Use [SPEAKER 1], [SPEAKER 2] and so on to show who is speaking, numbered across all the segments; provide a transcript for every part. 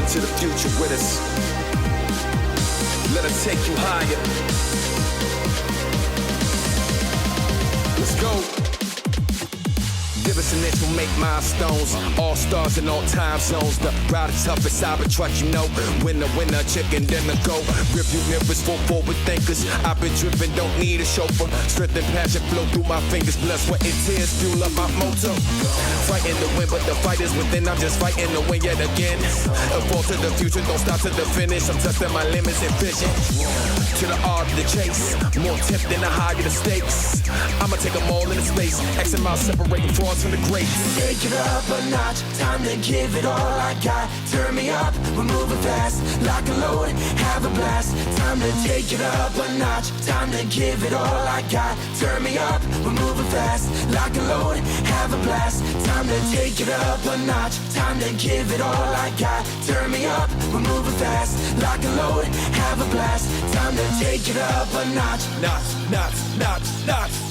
[SPEAKER 1] into the future with us. Let us take you higher. Let's go. Give us an inch, we'll make milestones. All stars in all time zones. The route is toughest, Cybertruck, you know. Winner, chicken dinner, go. Review mirrors for forward thinkers. I've been driven, don't need a chauffeur. Strength and passion flow through my fingers. Blood, sweat, and tears fuel up my motor. Fighting to win, but the fight is within. I'm just fighting to win yet again. A fall to the future, don't stop to the finish. I'm testing my limits and vision. To the art of the chase. More tempting, the higher the stakes. I'ma take them all into space. X amount separating frauds from the greats.
[SPEAKER 2] Take it up a notch, time to give it all I got. Turn me up, we're moving fast. Lock and load, have a blast. Time to take it up a notch, time to give it all I got. Turn me up, we're moving fast. Lock and load, have a blast. Time to take it up a notch, time to give it all I got. Turn me up, we're moving fast. Lock and load, have a blast. Time to take it up a notch, notch.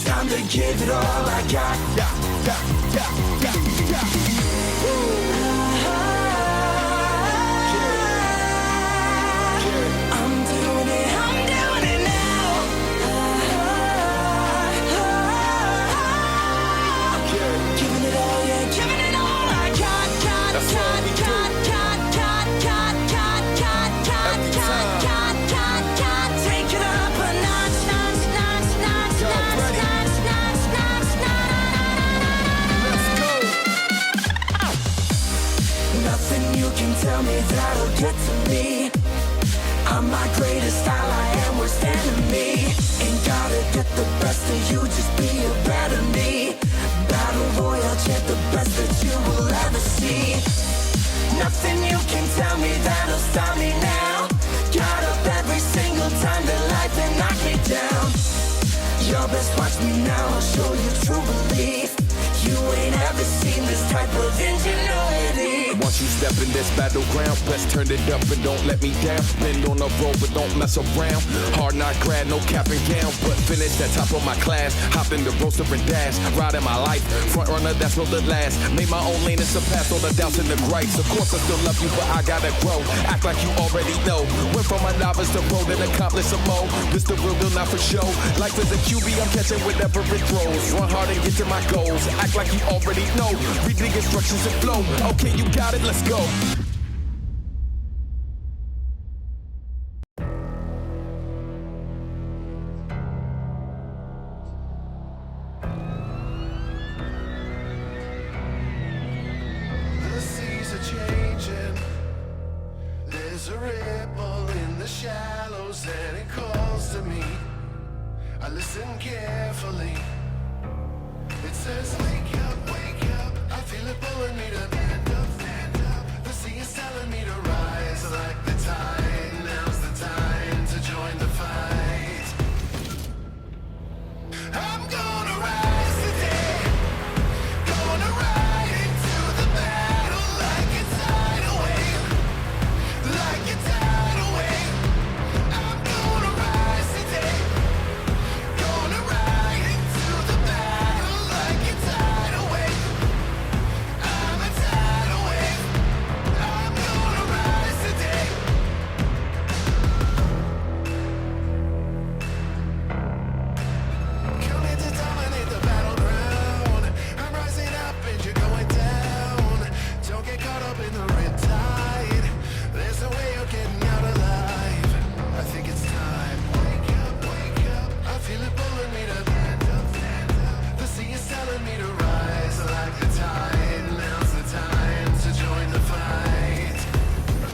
[SPEAKER 2] Time to give it all I got. I'm doing it now. Giving it all, yeah, giving it all I got. Take it up a notch. Nothing you can tell me that'll get to me. I'm my greatest ally and worst enemy. Ain't gotta get the best of you, just be a better me. Battle royal champ, the best that you will ever see. Nothing you can tell me that'll stop me now. Got up every single time that life and knock me down. Your best watch me now, I'll show you true belief. You ain't ever seen this type of ingenuity.
[SPEAKER 1] Once you step in this battleground, best turn it up and don't let me down. Been on the road, but don't mess around. Hard not grad, no cap and gown, but finish at top of my class. Hop in the roaster and dash, riding my life. Front runner, that's no the last. Made my own lane and surpassed all the doubts and the gripes. Of course I still love you, but I gotta grow. Act like you already know. Went from a novice to pro, then accomplish some more. This the real deal, not for show. Life is a QB, I'm catching whatever it throws. Run hard and get to my goals. Act like you already know. Read the instructions and flow. Okay, you got it, let's go.
[SPEAKER 3] The seas are changing. There's a ripple in the shallows and it calls to me. I listen carefully. It says, wake up, I feel it pulling me to stand up. The sea is telling me to rise like the tide. Now's the time to join the fight. I'm gonna rise today. Gonna ride into the battle like a tidal wave. Like a tidal wave. I'm gonna rise today. Gonna ride into the battle like a tidal wave. I'm a tidal wave. I'm gonna rise today. Come here to dominate the battleground. I'm rising up and you're going down. Don't get caught up in the riptide. There's no way you're getting out alive. I think it's time. Wake up. I feel it pulling me to stand up. The sea is telling me to rise like the tide. Now's the time to join the fight.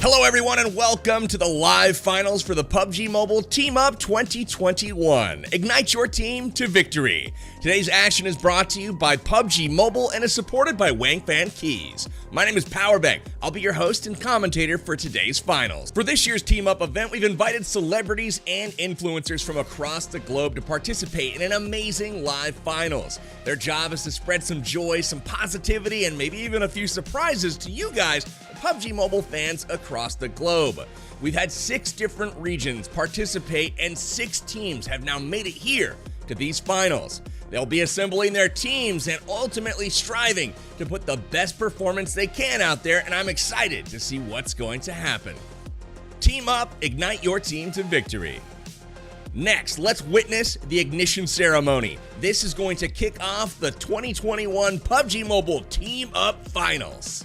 [SPEAKER 4] Hello everyone and welcome to the live finals for the PUBG Mobile Team Up 2021. Ignite your team to victory. Today's action is brought to you by PUBG Mobile and is supported by Wang Fan Keys. My name is Pubg. I'll be your host and commentator for today's finals. For this year's Team Up event, we've invited celebrities and influencers from across the globe to participate in an amazing live finals. Their job is to spread some joy, some positivity, and maybe even a few surprises to you guys, PUBG Mobile fans across the globe. We've had 6 different regions participate and 6 teams have now made it here to these finals. They'll be assembling their teams and ultimately striving to put the best performance they can out there, and I'm excited to see what's going to happen. Team up, ignite your team to victory. Next, let's witness the ignition ceremony. This is going to kick off the 2021 PUBG Mobile Team Up Finals.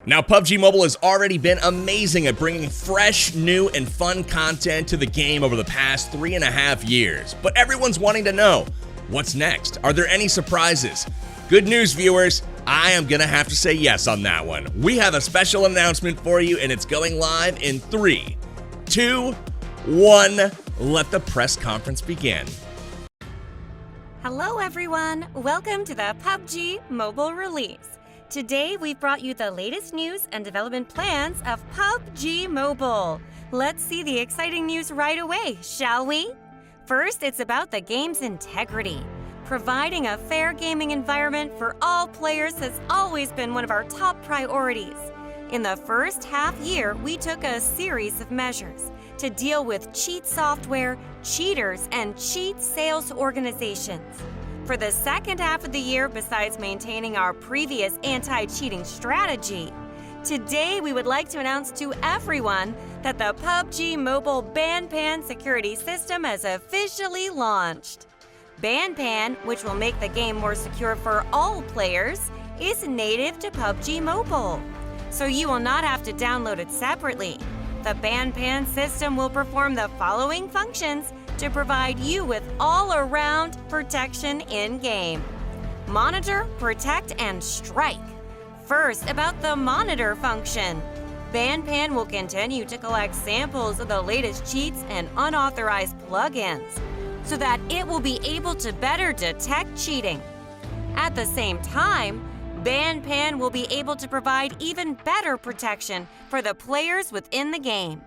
[SPEAKER 4] Now, PUBG Mobile has already been amazing at bringing fresh, new, and fun content to the game over the past 3.5 years. But everyone's wanting to know, what's next? Are there any surprises? Good news, viewers. I am going to have to say yes on that one. We have a special announcement for you, and it's going live in 3, 2, 1. Let the press conference begin.
[SPEAKER 5] Hello, everyone. Welcome to the PUBG Mobile release. Today, we've brought you the latest news and development plans of PUBG Mobile. Let's see the exciting news right away, shall we? First, it's about the game's integrity. Providing a fair gaming environment for all players has always been one of our top priorities. In the first half year, we took a series of measures to deal with cheat software, cheaters, and cheat sales organizations. For the second half of the year, besides maintaining our previous anti-cheating strategy, today we would like to announce to everyone that the PUBG Mobile BanPan security system has officially launched. BanPan, which will make the game more secure for all players, is native to PUBG Mobile, so you will not have to download it separately. The BanPan system will perform the following functions to provide you with all-around protection in-game. Monitor, protect, and strike. First, about the monitor function. BanPan will continue to collect samples of the latest cheats and unauthorized plugins so that it will be able to better detect cheating. At the same time, BanPan will be able to provide even better protection for the players within the game.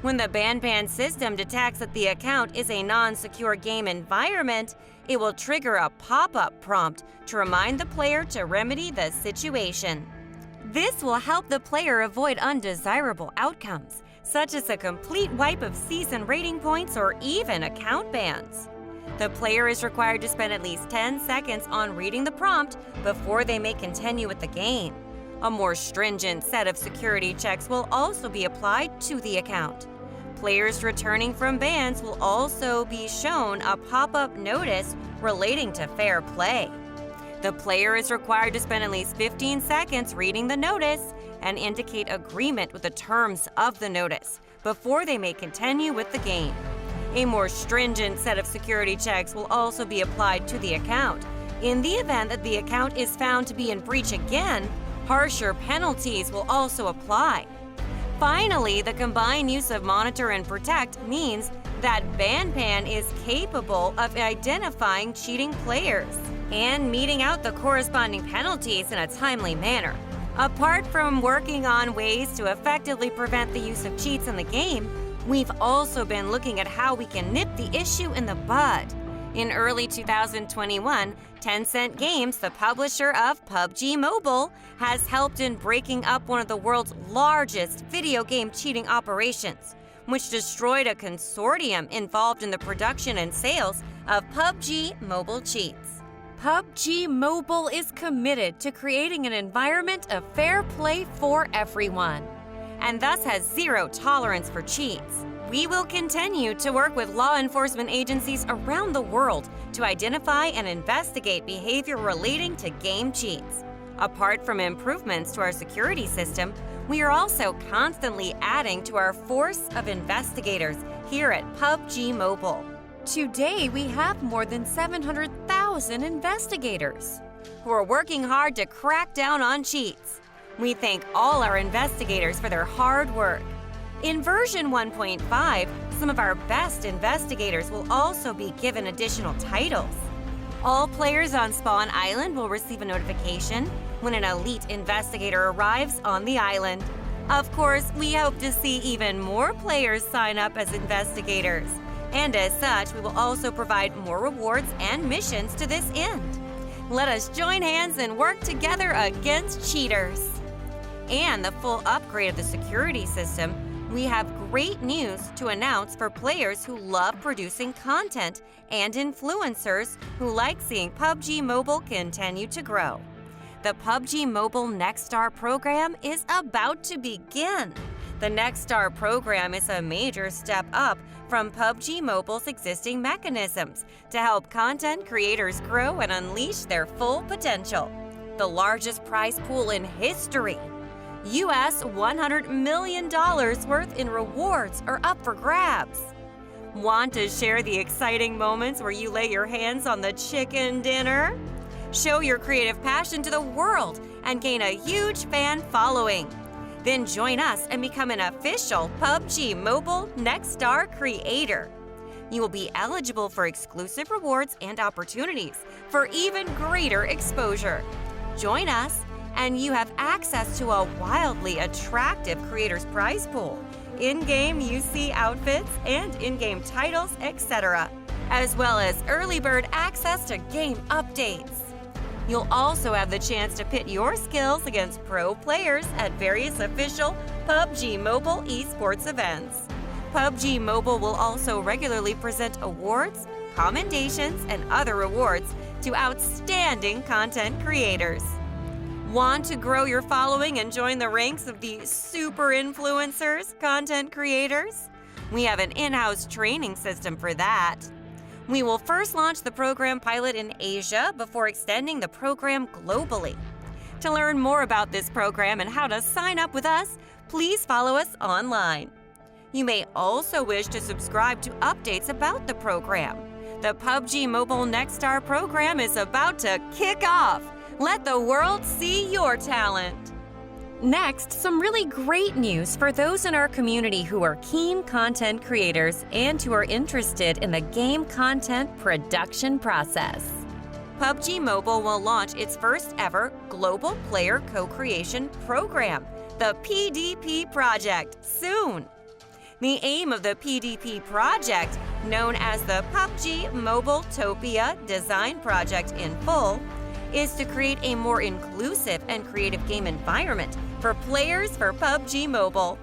[SPEAKER 5] When the BanPan system detects that the account is a non-secure game environment, it will trigger a pop-up prompt to remind the player to remedy the situation. This will help the player avoid undesirable outcomes, such as a complete wipe of season rating points or even account bans. The player is required to spend at least 10 seconds on reading the prompt before they may continue with the game. A more stringent set of security checks will also be applied to the account. Players returning from bans will also be shown a pop-up notice relating to fair play. The player is required to spend at least 15 seconds reading the notice and indicate agreement with the terms of the notice before they may continue with the game. A more stringent set of security checks will also be applied to the account. In the event that the account is found to be in breach again, harsher penalties will also apply. Finally, the combined use of Monitor and Protect means that BanPan is capable of identifying cheating players and meting out the corresponding penalties in a timely manner. Apart from working on ways to effectively prevent the use of cheats in the game, we've also been looking at how we can nip the issue in the bud. In early 2021, Tencent Games, the publisher of PUBG Mobile, has helped in breaking up one of the world's largest video game cheating operations, which destroyed a consortium involved in the production and sales of PUBG Mobile cheats. PUBG Mobile is committed to creating an environment of fair play for everyone, and thus has zero tolerance for cheats. we will continue to work with law enforcement agencies around the world to identify and investigate behavior relating to game cheats. Apart from improvements to our security system, we are also constantly adding to our force of investigators here at PUBG Mobile. Today, we have more than 700,000 investigators who are working hard to crack down on cheats. We thank all our investigators for their hard work. In version 1.5, some of our best investigators will also be given additional titles. All players on Spawn Island will receive a notification when an elite investigator arrives on the island. Of course, we hope to see even more players sign up as investigators. And as such, we will also provide more rewards and missions to this end. Let us join hands and work together against cheaters. And the full upgrade of the security system, we have great news to announce for players who love producing content and influencers who like seeing PUBG Mobile continue to grow. The PUBG Mobile Next Star program is about to begin. The Next Star program is a major step up from PUBG Mobile's existing mechanisms to help content creators grow and unleash their full potential. The largest prize pool in history, US $100 million worth in rewards, are up for grabs. Want to share the exciting moments where you lay your hands on the chicken dinner? Show your creative passion to the world and gain a huge fan following. Then join us and become an official PUBG Mobile Next Star creator. You will be eligible for exclusive rewards and opportunities for even greater exposure. Join us and you have access to a wildly attractive creators prize pool, in-game UC outfits and in-game titles, etc., as well as early bird access to game updates. You'll also have the chance to pit your skills against pro players at various official PUBG Mobile esports events. PUBG Mobile will also regularly present awards, commendations, and other rewards to outstanding content creators. Want to grow your following and join the ranks of the super influencers, content creators? We have an in-house training system for that. We will first launch the program pilot in Asia before extending the program globally. To learn more about this program and how to sign up with us, please follow us online. You may also wish to subscribe to updates about the program. The PUBG Mobile Next Star program is about to kick off. Let the world see your talent. Next, some really great news for those in our community who are keen content creators and who are interested in the game content production process. PUBG Mobile will launch its first ever Global Player Co-Creation Program, the PDP Project, soon. The aim of the PDP Project, known as the PUBG Mobile Topia Design Project in full, is to create a more inclusive and creative game environment for players for PUBG Mobile.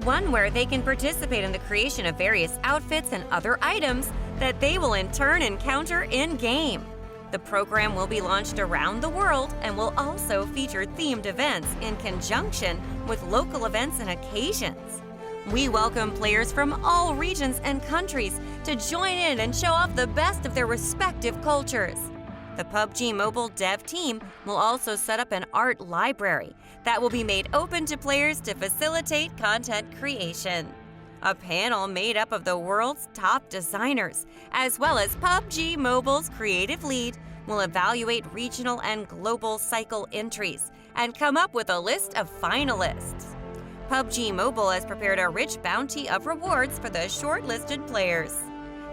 [SPEAKER 5] One where they can participate in the creation of various outfits and other items that they will in turn encounter in-game. The program will be launched around the world and will also feature themed events in conjunction with local events and occasions. We welcome players from all regions and countries to join in and show off the best of their respective cultures. The PUBG Mobile dev team will also set up an art library that will be made open to players to facilitate content creation. A panel made up of the world's top designers, as well as PUBG Mobile's creative lead, will evaluate regional and global cycle entries and come up with a list of finalists. PUBG Mobile has prepared a rich bounty of rewards for the shortlisted players.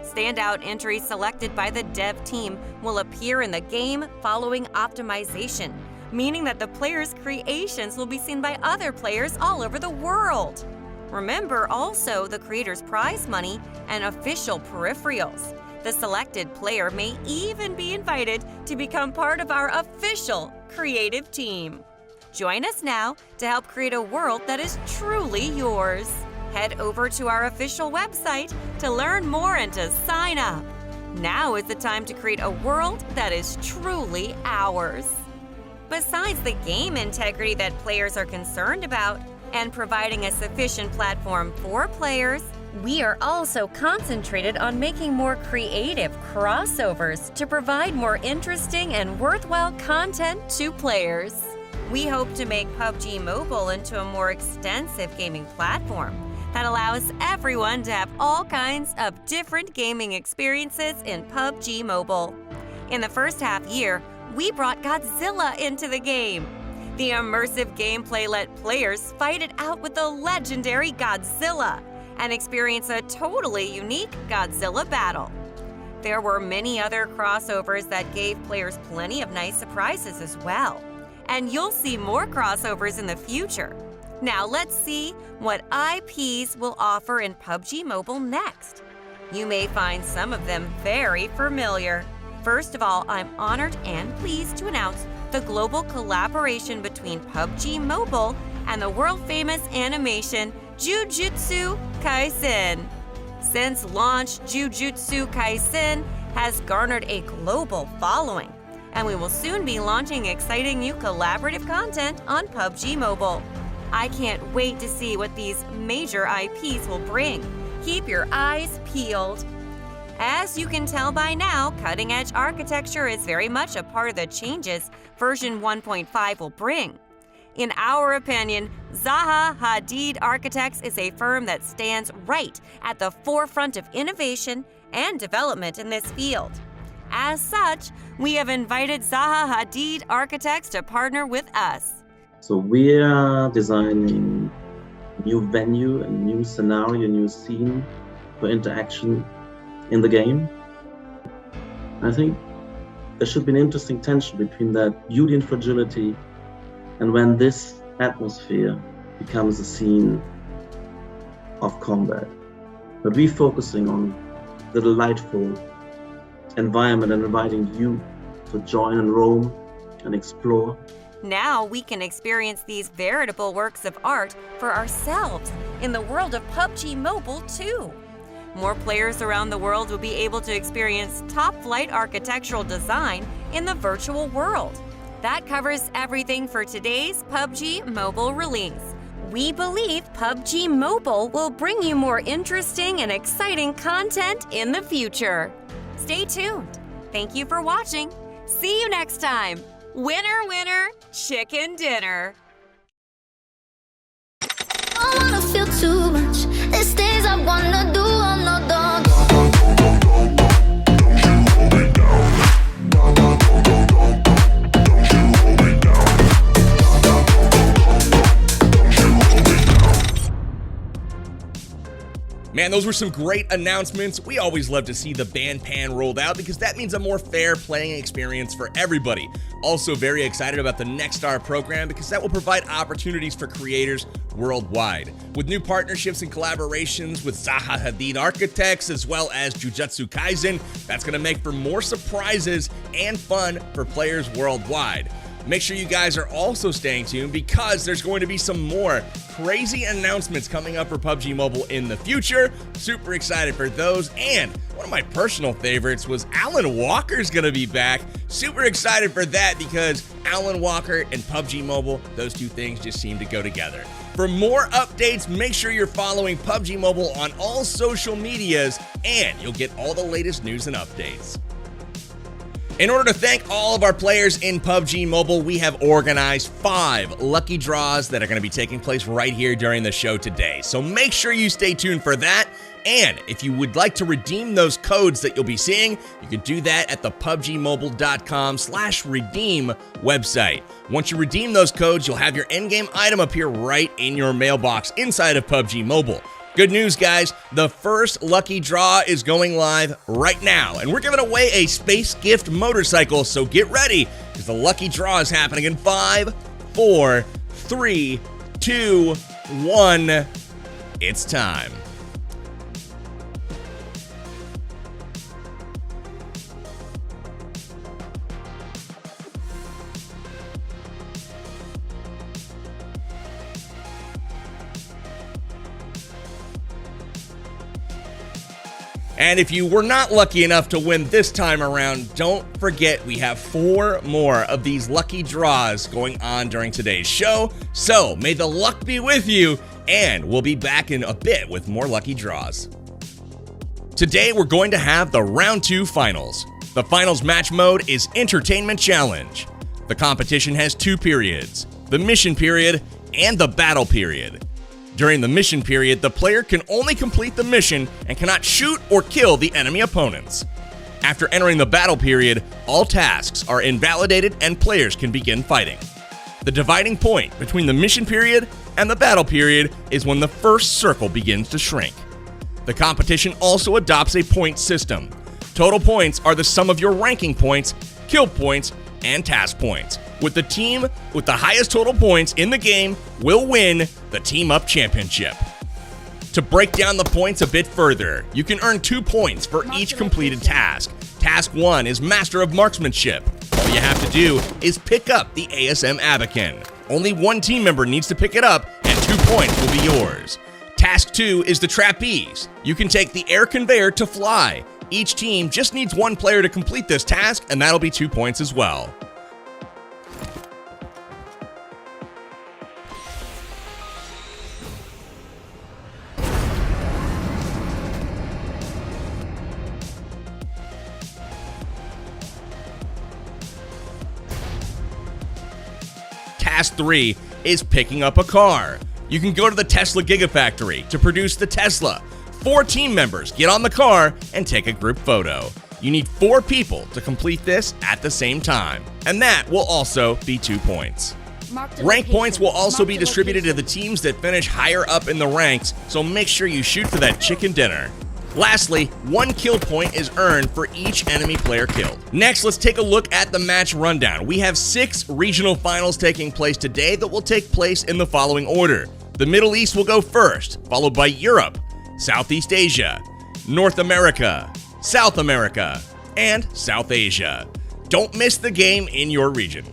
[SPEAKER 5] Standout entries selected by the dev team will appear in the game following optimization, meaning that the players' creations will be seen by other players all over the world. Remember also the creators' prize money and official peripherals. The selected player may even be invited to become part of our official creative team. Join us now to help create a world that is truly yours. Head over to our official website to learn more and to sign up. Now is the time to create a world that is truly ours. Besides the game integrity that players are concerned about and providing a sufficient platform for players, We are also concentrated on making more creative crossovers to provide more interesting and worthwhile content to players. We hope to make PUBG Mobile into a more extensive gaming platform that allows everyone to have all kinds of different gaming experiences in PUBG Mobile. In the first half year, we brought Godzilla into the game. The immersive gameplay let players fight it out with the legendary Godzilla and experience a totally unique Godzilla battle. There were many other crossovers that gave players plenty of nice surprises as well. And you'll see more crossovers in the future. Now let's see what IPs will offer in PUBG Mobile next. You may find some of them very familiar. First of all, I'm honored and pleased to announce the global collaboration between PUBG Mobile and the world-famous animation Jujutsu Kaisen. Since launch, Jujutsu Kaisen has garnered a global following, and we will soon be launching exciting new collaborative content on PUBG Mobile. I can't wait to see what these major IPs will bring. Keep your eyes peeled. As you can tell by now, cutting-edge architecture is very much a part of the changes version 1.5 will bring. In our opinion, Zaha Hadid Architects is a firm that stands right at the forefront of innovation and development in this field. As such, we have invited Zaha Hadid Architects to partner with us.
[SPEAKER 6] So we are designing a new venue, a new scenario, a new scene for interaction in the game. I think there should be an interesting tension between that beauty and fragility and when this atmosphere becomes a scene of combat. But we're focusing on the delightful environment and inviting you to join and roam and explore.
[SPEAKER 5] Now we can experience these veritable works of art for ourselves in the world of PUBG Mobile too. More players around the world will be able to experience top-flight architectural design in the virtual world. That covers everything for today's PUBG Mobile release. We believe PUBG Mobile will bring you more interesting and exciting content in the future. Stay tuned. Thank you for watching. See you next time. Winner, winner, chicken dinner.
[SPEAKER 7] I wanna feel too much. These things I wanna do, I'm not done.
[SPEAKER 4] Man, those were some great announcements. We always love to see the ban pan rolled out because that means a more fair playing experience for everybody. Also very excited about the Next Star program because that will provide opportunities for creators worldwide. With new partnerships and collaborations with Zaha Hadid Architects as well as Jujutsu Kaisen, that's going to make for more surprises and fun for players worldwide. Make sure you guys are also staying tuned because there's going to be some more crazy announcements coming up for PUBG Mobile in the future. Super excited for those. And one of my personal favorites was Alan Walker's going to be back. Super excited for that because Alan Walker and PUBG Mobile, those two things just seem to go together. For more updates, make sure you're following PUBG Mobile on all social medias and you'll get all the latest news and updates. In order to thank all of our players in PUBG Mobile, we have organized 5 lucky draws that are going to be taking place right here during the show today. So make sure you stay tuned for that. And if you would like to redeem those codes that you'll be seeing, you can do that at the PUBGmobile.com/redeem website. Once you redeem those codes, you'll have your in-game item appear right in your mailbox inside of PUBG Mobile. Good news, guys. The first lucky draw is going live right now, and we're giving away a Space Gift motorcycle, so get ready, because the lucky draw is happening in 5, 4, 3, 2, 1. It's time. And if you were not lucky enough to win this time around, don't forget we have 4 more of these lucky draws going on during today's show. So may the luck be with you, and we'll be back in a bit with more lucky draws. Today we're going to have the round 2 finals. The finals match mode is Entertainment Challenge. The competition has 2 periods, the mission period and the battle period. During the mission period, the player can only complete the mission and cannot shoot or kill the enemy opponents. After entering the battle period, all tasks are invalidated and players can begin fighting. The dividing point between the mission period and the battle period is when the first circle begins to shrink. The competition also adopts a point system. Total points are the sum of your ranking points, kill points, and task points, with the team with the highest total points in the game will win the Team Up Championship. To break down the points a bit further, you can earn 2 points for each completed task. Task 1 is Master of Marksmanship. All you have to do is pick up the ASM Abacan. Only 1 team member needs to pick it up and 2 points will be yours. Task 2 is the Trapeze. You can take the air conveyor to fly. Each team just needs 1 player to complete this task, and that'll be 2 points as well. Task 3 is picking up a car. You can go to the Tesla Gigafactory to produce the Tesla. 4 team members get on the car and take a group photo. You need 4 people to complete this at the same time, and that will also be 2 points. Rank points will also be distributed to the teams that finish higher up in the ranks, so make sure you shoot for that chicken dinner. Lastly, 1 kill point is earned for each enemy player killed. Next, let's take a look at the match rundown. We have 6 regional finals taking place today that will take place in the following order. The Middle East will go first, followed by Europe, Southeast Asia, North America, South America, and South Asia. Don't miss the game in your region.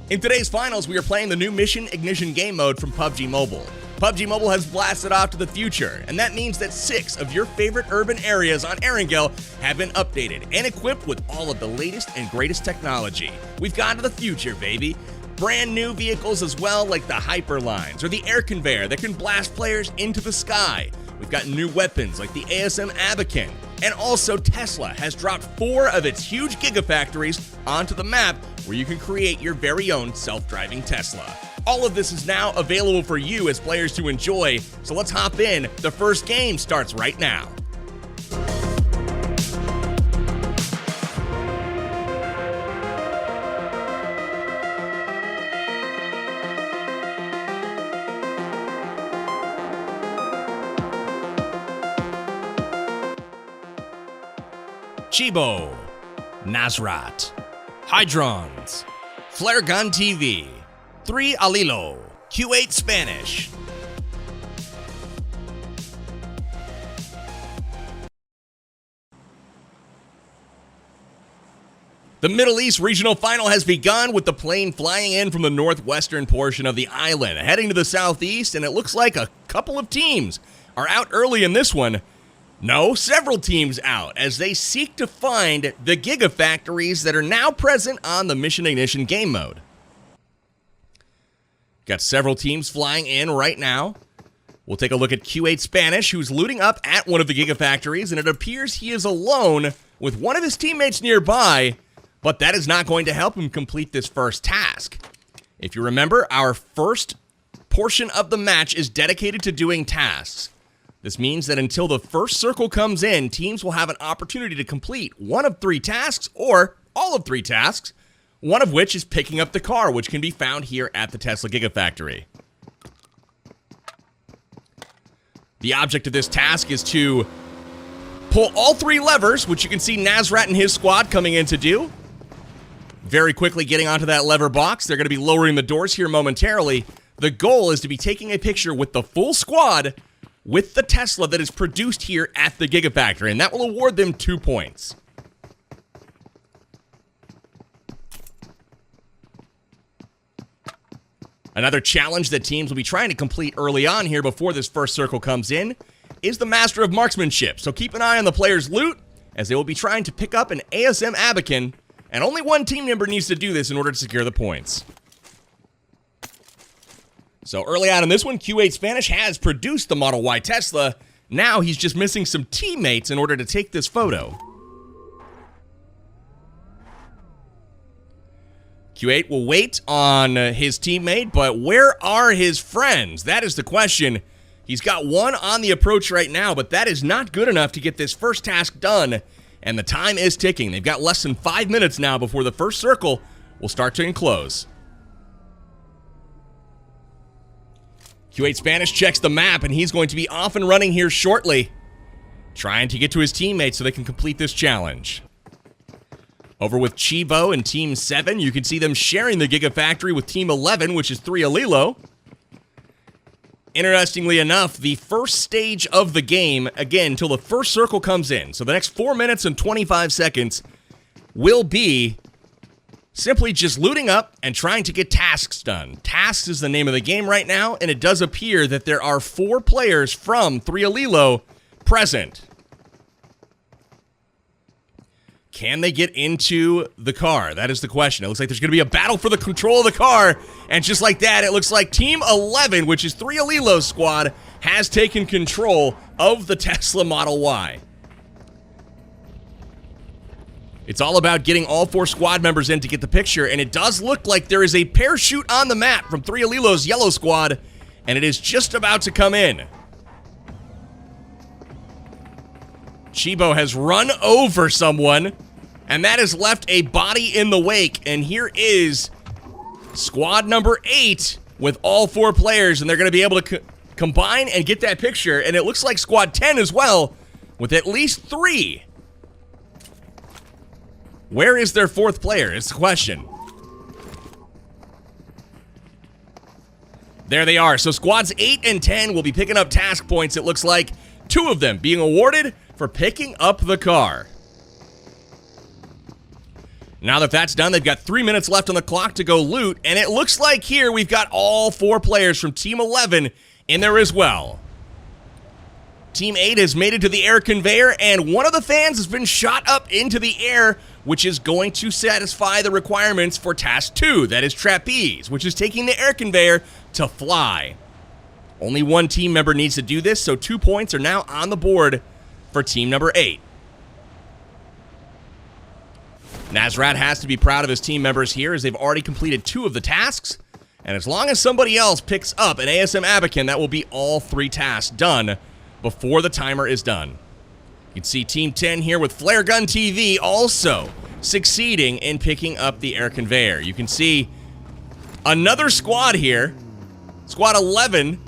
[SPEAKER 4] In today's finals, we are playing the new Mission Ignition game mode from PUBG Mobile. PUBG Mobile has blasted off to the future, and that means that 6 of your favorite urban areas on Erangel have been updated and equipped with all of the latest and greatest technology. We've gone to the future, baby. Brand new vehicles as well, like the Hyperlines or the air conveyor that can blast players into the sky. We've got new weapons like the ASM Abacan, and also Tesla has dropped 4 of its huge gigafactories onto the map where you can create your very own self-driving Tesla. All of this is now available for you as players to enjoy, so let's hop in. The first game starts right now. Chibo, Nazrat, Hydrons, Flare Gun TV, 3 Alilo, Q8 Spanish. The Middle East regional final has begun with the plane flying in from the northwestern portion of the island, heading to the southeast, and it looks like a couple of teams are out early in this one. No, several teams out as they seek to find the gigafactories that are now present on the Mission Ignition game mode. Got several teams flying in right now. We'll take a look at Q8 Spanish, who's looting up at one of the gigafactories, and it appears he is alone with one of his teammates nearby, but that is not going to help him complete this first task. If you remember, our first portion of the match is dedicated to doing tasks. This means that until the first circle comes in, teams will have an opportunity to complete one of 3 tasks or all of 3 tasks, one of which is picking up the car, which can be found here at the Tesla Gigafactory. The object of this task is to pull all 3 levers, which you can see Nazrat and his squad coming in to do. Very quickly getting onto that lever box. They're going to be lowering the doors here momentarily. The goal is to be taking a picture with the full squad with the Tesla that is produced here at the Gigafactory, and that will award them 2 points. Another challenge that teams will be trying to complete early on here before this first circle comes in is the master of marksmanship, so keep an eye on the player's loot, as they will be trying to pick up an ASM Abacan, and only one team member needs to do this in order to secure the points. So early on in this one, Q8 Spanish has produced the Model Y Tesla. Now he's just missing some teammates in order to take this photo. Q8 will wait on his teammate, but where are his friends? That is the question. He's got one on the approach right now, but that is not good enough to get this first task done, and the time is ticking. They've got less than 5 minutes now before the first circle will start to enclose. Q8 Spanish checks the map, and he's going to be off and running here shortly, trying to get to his teammates so they can complete this challenge. Over with Chibo and Team 7, you can see them sharing the Gigafactory with Team 11, which is 3 Alilo. Interestingly enough, the first stage of the game, again, until the first circle comes in, so the next 4 minutes and 25 seconds, will be simply just looting up and trying to get tasks done. Tasks is the name of the game right now, and it does appear that there are 4 players from 3 Alilo present. Can they get into the car? That is the question. It looks like there's going to be a battle for the control of the car. And just like that, it looks like Team 11, which is 3 Alilo's squad, has taken control of the Tesla Model Y. It's all about getting all 4 squad members in to get the picture. And it does look like there is a parachute on the map from 3 Alilo's yellow squad. And it is just about to come in. Chibo has run over someone, and that has left a body in the wake. And here is squad number 8 with all 4 players, and they're going to be able to combine and get that picture. And it looks like squad 10 as well, with at least 3. Where is their 4th player? It's the question. There they are. So squads 8 and 10 will be picking up task points. It looks like 2 of them being awarded for picking up the car. Now that that's done, they've got 3 minutes left on the clock to go loot, and it looks like here we've got all 4 players from Team 11 in there as well. Team 8 has made it to the air conveyor, and one of the fans has been shot up into the air, which is going to satisfy the requirements for Task 2, that is Trapeze, which is taking the air conveyor to fly. Only one team member needs to do this, so 2 points are now on the board for team number 8. Nazrat has to be proud of his team members here, as they've already completed 2 of the tasks, and as long as somebody else picks up an ASM Abacan, that will be all 3 tasks done before the timer is done. You can see Team 10 here with Flare Gun TV also succeeding in picking up the air conveyor. You can see another squad here. Squad 11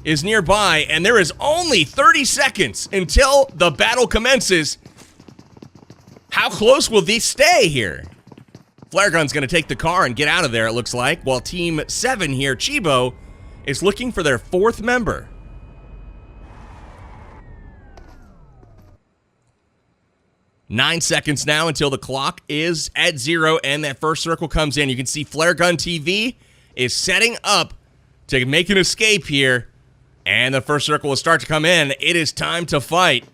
[SPEAKER 4] is nearby, and there is only 30 seconds until the battle commences. How close will these stay here? Flare Gun's going to take the car and get out of there, it looks like, while Team 7 here, Chibo, is looking for their 4th member. Nine seconds now until the clock is at 0 and that first circle comes in. You can see Flare Gun TV is setting up to make an escape here. And the first circle will start to come in. It is time to fight.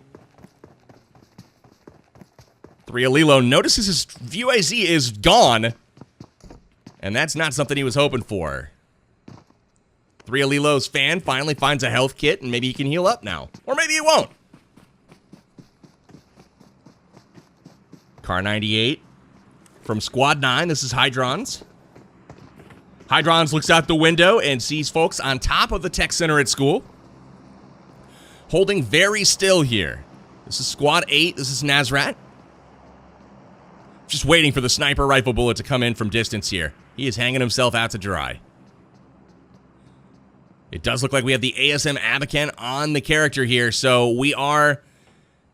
[SPEAKER 4] 3 Alilo notices his view AZ is gone. And that's not something he was hoping for. 3 Alilo's fan finally finds a health kit, and maybe he can heal up now. Or maybe he won't. Car 98 from Squad 9. This is Hydrons. Hydrons looks out the window and sees folks on top of the tech center at school, holding very still here. This is Squad 8. This is Nazrat. Just waiting for the sniper rifle bullet to come in from distance here. He is hanging himself out to dry. It does look like we have the ASM Abacan on the character here, so we are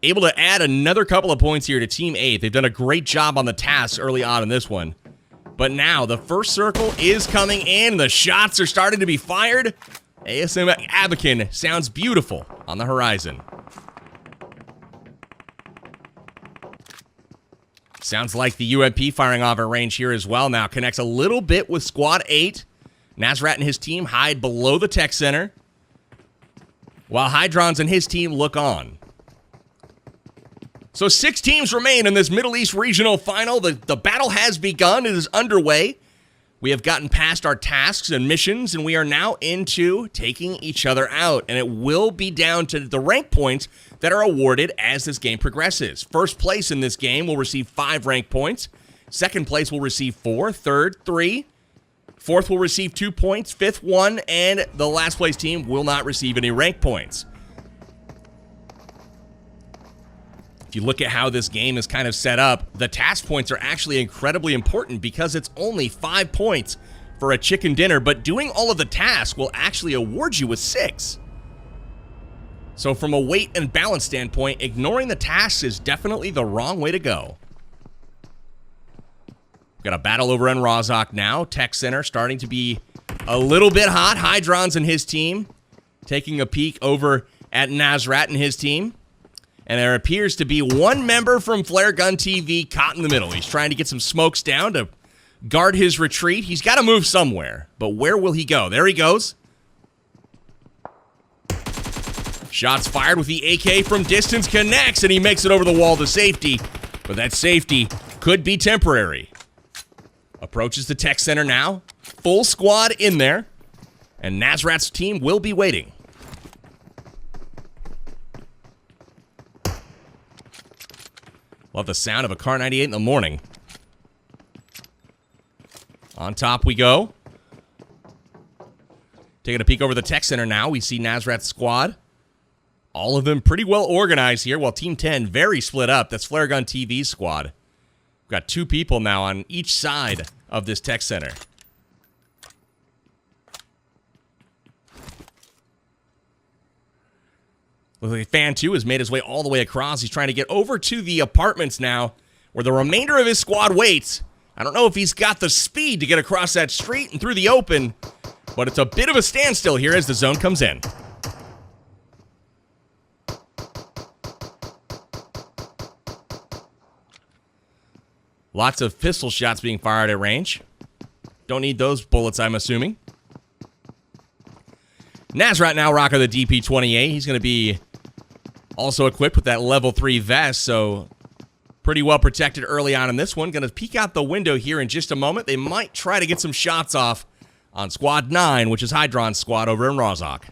[SPEAKER 4] able to add another couple of points here to Team 8. They've done a great job on the tasks early on in this one. But now, the first circle is coming in. The shots are starting to be fired. ASM Abacan sounds beautiful on the horizon. Sounds like the UMP firing off at range here as well now. Connects a little bit with Squad 8. Nazrat and his team hide below the tech center, while Hydrons and his team look on. So 6 teams remain in this Middle East Regional Final. The battle has begun. It is underway. We have gotten past our tasks and missions, and we are now into taking each other out. And it will be down to the rank points that are awarded as this game progresses. First place in this game will receive 5 rank points. Second place will receive 4. Third, 3. Fourth will receive 2 points. Fifth, 1. And the last place team will not receive any rank points. If you look at how this game is kind of set up, the task points are actually incredibly important because it's only 5 points for a chicken dinner, but doing all of the tasks will actually award you with 6. So from a weight and balance standpoint, ignoring the tasks is definitely the wrong way to go. Got a battle over in Rozhok now. Tech Center starting to be a little bit hot. Hydrons and his team taking a peek over at Nazrat and his team. And there appears to be one member from Flare Gun TV caught in the middle. He's trying to get some smokes down to guard his retreat. He's got to move somewhere. But where will he go? There he goes. Shots fired with the AK from distance connects, and he makes it over the wall to safety. But that safety could be temporary. Approaches the tech center now. Full squad in there. And Nazrat's team will be waiting. Love the sound of a Car 98 in the morning. On top we go. Taking a peek over the tech center now. We see Nazrat's squad. All of them pretty well organized here, while Team 10 very split up. That's Flare Gun TV's squad. We've got 2 people now on each side of this tech center. Looks like Fan 2 has made his way all the way across. He's trying to get over to the apartments now, where the remainder of his squad waits. I don't know if he's got the speed to get across that street and through the open, but it's a bit of a standstill here as the zone comes in. Lots of pistol shots being fired at range. Don't need those bullets, I'm assuming. Nazrat now rocking the DP-28. He's going to be also equipped with that level 3 vest, so pretty well protected early on in this one. Going to peek out the window here in just a moment. They might try to get some shots off on Squad 9, which is Hydron's squad over in Rozhok.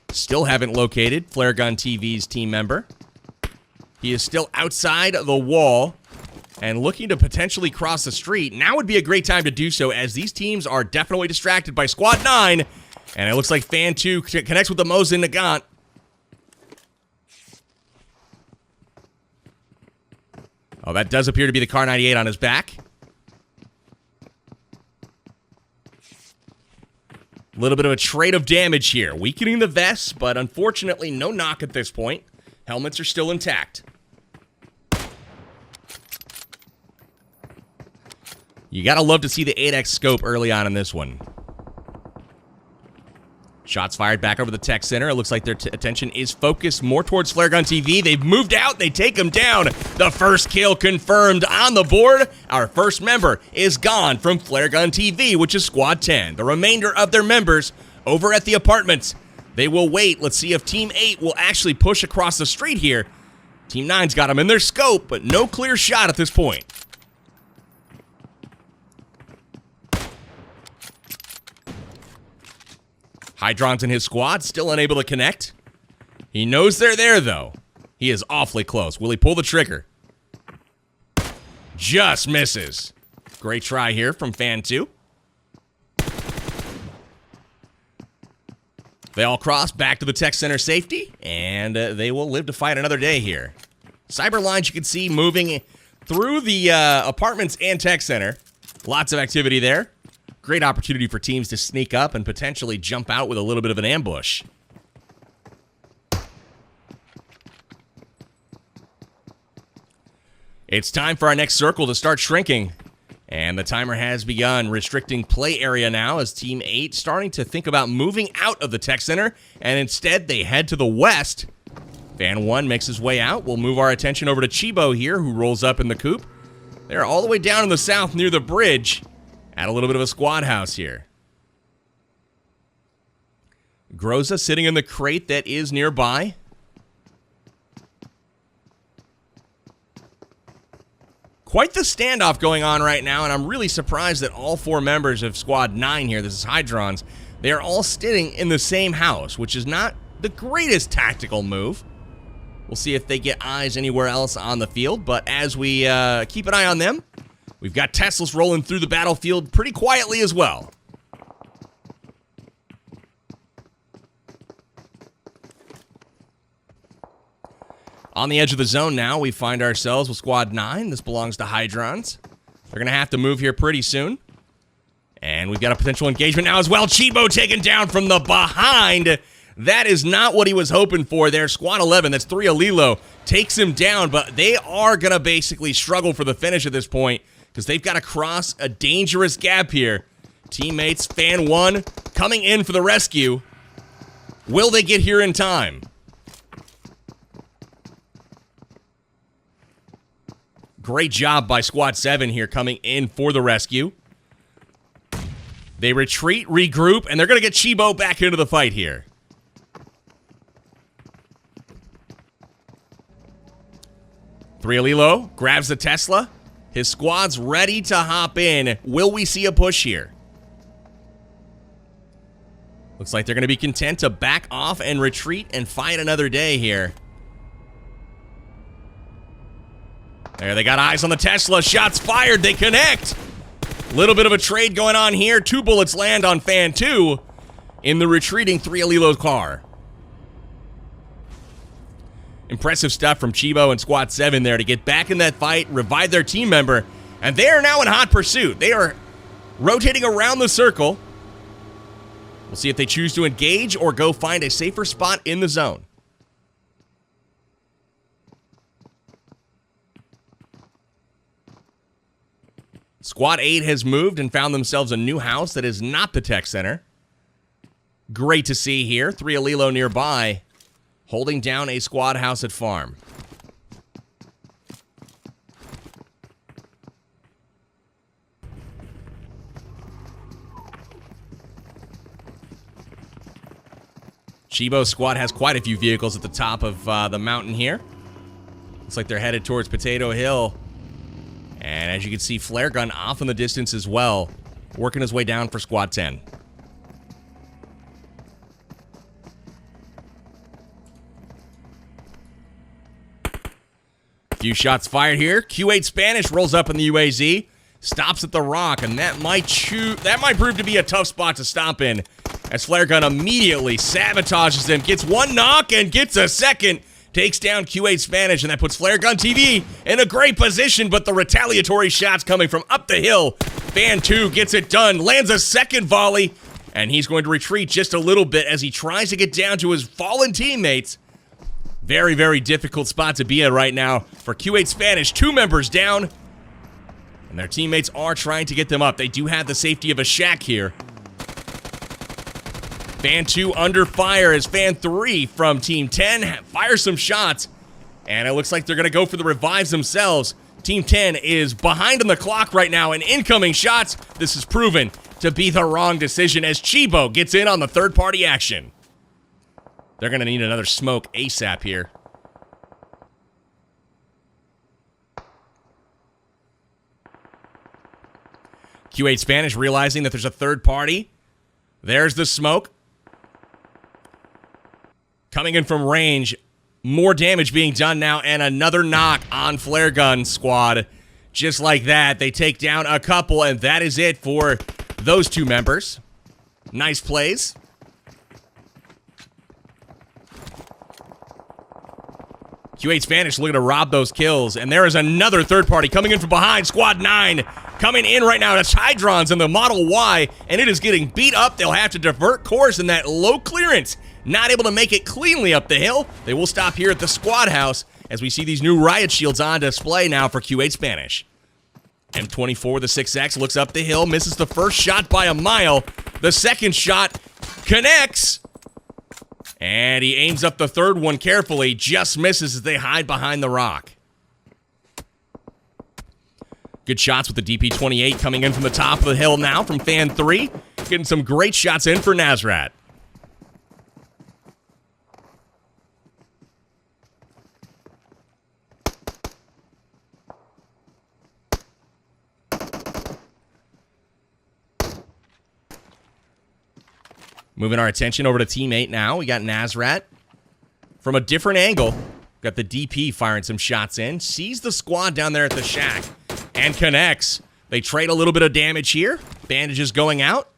[SPEAKER 4] Still haven't located Flare Gun TV's team member. He is still outside the wall and looking to potentially cross the street. Now would be a great time to do so, as these teams are definitely distracted by Squad 9. And it looks like Fan 2 connects with the Mosin Nagant. Oh, that does appear to be the Car 98 on his back. A little bit of a trade of damage here. Weakening the vests, but unfortunately no knock at this point. Helmets are still intact. You gotta love to see the 8x scope early on in this one. Shots fired back over the tech center. It looks like their attention is focused more towards Flare Gun TV. They've moved out. They take him down. The first kill confirmed on the board. Our first member is gone from Flare Gun TV, which is Squad 10. The remainder of their members over at the apartments. They will wait. Let's see if Team 8 will actually push across the street here. Team 9's got them in their scope, but no clear shot at this point. Hydrons and his squad still unable to connect. He knows they're there, though. He is awfully close. Will he pull the trigger? Just misses. Great try here from Fan 2. They all cross back to the tech center safety, and they will live to fight another day here. Cyber lines you can see moving through the apartments and tech center. Lots of activity there. Great opportunity for teams to sneak up and potentially jump out with a little bit of an ambush. It's time for our next circle to start shrinking. And the timer has begun, restricting play area now as Team 8 starting to think about moving out of the tech center, and instead they head to the west. Fan 1 makes his way out. We'll move our attention over to Chibo here, who rolls up in the coupe. They're all the way down in the south near the bridge. Add a little bit of a squad house here. Groza sitting in the crate that is nearby. Quite the standoff going on right now, and I'm really surprised that all 4 members of Squad 9 here, this is Hydrons, they are all sitting in the same house, which is not the greatest tactical move. We'll see if they get eyes anywhere else on the field, but as we keep an eye on them, we've got Teslas rolling through the battlefield pretty quietly as well. On the edge of the zone now, we find ourselves with Squad 9. This belongs to Hydrons. They're going to have to move here pretty soon. And we've got a potential engagement now as well. Chibo taken down from the behind. That is not what he was hoping for there. Squad 11, that's 3 Alilo, takes him down, but they are going to basically struggle for the finish at this point because they've got to cross a dangerous gap here. Teammates, Fan 1, coming in for the rescue. Will they get here in time? Great job by Squad 7 here coming in for the rescue. They retreat, regroup, and they're going to get Chibo back into the fight here. Three Alilo grabs the Tesla. His squad's ready to hop in. Will we see a push here? Looks like they're going to be content to back off and retreat and fight another day here. There, they got eyes on the Tesla. Shots fired. They connect. Little bit of a trade going on here. 2 bullets land on Fan 2 in the retreating 3 Alilo car. Impressive stuff from Chibo and Squad 7 there to get back in that fight, revive their team member, and they are now in hot pursuit. They are rotating around the circle. We'll see if they choose to engage or go find a safer spot in the zone. Squad 8 has moved and found themselves a new house that is not the tech center. Great to see here. 3 Alilo nearby, holding down a squad house at farm. Chibo's squad has quite a few vehicles at the top of the mountain here. Looks like they're headed towards Potato Hill. And as you can see, Flare Gun off in the distance as well, working his way down for Squad 10. Few shots fired here. Q8 Spanish rolls up in the UAZ, stops at the rock, and that might prove to be a tough spot to stop in, as Flare Gun immediately sabotages him, gets 1 knock and gets a second. Takes down Q8 Spanish, and that puts Flare Gun TV in a great position, but the retaliatory shots coming from up the hill. Fan 2 gets it done, lands a second volley, and he's going to retreat just a little bit as he tries to get down to his fallen teammates. Very, very difficult spot to be in right now for Q8 Spanish. 2 members down, and their teammates are trying to get them up. They do have the safety of a shack here. Fan 2 under fire as Fan 3 from Team 10 fires some shots. And it looks like they're going to go for the revives themselves. Team 10 is behind on the clock right now, and incoming shots. This is proven to be the wrong decision as Chibo gets in on the third-party action. They're going to need another smoke ASAP here. Q8 Spanish realizing that there's a third party. There's the smoke. Coming in from range, more damage being done now, and another knock on Flare Gun squad. Just like that, they take down a couple, and that is it for those 2 members. Nice plays. Q8 Spanish looking to rob those kills, and there is another third party coming in from behind. Squad 9 coming in right now. That's Hydrons in the Model Y, and it is getting beat up. They'll have to divert course in that low clearance. Not able to make it cleanly up the hill. They will stop here at the squad house as we see these new riot shields on display now for Q8 Spanish. M24 with the 6X looks up the hill, misses the first shot by a mile. The second shot connects, and he aims up the third one carefully, just misses as they hide behind the rock. Good shots with the DP-28 coming in from the top of the hill now from Fan 3. Getting some great shots in for Nazrat. Moving our attention over to Team 8 now. We got Nazrat from a different angle. Got the DP firing some shots in. Sees the squad down there at the shack and connects. They trade a little bit of damage here. Bandages going out.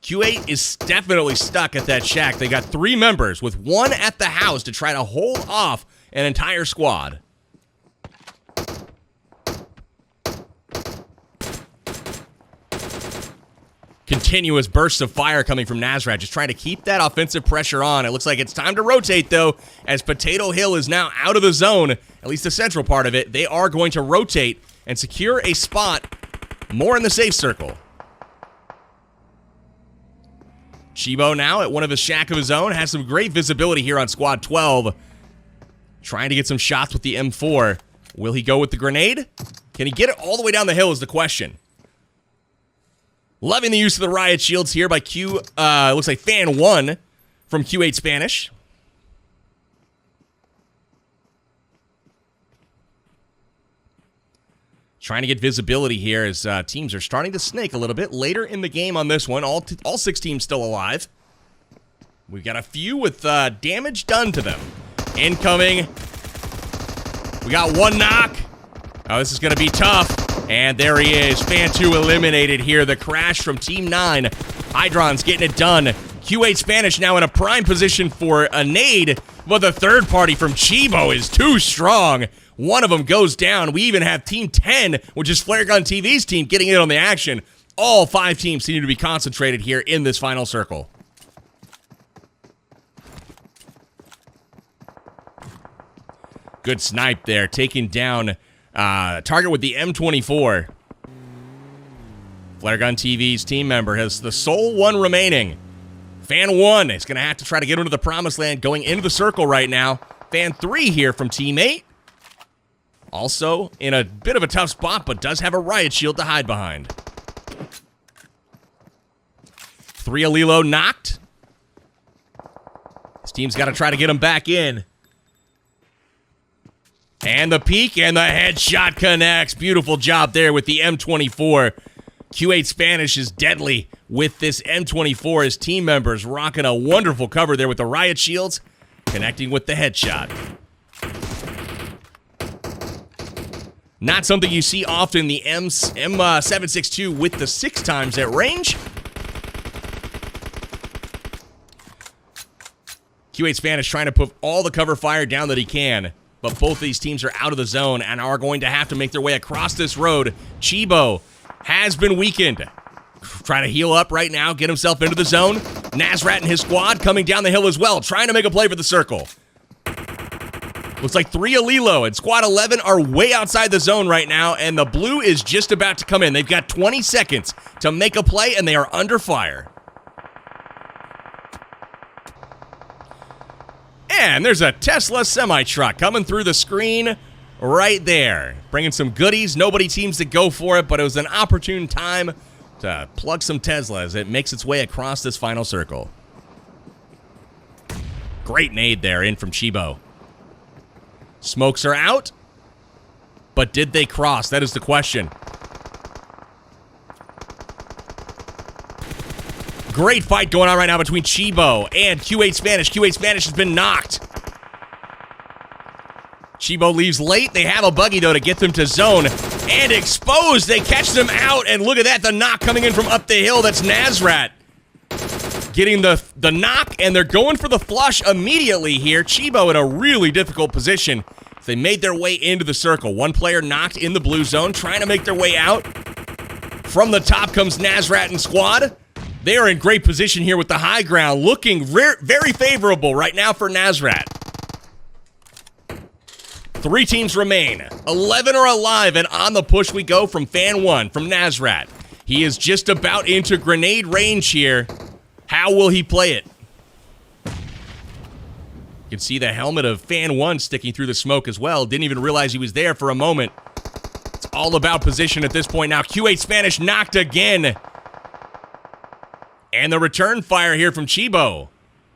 [SPEAKER 4] Q8 is definitely stuck at that shack. They got 3 members with 1 at the house to try to hold off an entire squad. Continuous bursts of fire coming from Nazrat, just trying to keep that offensive pressure on. It looks like it's time to rotate, though, as Potato Hill is now out of the zone, at least the central part of it. They are going to rotate and secure a spot more in the safe circle. Chibo now at one of his shack of his own, has some great visibility here on Squad 12. Trying to get some shots with the M4. Will he go with the grenade? Can he get it all the way down the hill is the question. Loving the use of the riot shields here by looks like Fan 1 from Q8 Spanish. Trying to get visibility here as teams are starting to snake a little bit later in the game on this one. All 6 teams still alive. We've got a few with damage done to them. Incoming. We got 1 knock. Oh, this is going to be tough. And there he is. Fan 2 eliminated here. The crash from Team 9. Hydron's getting it done. Q8 Spanish now in a prime position for a nade, but the third party from Chibo is too strong. One of them goes down. We even have Team 10, which is Flare Gun TV's team, getting in on the action. All 5 teams seem to be concentrated here in this final circle. Good snipe there, taking down target with the M24. Flare Gun TV's team member has the sole one remaining. Fan 1 is going to have to try to get into the promised land, going into the circle right now. Fan 3 here from Team 8. Also in a bit of a tough spot, but does have a riot shield to hide behind. 3 Alilo knocked. His team's got to try to get him back in. And the peek and the headshot connects. Beautiful job there with the M24. Q8 Spanish is deadly with this M24. His team members rocking a wonderful cover there with the riot shields, connecting with the headshot. Not something you see often, the M762 with the 6 times at range. Q8 Spanish trying to put all the cover fire down that he can. But both of these teams are out of the zone and are going to have to make their way across this road. Chibo has been weakened. Trying to heal up right now, get himself into the zone. Nazrat and his squad coming down the hill as well, trying to make a play for the circle. Looks like 3 Alilo and Squad 11 are way outside the zone right now, and the blue is just about to come in. They've got 20 seconds to make a play, and they are under fire. And there's a Tesla semi-truck coming through the screen right there. Bringing some goodies. Nobody seems to go for it, but it was an opportune time to plug some Tesla as it makes its way across this final circle. Great nade there in from Chibo. Smokes are out, but did they cross? That is the question. Great fight going on right now between Chibo and Q8 Spanish. Q8 Spanish has been knocked. Chibo leaves late. They have a buggy, though, to get them to zone. And exposed. They catch them out. And look at that. The knock coming in from up the hill. That's Nazrat getting the knock. And they're going for the flush immediately here. Chibo in a really difficult position. They made their way into the circle. One player knocked in the blue zone, trying to make their way out. From the top comes Nazrat and squad. They are in great position here with the high ground, looking very favorable right now for Nazrat. 3 teams remain. 11 are alive, and on the push we go from Fan 1, from Nazrat. He is just about into grenade range here. How will he play it? You can see the helmet of Fan 1 sticking through the smoke as well. Didn't even realize he was there for a moment. It's all about position at this point now. Q8 Spanish knocked again. And the return fire here from Chibo.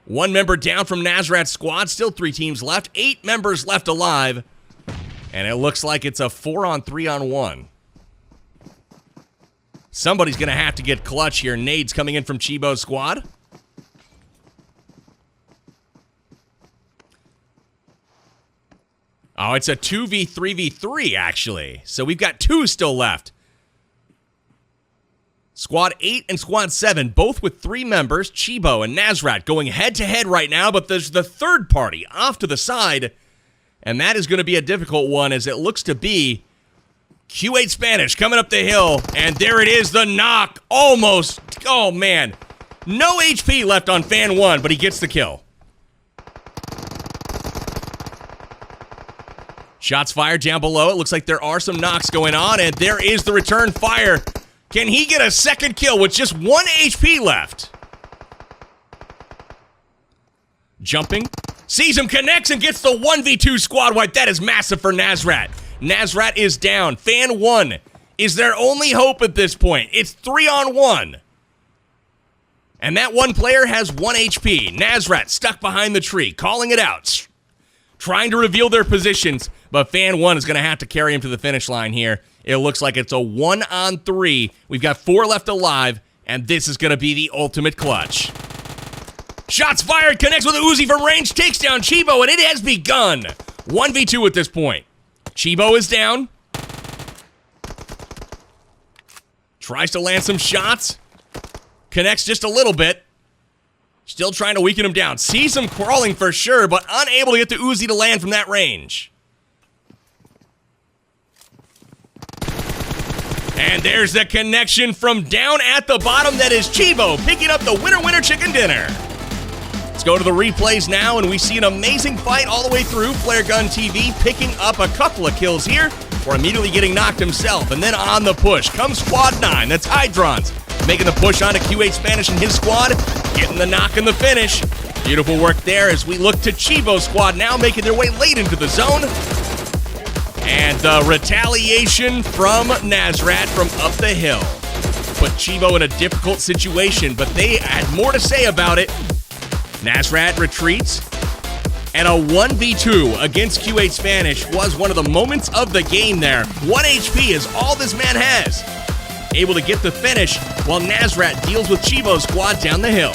[SPEAKER 4] One member down from Nazrat's squad. Still 3 teams left. 8 members left alive. And it looks like it's a 4-on-3-on-1. Somebody's going to have to get clutch here. Nades coming in from Chibo's squad. Oh, it's a 2v3v3, actually. So we've got 2 still left. Squad 8 and Squad 7, both with 3 members, Chibo and Nazrat, going head-to-head right now, but there's the third party off to the side, and that is going to be a difficult one, as it looks to be Q8 Spanish coming up the hill, and there it is, the knock, almost. Oh, man. No HP left on Fan 1, but he gets the kill. Shots fired down below. It looks like there are some knocks going on, and there is the return fire. Can he get a second kill with just 1 HP left? Jumping. Sees him, connects, and gets the 1v2 squad wipe. That is massive for Nazrat. Nazrat is down. Fan 1 is their only hope at this point. It's 3-on-1. And that one player has 1 HP. Nazrat stuck behind the tree, calling it out. Trying to reveal their positions, but Fan 1 is going to have to carry him to the finish line here. It looks like it's a 1-on-3. We've got 4 left alive, and this is going to be the ultimate clutch. Shots fired, connects with a Uzi from range, takes down Chibo, and it has begun. 1v2 at this point. Chibo is down. Tries to land some shots. Connects just a little bit. Still trying to weaken him down. Sees him crawling for sure, but unable to get the Uzi to land from that range. And there's the connection from down at the bottom. That is Chibo picking up the winner chicken dinner. Let's go to the replays now, and we see an amazing fight all the way through. Flare Gun TV picking up a couple of kills here, or immediately getting knocked himself. And then on the push comes Squad 9. That's Hydrons making the push onto Q8 Spanish and his squad, getting the knock and the finish. Beautiful work there as we look to Chibo's squad now making their way late into the zone. And the retaliation from Nazrat from up the hill put Chibo in a difficult situation, but they had more to say about it. Nazrat retreats, and a 1v2 against Q8 Spanish was one of the moments of the game there. 1 HP is all this man has. Able to get the finish while Nazrat deals with Chibo's squad down the hill.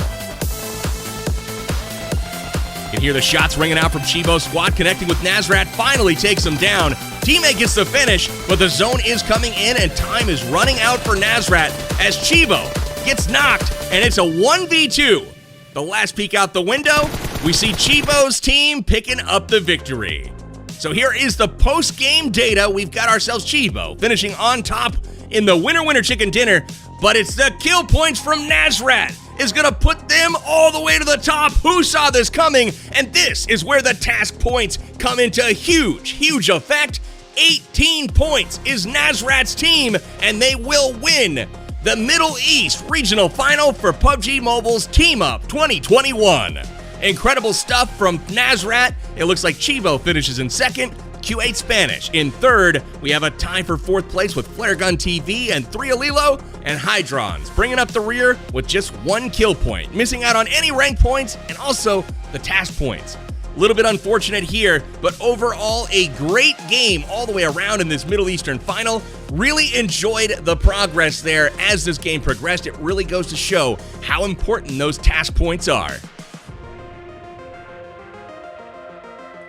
[SPEAKER 4] You can hear the shots ringing out from Chibo's squad, connecting with Nazrat, finally takes him down. Teammate gets the finish, but the zone is coming in and time is running out for Nazrat as Chibo gets knocked, and it's a 1v2. The last peek out the window, we see Chibo's team picking up the victory. So here is the post-game data. We've got ourselves Chibo finishing on top in the winner chicken dinner, but it's the kill points from Nazrat is going to put them all the way to the top. Who saw this coming? And this is where the task points come into huge effect. 18 points is Nazrat's team, and they will win the Middle East Regional Final for PUBG Mobile's Team Up 2021. Incredible stuff from Nazrat. It looks like Chibo finishes in second, Q8 Spanish in third. We have a tie for fourth place with Flare Gun TV and 3 Alilo, and Hydrons bringing up the rear with just 1 kill point, missing out on any rank points and also the task points. A little bit unfortunate here, but overall a great game all the way around in this Middle Eastern final. Really enjoyed the progress there as this game progressed. It really goes to show how important those task points are.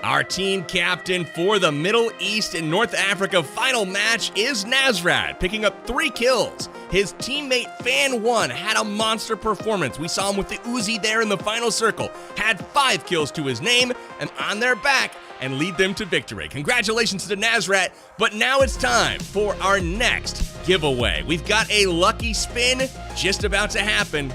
[SPEAKER 4] Our team captain for the Middle East and North Africa final match is Nazrat, picking up 3 kills. His teammate Fan 1 had a monster performance. We saw him with the Uzi there in the final circle, had 5 kills to his name, and on their back, and lead them to victory. Congratulations to Nazrat, but now it's time for our next giveaway. We've got a lucky spin just about to happen.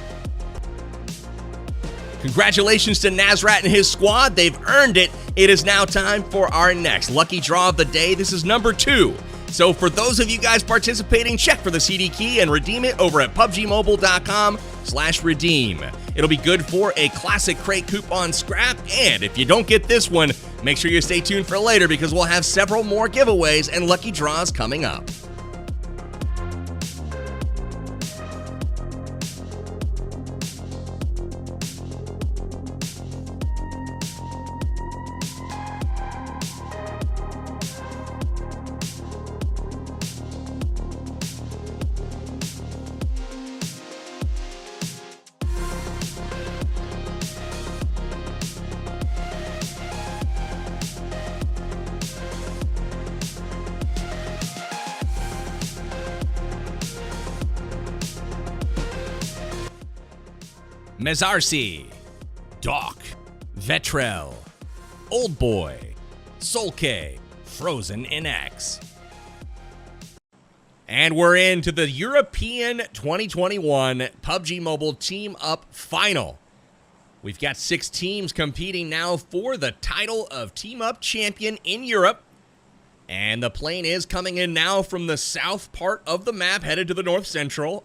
[SPEAKER 4] Congratulations to Nazrat and his squad. They've earned it. It is now time for our next lucky draw of the day. This is number 2. So for those of you guys participating, check for the CD key and redeem it over at PUBGmobile.com/redeem. It'll be good for a classic crate coupon scrap, and if you don't get this one, Make sure you stay tuned for later because we'll have several more giveaways and lucky draws coming up. Mezarcy, Doc, Vetrel, Old Boy, Solke, Frozen NX. And we're into the European 2021 PUBG Mobile Team Up Final. We've got 6 teams competing now for the title of Team Up Champion in Europe. And the plane is coming in now from the south part of the map, headed to the north central.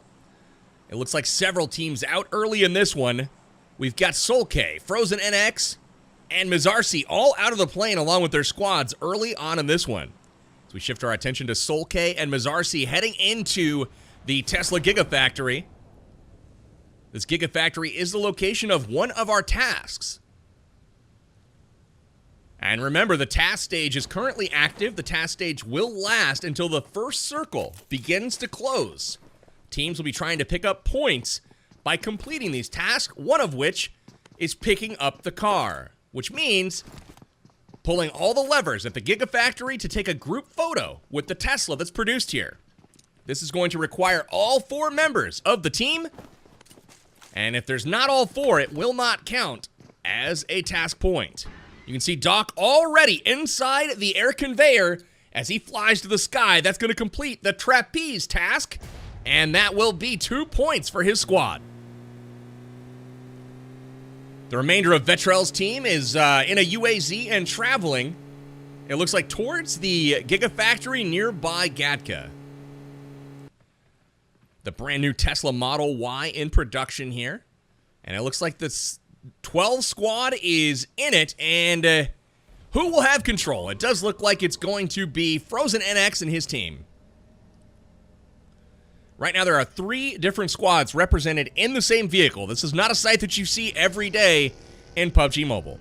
[SPEAKER 4] It looks like several teams out early in this one. We've got Solke, Frozen NX, and Mezarcy all out of the plane along with their squads early on in this one. So we shift our attention to Solke and Mezarcy heading into the Tesla Gigafactory. This Gigafactory is the location of one of our tasks. And remember, the task stage is currently active. The task stage will last until the first circle begins to close. Teams will be trying to pick up points by completing these tasks, one of which is picking up the car, which means pulling all the levers at the Gigafactory to take a group photo with the Tesla that's produced here. This is going to require all 4 members of the team, and if there's not all 4, it will not count as a task point. You can see Doc already inside the air conveyor as he flies to the sky. That's going to complete the trapeze task. And that will be 2 points for his squad. The remainder of Vetrel's team is in a UAZ and traveling, it looks like, towards the Gigafactory nearby Gatka. The brand new Tesla Model Y in production here. And it looks like this 12 squad is in it. And who will have control? It does look like it's going to be Frozen NX and his team. Right now, there are 3 different squads represented in the same vehicle. This is not a sight that you see every day in PUBG Mobile.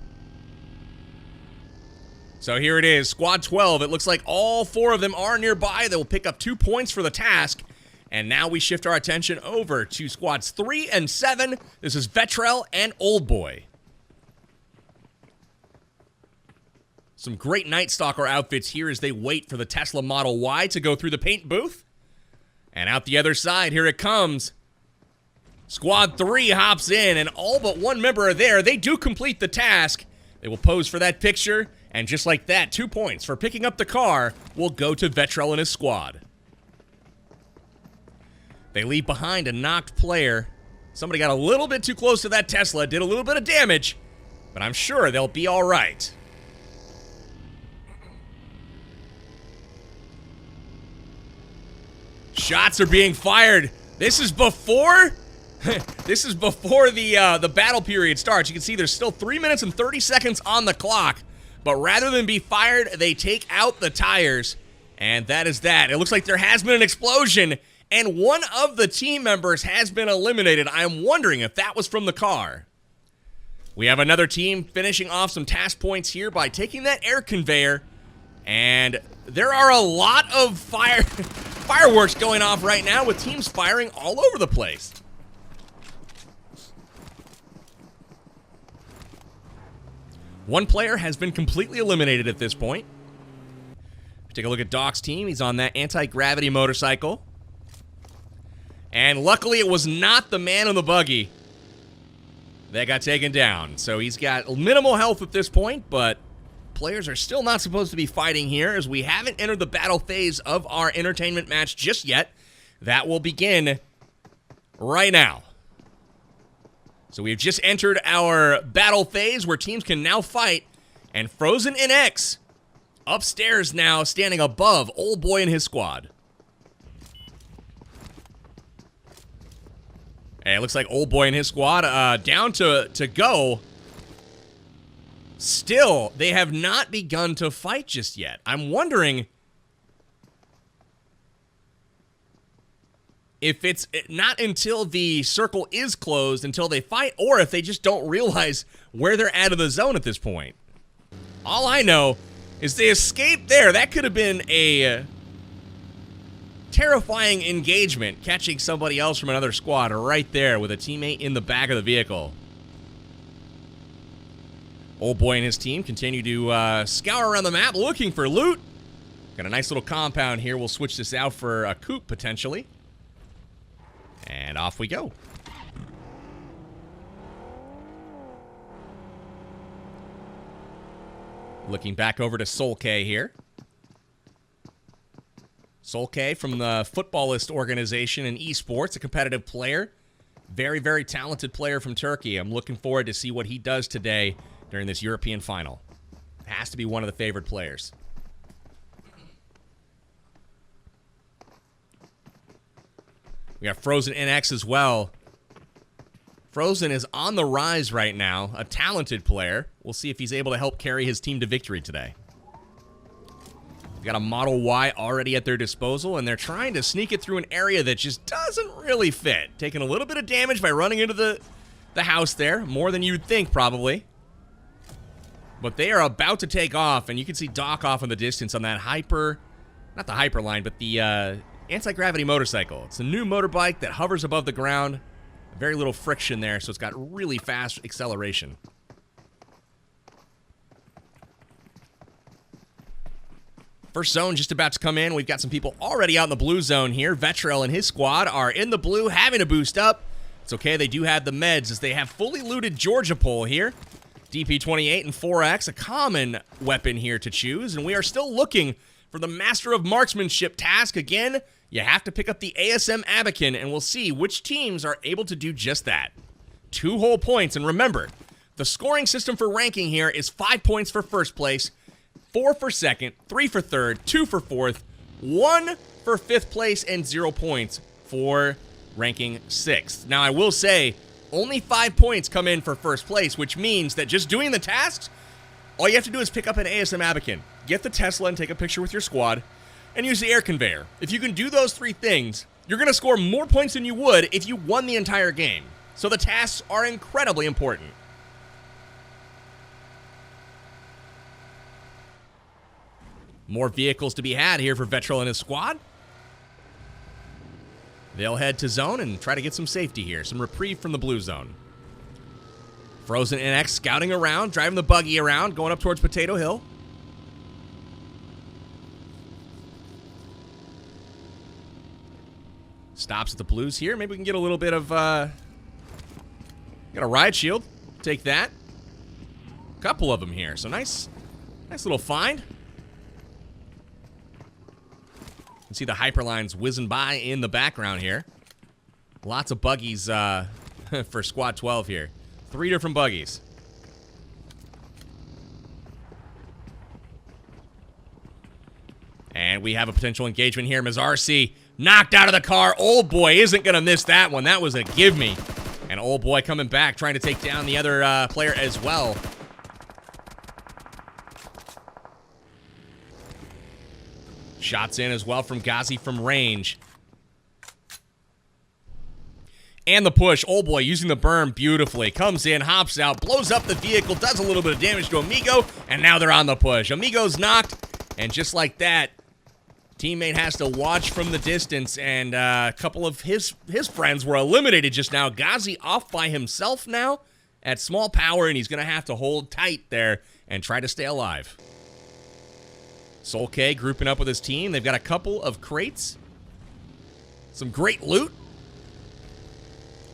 [SPEAKER 4] So here it is, Squad 12. It looks like all 4 of them are nearby. They will pick up 2 points for the task. And now we shift our attention over to Squads 3 and 7. This is Vetrel and Old Boy. Some great Night Stalker outfits here as they wait for the Tesla Model Y to go through the paint booth. And out the other side, here it comes. Squad 3 hops in, and all but 1 member are there. They do complete the task. They will pose for that picture, and just like that, 2 points for picking up the car will go to Vetrel and his squad. They leave behind a knocked player. Somebody got a little bit too close to that Tesla, did a little bit of damage, but I'm sure they'll be all right. Shots are being fired. This is before the battle period starts. You can see there's still 3 minutes and 30 seconds on the clock. But rather than be fired, they take out the tires. And that is that. It looks like there has been an explosion, and one of the team members has been eliminated. I'm wondering if that was from the car. We have another team finishing off some task points here by taking that air conveyor. And there are a lot of fireworks going off right now with teams firing all over the place. One player has been completely eliminated at this point. Take a look at Doc's team. He's on that anti-gravity motorcycle. And luckily it was not the man in the buggy that got taken down. So he's got minimal health at this point, but players are still not supposed to be fighting here as we haven't entered the battle phase of our entertainment match just yet. That will begin right now. So we've just entered our battle phase where teams can now fight, and Frozen NX upstairs now standing above Old Boy and his squad. And it looks like Old Boy and his squad down to go. Still, they have not begun to fight just yet. I'm wondering if it's not until the circle is closed until they fight, or if they just don't realize where they're out of the zone at this point. All I know is they escaped there. That could have been a terrifying engagement, catching somebody else from another squad right there with a teammate in the back of the vehicle. Old Boy and his team continue to scour around the map looking for loot. Got a nice little compound here. We'll switch this out for a coupe potentially. And off we go. Looking back over to Sol K here. Sol K from the Footballist organization in esports, a competitive player. Very, very talented player from Turkey. I'm looking forward to see what he does today during this European final. Has to be one of the favored players. We got Frozen NX as well. Frozen is on the rise right now, a talented player. We'll see if he's able to help carry his team to victory today. We've got a Model Y already at their disposal, and they're trying to sneak it through an area that just doesn't really fit. Taking a little bit of damage by running into the house there, more than you'd think probably. But they are about to take off, and you can see Doc off in the distance on that not the Hyperline, but the anti-gravity motorcycle. It's a new motorbike that hovers above the ground. Very little friction there, so it's got really fast acceleration. First zone just about to come in. We've got some people already out in the blue zone here. Vetrell and his squad are in the blue, having to boost up. It's okay, they do have the meds as they have fully looted Georgia Pole here. DP-28 and 4X, a common weapon here to choose, and we are still looking for the Master of Marksmanship task. Again, you have to pick up the ASM Abacan, and we'll see which teams are able to do just that. 2 whole points, and remember, the scoring system for ranking here is 5 points for first place, 4 for second, 3 for third, 2 for fourth, 1 for fifth place, and 0 points for ranking sixth. Now, I will say, only 5 points come in for first place, which means that just doing the tasks, all you have to do is pick up an ASM Abacan, get the Tesla and take a picture with your squad, and use the air conveyor. If you can do those 3 things, you're going to score more points than you would if you won the entire game. So the tasks are incredibly important. More vehicles to be had here for Vetrell and his squad. They'll head to zone and try to get some safety here, some reprieve from the blue zone. Frozen NX scouting around, driving the buggy around, going up towards Potato Hill. Stops at the blues here. Maybe we can get a little bit of, got a riot shield. Take that. Couple of them here. So nice little find. You can see the Hyperlines whizzing by in the background here. Lots of buggies for Squad 12 here. 3 different buggies. And we have a potential engagement here. Mazarsi knocked out of the car. Old Boy isn't going to miss that one. That was a give me. And Old Boy coming back, trying to take down the other player as well. Shots in as well from Ghazi from range. And the push. Old Boy using the berm beautifully. Comes in, hops out, blows up the vehicle, does a little bit of damage to Amigo, and now they're on the push. Amigo's knocked, and just like that, teammate has to watch from the distance, and a couple of his friends were eliminated just now. Ghazi off by himself now at small power, and he's going to have to hold tight there and try to stay alive. Sol K grouping up with his team. They've got a couple of crates. Some great loot.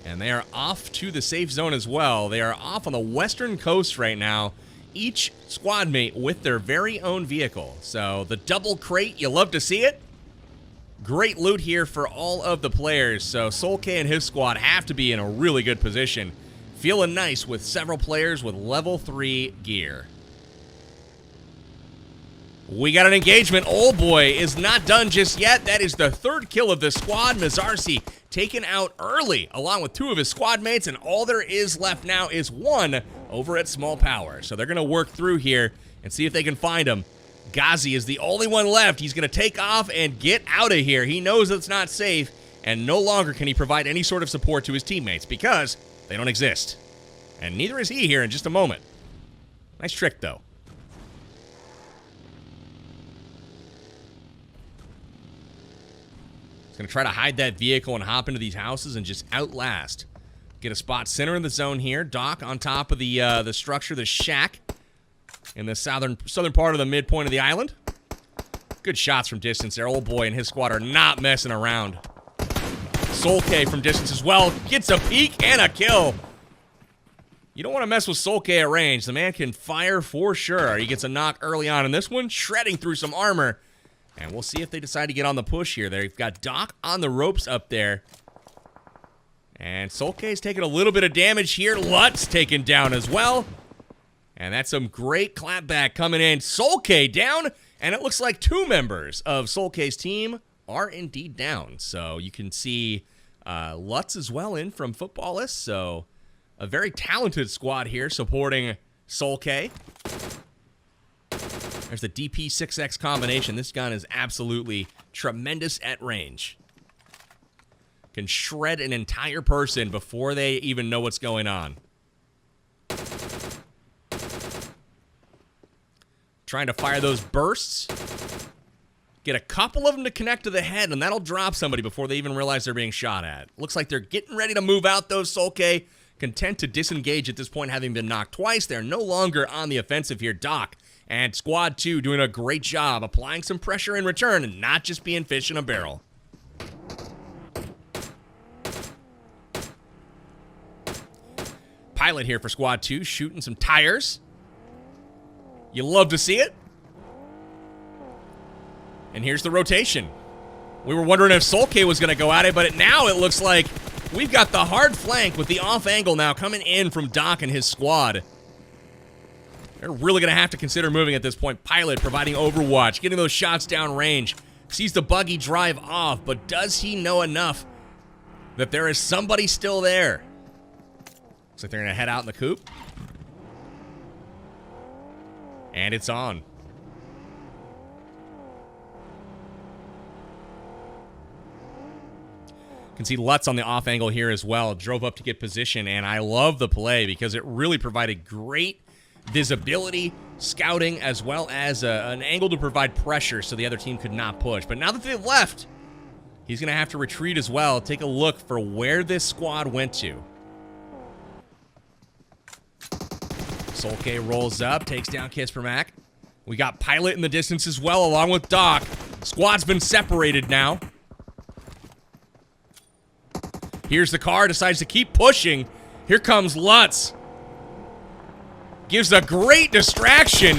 [SPEAKER 4] And they are off to the safe zone as well. They are off on the western coast right now. Each squad mate with their very own vehicle. So the double crate, you love to see it. Great loot here for all of the players. So Sol K and his squad have to be in a really good position. Feeling nice with several players with level 3 gear. We got an engagement. Old Boy is not done just yet. That is the 3rd kill of the squad. Mazarsi taken out early along with 2 of his squad mates, and all there is left now is 1 over at Small Power. So they're going to work through here and see if they can find him. Ghazi is the only one left. He's going to take off and get out of here. He knows it's not safe, and no longer can he provide any sort of support to his teammates because they don't exist. And neither is he here in just a moment. Nice trick, though. He's going to try to hide that vehicle and hop into these houses and just outlast. Get a spot center in the zone here. Doc on top of the structure, the shack, in the southern part of the midpoint of the island. Good shots from distance there. Old boy and his squad are not messing around. Soul K from distance as well. Gets a peek and a kill. You don't want to mess with Soul K at range. The man can fire for sure. He gets a knock early on in this one, shredding through some armor. And we'll see if they decide to get on the push here. They've got Doc on the ropes up there. And Soul K's taking a little bit of damage here. Lutz taken down as well. And that's some great clapback coming in. Soul K down. And it looks like 2 members of Soul K's team are indeed down. So you can see Lutz as well in from Footballist. So a very talented squad here supporting Soul K. There's the DP6X combination. This gun is absolutely tremendous at range. Can shred an entire person before they even know what's going on. Trying to fire those bursts. Get a couple of them to connect to the head, and that'll drop somebody before they even realize they're being shot at. Looks like they're getting ready to move out, though. Soul K content to disengage at this point, having been knocked twice. They're no longer on the offensive here. Doc and Squad 2 doing a great job applying some pressure in return and not just being fish in a barrel. Pilot here for Squad 2, shooting some tires. You love to see it. And here's the rotation. We were wondering if Soul K was going to go at it, but now it looks like we've got the hard flank with the off angle now coming in from Doc and his squad. They're really going to have to consider moving at this point. Pilot providing overwatch, getting those shots down range. Sees the buggy drive off, but does he know enough that there is somebody still there? Looks like they're going to head out in the coupe. And it's on. Can see Lutz on the off angle here as well. Drove up to get position, and I love the play because it really provided great visibility, scouting, as well as an angle to provide pressure so the other team could not push. But now that they've left, he's going to have to retreat as well. Take a look for where this squad went to. Soul K rolls up, takes down Kispermac. We got Pilot in the distance as well, along with Doc. Squad's been separated now. Here's the car, decides to keep pushing. Here comes Lutz. Gives a great distraction.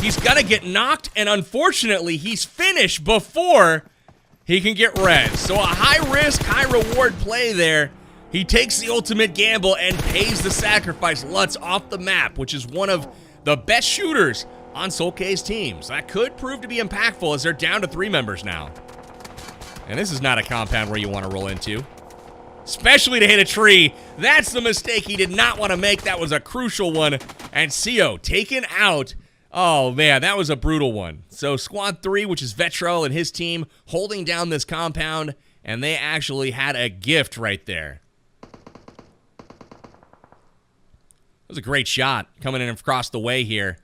[SPEAKER 4] He's gonna get knocked, and unfortunately, he's finished before he can get red. So a high-risk, high-reward play there. He takes the ultimate gamble and pays the sacrifice. Lutz off the map, which is one of the best shooters on Soul K's teams. That could prove to be impactful as they're down to 3 members now. And this is not a compound where you want to roll into. Especially to hit a tree. That's the mistake he did not want to make. That was a crucial one. And CO taken out. Oh, man, that was a brutal one. So Squad 3, which is Vetro and his team, holding down this compound. And they actually had a gift right there. That was a great shot coming in across the way here.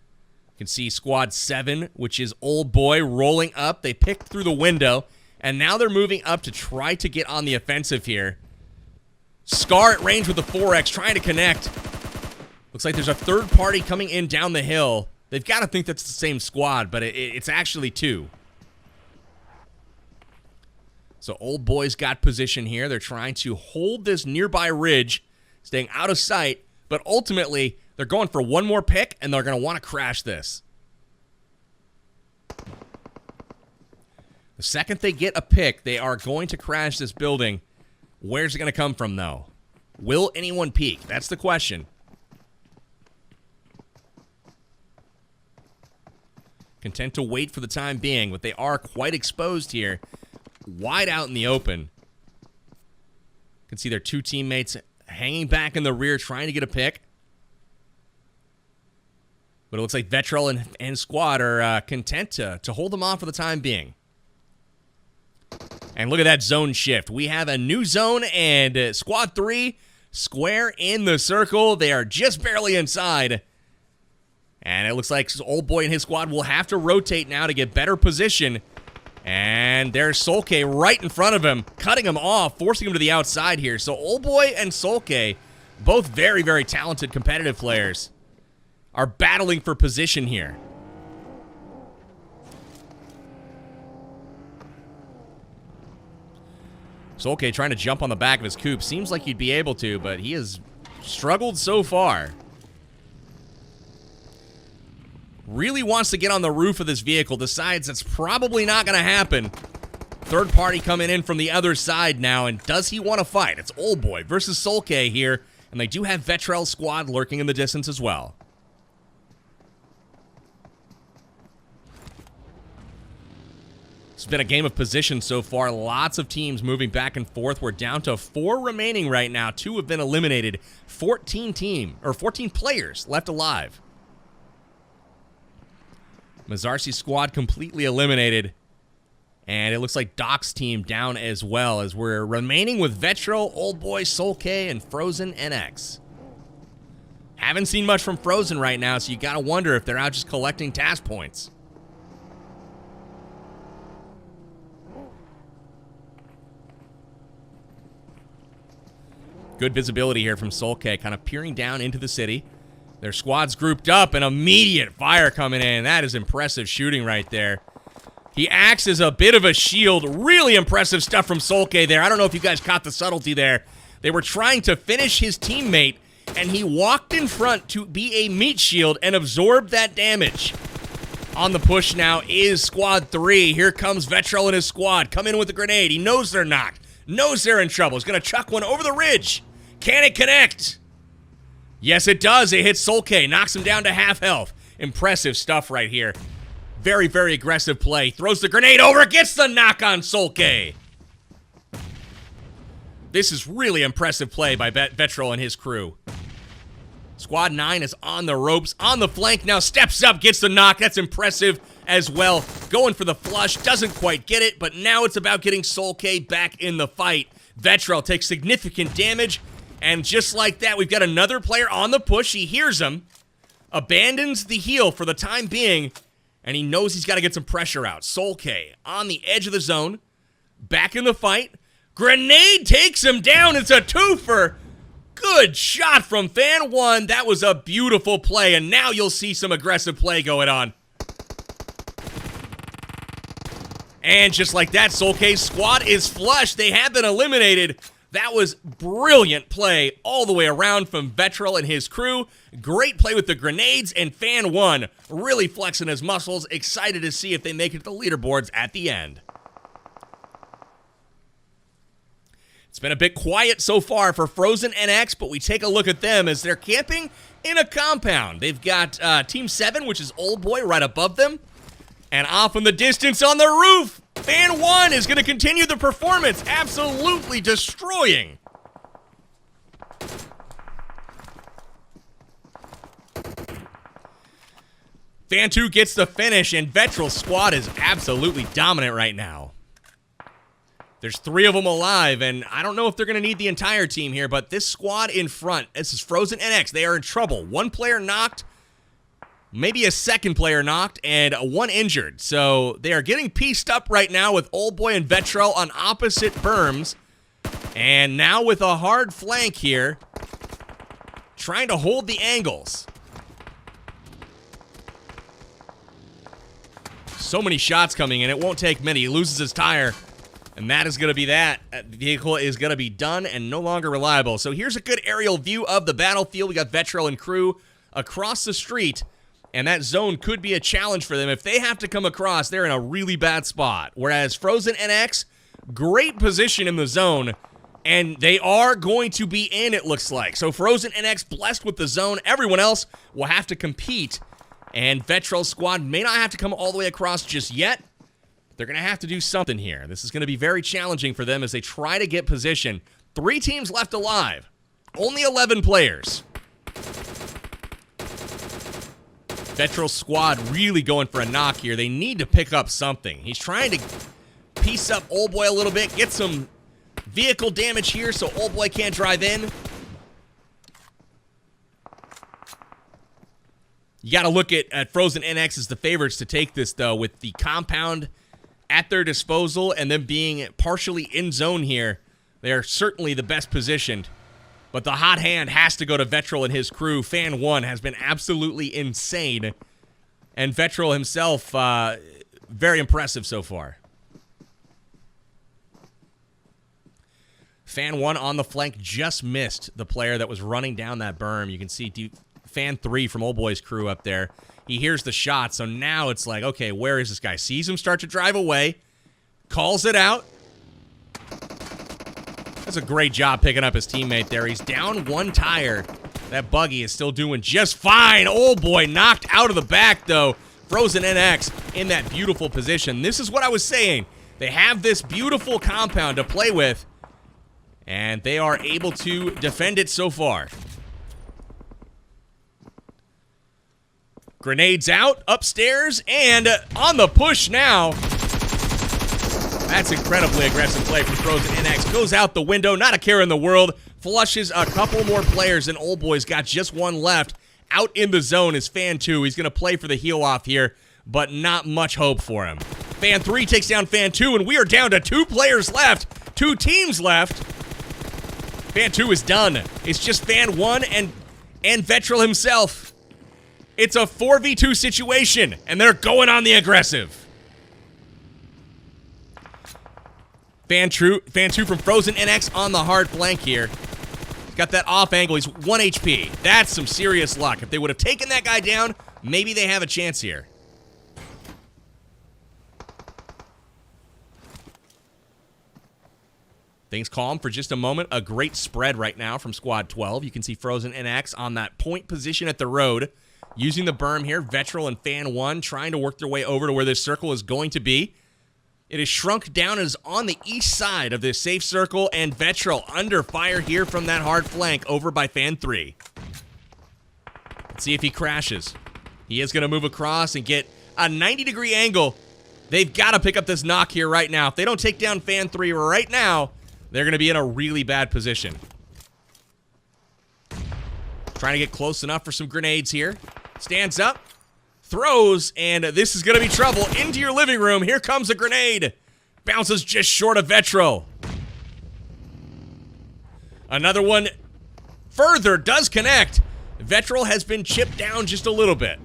[SPEAKER 4] You can see Squad 7, which is Old Boy, rolling up. They picked through the window. And now they're moving up to try to get on the offensive here. Scar at range with the 4X, trying to connect. Looks like there's a third party coming in down the hill. They've got to think that's the same squad, but it's actually 2. So Old Boy's got position here. They're trying to hold this nearby ridge, staying out of sight, but ultimately, they're going for one more pick, and they're going to want to crash this. The second they get a pick, they are going to crash this building. Where's it going to come from, though? Will anyone peek? That's the question. Content to wait for the time being, but they are quite exposed here. Wide out in the open. You can see their 2 teammates hanging back in the rear, trying to get a pick. But it looks like Vetrel and squad are content to hold them off for the time being. And look at that zone shift. We have a new zone, and squad 3 square in the circle. They are just barely inside. And it looks like Old Boy and his squad will have to rotate now to get better position. And there's Solke right in front of him, cutting him off, forcing him to the outside here. So Old Boy and Solke, both very, very talented competitive players, are battling for position here. Solke trying to jump on the back of his coupe. Seems like he'd be able to, but he has struggled so far. Really wants to get on the roof of this vehicle. Decides it's probably not going to happen. Third party coming in from the other side now. And does he want to fight? It's Old Boy versus Solke here. And they do have Vetrel's squad lurking in the distance as well. It's been a game of position so far. Lots of teams moving back and forth. We're down to 4 remaining right now. 2 have been eliminated. 14 players left alive. Mazarsi's squad completely eliminated. And it looks like Doc's team down as well, as we're remaining with Vetrel, Old Boy, Solke, and Frozen NX. Haven't seen much from Frozen right now, so you gotta wonder if they're out just collecting task points. Good visibility here from Solke, kind of peering down into the city. Their squad's grouped up, and immediate fire coming in. That is impressive shooting right there. He acts as a bit of a shield. Really impressive stuff from Solke there. I don't know if you guys caught the subtlety there. They were trying to finish his teammate, and he walked in front to be a meat shield and absorbed that damage. On the push now is Squad 3. Here comes Vetrel and his squad. Come in with a grenade. He knows they're knocked. Knows they're in trouble. He's going to chuck one over the ridge. Can it connect? Yes, it does. It hits Solke. Knocks him down to half health. Impressive stuff right here. Very, very aggressive play. Throws the grenade over. Gets the knock on Solke. This is really impressive play by Vetrel and his crew. Squad 9 is on the ropes, on the flank now, steps up, gets the knock. That's impressive as well. Going for the flush, doesn't quite get it, but now it's about getting Solke back in the fight. Vetrel takes significant damage, and just like that, we've got another player on the push. He hears him, abandons the heal for the time being, and he knows he's got to get some pressure out. Solke on the edge of the zone, back in the fight. Grenade takes him down. It's a twofer. Good shot from Fan 1. That was a beautiful play, and now you'll see some aggressive play going on. And just like that, Solke's squad is flush. They have been eliminated. That was brilliant play all the way around from Vetrel and his crew. Great play with the grenades, and Fan 1 really flexing his muscles. Excited to see if they make it to the leaderboards at the end. It's been a bit quiet so far for Frozen NX, but we take a look at them as they're camping in a compound. They've got Team 7, which is Old Boy, right above them. And off in the distance on the roof, Fan 1 is going to continue the performance, absolutely destroying. Fan 2 gets the finish, and Vetrel's squad is absolutely dominant right now. There's 3 of them alive, and I don't know if they're going to need the entire team here, but this squad in front, this is Frozen NX. They are in trouble. 1 player knocked, maybe a 2nd player knocked, and 1 injured. So they are getting pieced up right now with Old Boy and Vetrel on opposite berms. And now with a hard flank here, trying to hold the angles. So many shots coming in. It won't take many. He loses his tire. And that is going to be that. The vehicle is going to be done and no longer reliable. So here's a good aerial view of the battlefield. We got Vetrel and crew across the street. And that zone could be a challenge for them. If they have to come across, they're in a really bad spot. Whereas Frozen NX, great position in the zone. And they are going to be in, it looks like. So Frozen NX blessed with the zone. Everyone else will have to compete. And Vetrel's squad may not have to come all the way across just yet. They're going to have to do something here. This is going to be very challenging for them as they try to get position. 3 teams left alive. Only 11 players. Vetral's squad really going for a knock here. They need to pick up something. He's trying to piece up Old Boy a little bit, get some vehicle damage here so Old Boy can't drive in. You got to look at Frozen NX as the favorites to take this, though, with the compound at their disposal and them being partially in zone here. They are certainly the best positioned. But the hot hand has to go to Vetral and his crew. Fan 1 has been absolutely insane. And Vetral himself, very impressive so far. Fan 1 on the flank just missed the player that was running down that berm. You can see Fan 3 from Old Boy's crew up there. He hears the shot, so now it's like, okay, where is this guy? Sees him start to drive away, calls it out. That's a great job picking up his teammate there. He's down one tire. That buggy is still doing just fine. Old Boy knocked out of the back, though. Frozen NX in that beautiful position. This is what I was saying. They have this beautiful compound to play with, and they are able to defend it so far. Grenades out, upstairs, and on the push now. That's incredibly aggressive play from Frozen NX. Goes out the window, not a care in the world. Flushes a couple more players, and Old Boy's got just one left. Out in the zone is Fan 2. He's going to play for the heal off here, but not much hope for him. Fan 3 takes down Fan 2, and we are down to 2 players left. 2 teams left. Fan 2 is done. It's just Fan 1 and Vetral himself. It's a 4v2 situation, and they're going on the aggressive. Fan 2 from Frozen NX on the hard flank here. He's got that off angle. He's 1 HP. That's some serious luck. If they would have taken that guy down, maybe they have a chance here. Things calm for just a moment. A great spread right now from Squad 12. You can see Frozen NX on that point position at the road. Using the berm here, Vetral and Fan 1 trying to work their way over to where this circle is going to be. It is shrunk down and is on the east side of this safe circle, and Vetral under fire here from that hard flank over by Fan 3. Let's see if he crashes. He is going to move across and get a 90-degree angle. They've got to pick up this knock here right now. If they don't take down Fan 3 right now, they're going to be in a really bad position. Trying to get close enough for some grenades here. Stands up. Throws, and this is going to be trouble. Into your living room. Here comes a grenade. Bounces just short of Vetral. Another one further does connect. Vetral has been chipped down just a little bit.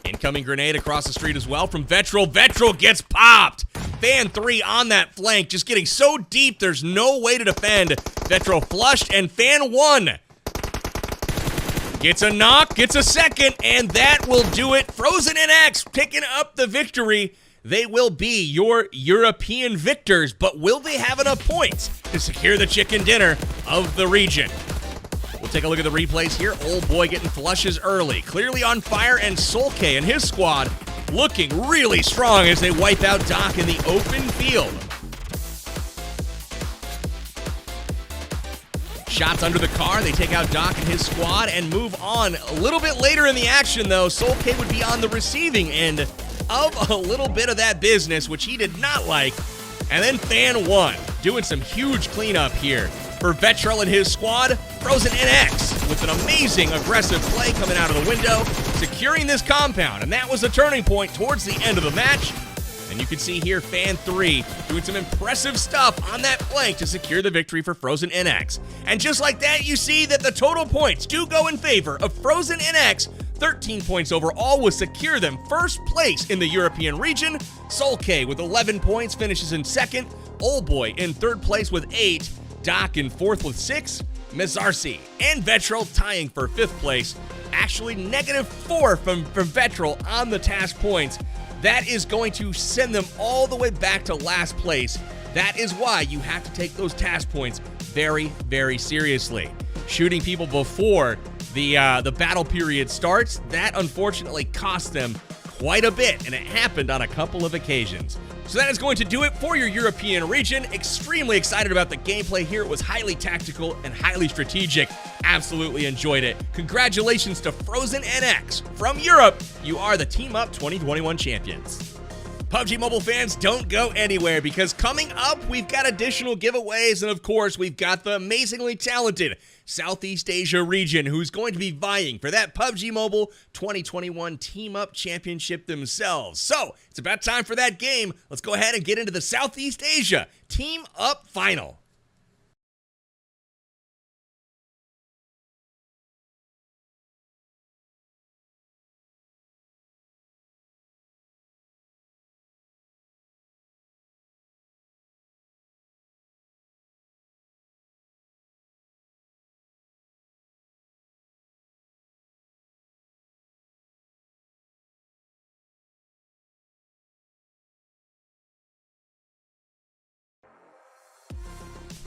[SPEAKER 4] Incoming grenade across the street as well from Vetral. Vetral gets popped. Fan 3 on that flank, just getting so deep there's no way to defend. Vetral flushed, and Fan 1 gets a knock, gets a second, and that will do it. Frozen NX picking up the victory. They will be your European victors, but will they have enough points to secure the chicken dinner of the region? We'll take a look at the replays here. Old Boy getting flushes early. Clearly on fire, and Solke and his squad looking really strong as they wipe out Doc in the open field. Shots under the car. They take out Doc and his squad and move on. A little bit later in the action, though, Solke would be on the receiving end of a little bit of that business, which he did not like. And then Fan 1 doing some huge cleanup here for Vetral and his squad. Frozen NX with an amazing aggressive play coming out of the window, securing this compound. And that was a turning point towards the end of the match. And you can see here Fan 3 doing some impressive stuff on that flank to secure the victory for Frozen NX. And just like that, you see that the total points do go in favor of Frozen NX. 13 points overall will secure them first place in the European region. Solke with 11 points finishes in second. Old Boy in third place with 8. Doc in fourth with 6. Mizarsi and Vetral tying for fifth place. Actually, -4 from Vetral on the task points. That is going to send them all the way back to last place. That is why you have to take those task points very, very seriously. Shooting people before the battle period starts, that unfortunately cost them quite a bit, and it happened on a couple of occasions. So that is going to do it for your European region. Extremely excited about the gameplay here. It was highly tactical and highly strategic. absolutely enjoyed it. Congratulations to Frozen NX. From Europe, you are the Team Up 2021 champions. PUBG Mobile fans, don't go anywhere because coming up, we've got additional giveaways, and of course, we've got the amazingly talented Southeast Asia region who's going to be vying for that PUBG Mobile 2021 Team Up Championship themselves. So, it's about time for that game. Let's go ahead and get into the Southeast Asia Team Up Final.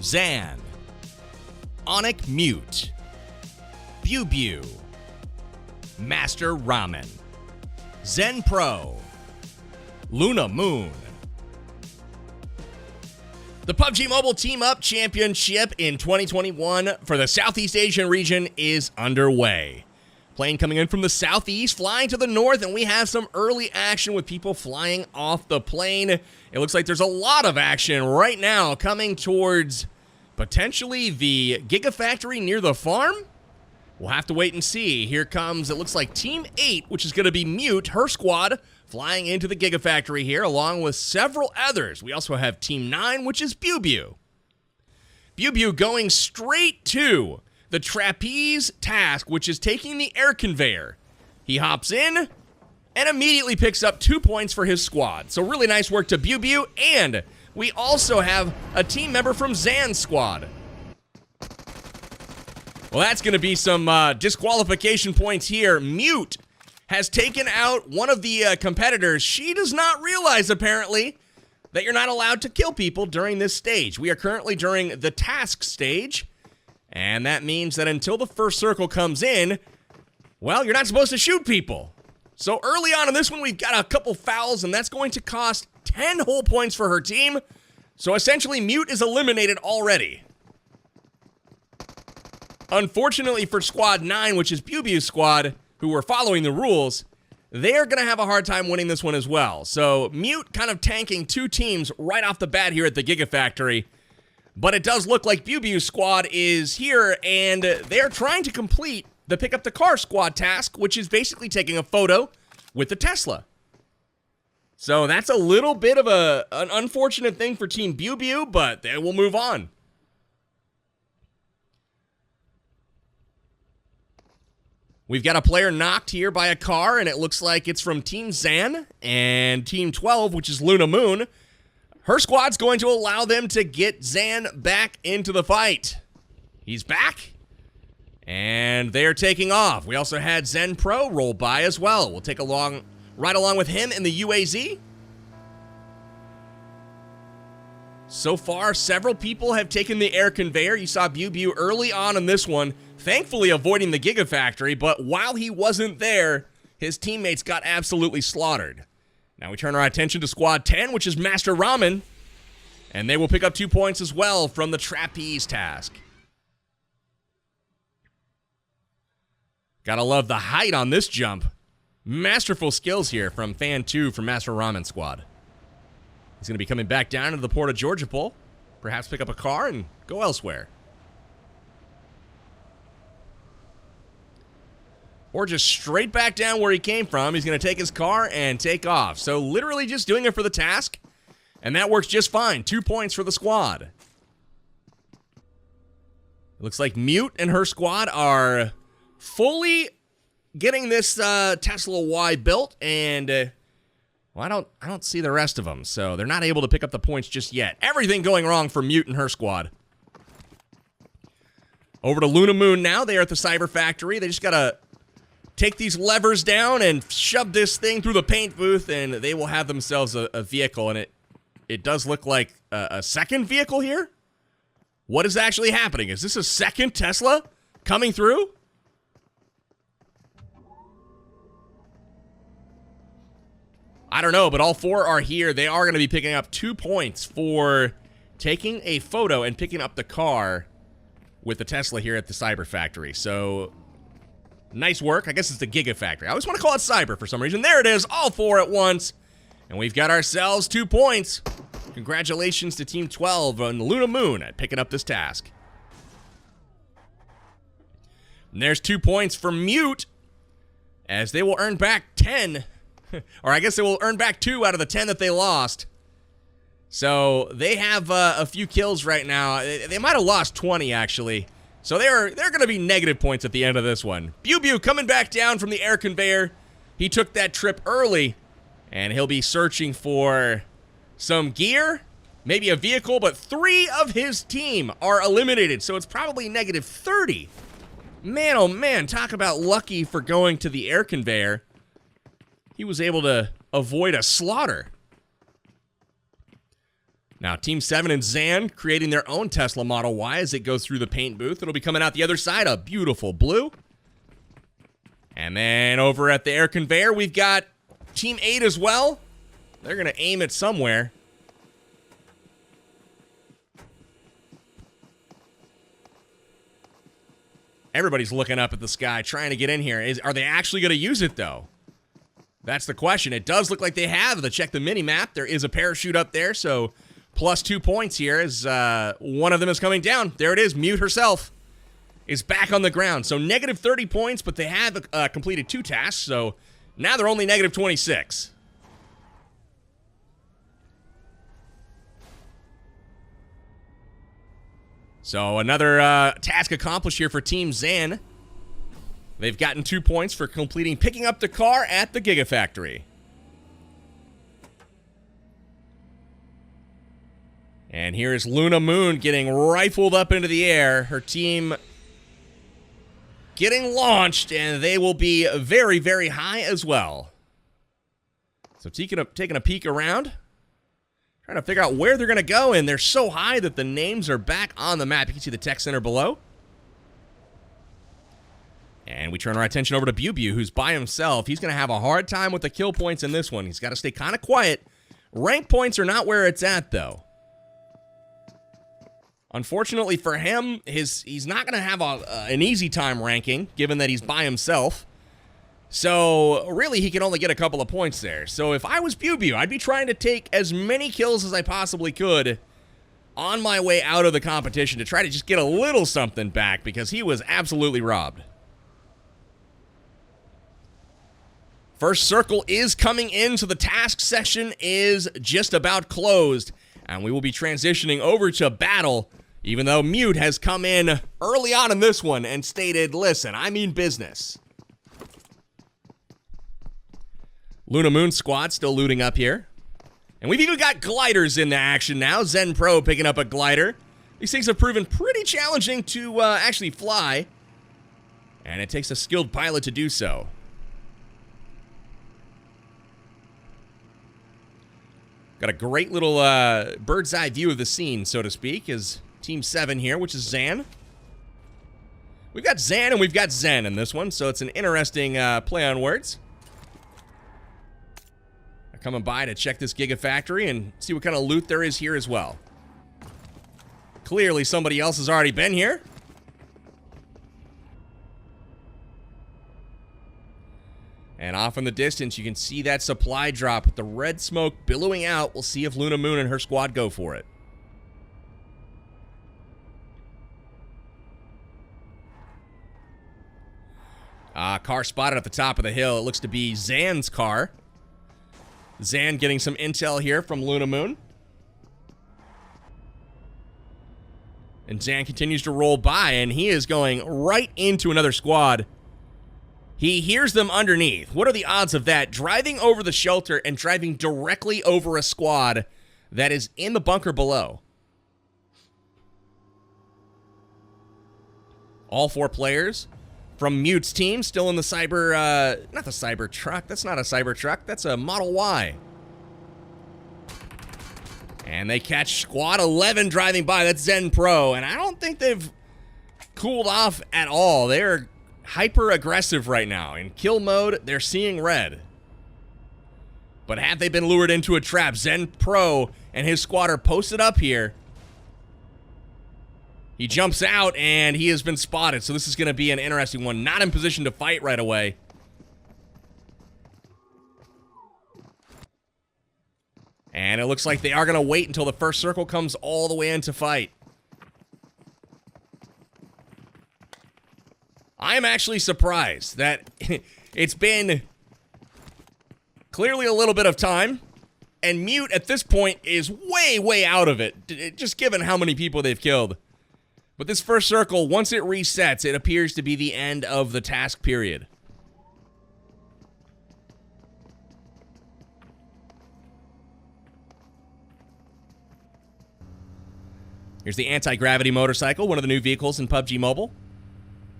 [SPEAKER 4] Zan, Onic Mute, Pubg, Master Ramen, Zen Pro, Luna Moon. The PUBG Mobile Team Up Championship in 2021 for the Southeast Asian region is underway. Plane coming in from the southeast, flying to the north, and we have some early action with people flying off the plane. It looks like there's a lot of action right now coming towards potentially the Gigafactory near the farm. We'll have to wait and see. Here comes, it looks like Team 8, which is going to be Mute, her squad, flying into the Gigafactory here, along with several others. We also have Team 9, which is Pubg. Pubg going straight to the trapeze task, which is taking the air conveyor. He hops in and immediately picks up 2 points for his squad. So really nice work to Pubg, and we also have a team member from Zan's squad. Well, that's going to be some disqualification points here. Mute has taken out one of the competitors. She does not realize, apparently, that you're not allowed to kill people during this stage. We are currently during the task stage, and that means that until the first circle comes in, well, you're not supposed to shoot people. So early on in this one, we've got a couple fouls, and that's going to cost 10 whole points for her team. So essentially, Mute is eliminated already. Unfortunately for Squad 9, which is Pubg's squad, who were following the rules, they're going to have a hard time winning this one as well. So Mute kind of tanking 2 teams right off the bat here at the Gigafactory. But it does look like Pubg's squad is here, and they're trying to complete the Pick Up the Car squad task, which is basically taking a photo with the Tesla. So that's a little bit of an unfortunate thing for Team Pubg, but they will move on. We've got a player knocked here by a car, and it looks like it's from Team Zan and Team 12, which is Luna Moon. Her squad's going to allow them to get Zan back into the fight. He's back, and they're taking off. We also had Zen Pro roll by as well. We'll take right along with him in the UAZ. So far, several people have taken the air conveyor. You saw Pubg early on in this one, thankfully avoiding the Gigafactory, but while he wasn't there, his teammates got absolutely slaughtered. Now we turn our attention to Squad 10, which is Master Ramen, and they will pick up 2 points as well from the trapeze task. Gotta love the height on this jump. Masterful skills here from Fan 2 from Master Ramen squad. He's going to be coming back down into the Port of Georgia Pole, perhaps pick up a car and go elsewhere. Or just straight back down where he came from. He's going to take his car and take off. So literally just doing it for the task, and that works just fine. 2 points for the squad. It looks like Mute and her squad are fully getting this Tesla Y built, and well, I don't see the rest of them, so they're not able to pick up the points just yet. Everything going wrong for Mute and her squad. Over to Luna Moon now. They are at the Cyber Factory. They just gotta take these levers down and shove this thing through the paint booth, and they will have themselves a vehicle, and it does look like a second vehicle here. What is actually happening? Is this a second Tesla coming through? I don't know, but all 4 are here. They are going to be picking up 2 points for taking a photo and picking up the car with the Tesla here at the Cyber Factory. So, nice work. I guess it's the Gigafactory. I always want to call it Cyber for some reason. There it is, all 4 at once. And we've got ourselves 2 points. Congratulations to Team 12 on Luna Moon at picking up this task. And there's 2 points for Mute, as they will earn back 10. Or I guess they will earn back 2 out of the 10 that they lost. So they have a few kills right now. They might have lost 20, actually. So they're going to be negative points at the end of this one. Pubg coming back down from the air conveyor. He took that trip early, and he'll be searching for some gear, maybe a vehicle, but 3 of his team are eliminated, so it's probably negative 30. Man, oh man, talk about lucky for going to the air conveyor. He was able to avoid a slaughter. Now, Team 7 and Zan creating their own Tesla Model Y as it goes through the paint booth. It'll be coming out the other side, a beautiful blue. And then over at the air conveyor, we've got Team 8 as well. They're going to aim it somewhere. Everybody's looking up at the sky, trying to get in here. Are they actually going to use it, though? That's the question. It does look like they have. To check the mini-map, there is a parachute up there, so plus 2 points here as one of them is coming down. There it is. Mute herself is back on the ground. So negative 30 points, but they have completed 2 tasks, so now they're only negative 26. So another task accomplished here for Team Zan. They've gotten 2 points for picking up the car at the Gigafactory. And here is Luna Moon getting rifled up into the air. Her team getting launched, and they will be very, very high as well. So taking a peek around. Trying to figure out where they're going to go, and they're so high that the names are back on the map. You can see the tech center below. And we turn our attention over to Pubg, who's by himself. He's going to have a hard time with the kill points in this one. He's got to stay kind of quiet. Rank points are not where it's at, though. Unfortunately for him, he's not going to have an easy time ranking, given that he's by himself. So, really, he can only get a couple of points there. So, if I was Pubg, I'd be trying to take as many kills as I possibly could on my way out of the competition to try to just get a little something back, because he was absolutely robbed. First circle is coming in, so the task session is just about closed. And we will be transitioning over to battle, even though Mute has come in early on in this one and stated, listen, I mean business. Luna Moon squad still looting up here. And we've even got gliders in the action now. Zen Pro picking up a glider. These things have proven pretty challenging to actually fly. And it takes a skilled pilot to do so. Got a great little bird's eye view of the scene, so to speak, as Team 7 here, which is Zan. We've got Zan and we've got Zen in this one, so it's an interesting play on words. Coming by to check this Gigafactory and see what kind of loot there is here as well. Clearly somebody else has already been here. And off in the distance, you can see that supply drop with the red smoke billowing out. We'll see if Luna Moon and her squad go for it. Car spotted at the top of the hill. It looks to be Zan's car. Zan getting some intel here from Luna Moon. And Zan continues to roll by, and he is going right into another squad. He hears them underneath. What are the odds of that? Driving over the shelter and driving directly over a squad that is in the bunker below. All 4 players from Mute's team still in the cyber, not the cyber truck. That's not a cyber truck. That's a Model Y. And they catch Squad 11 driving by. That's Zen Pro. And I don't think they've cooled off at all. They're hyper aggressive right now. In kill mode, they're seeing red. But have they been lured into a trap? Zen Pro and his squad are posted up here. He jumps out, and he has been spotted, so this is going to be an interesting one. Not in position to fight right away. And it looks like they are going to wait until the first circle comes all the way in to fight. I am actually surprised that it's been clearly a little bit of time, and Mute at this point is way, way out of it, just given how many people they've killed. But this first circle, once it resets, it appears to be the end of the task period. Here's the anti-gravity motorcycle, one of the new vehicles in PUBG Mobile.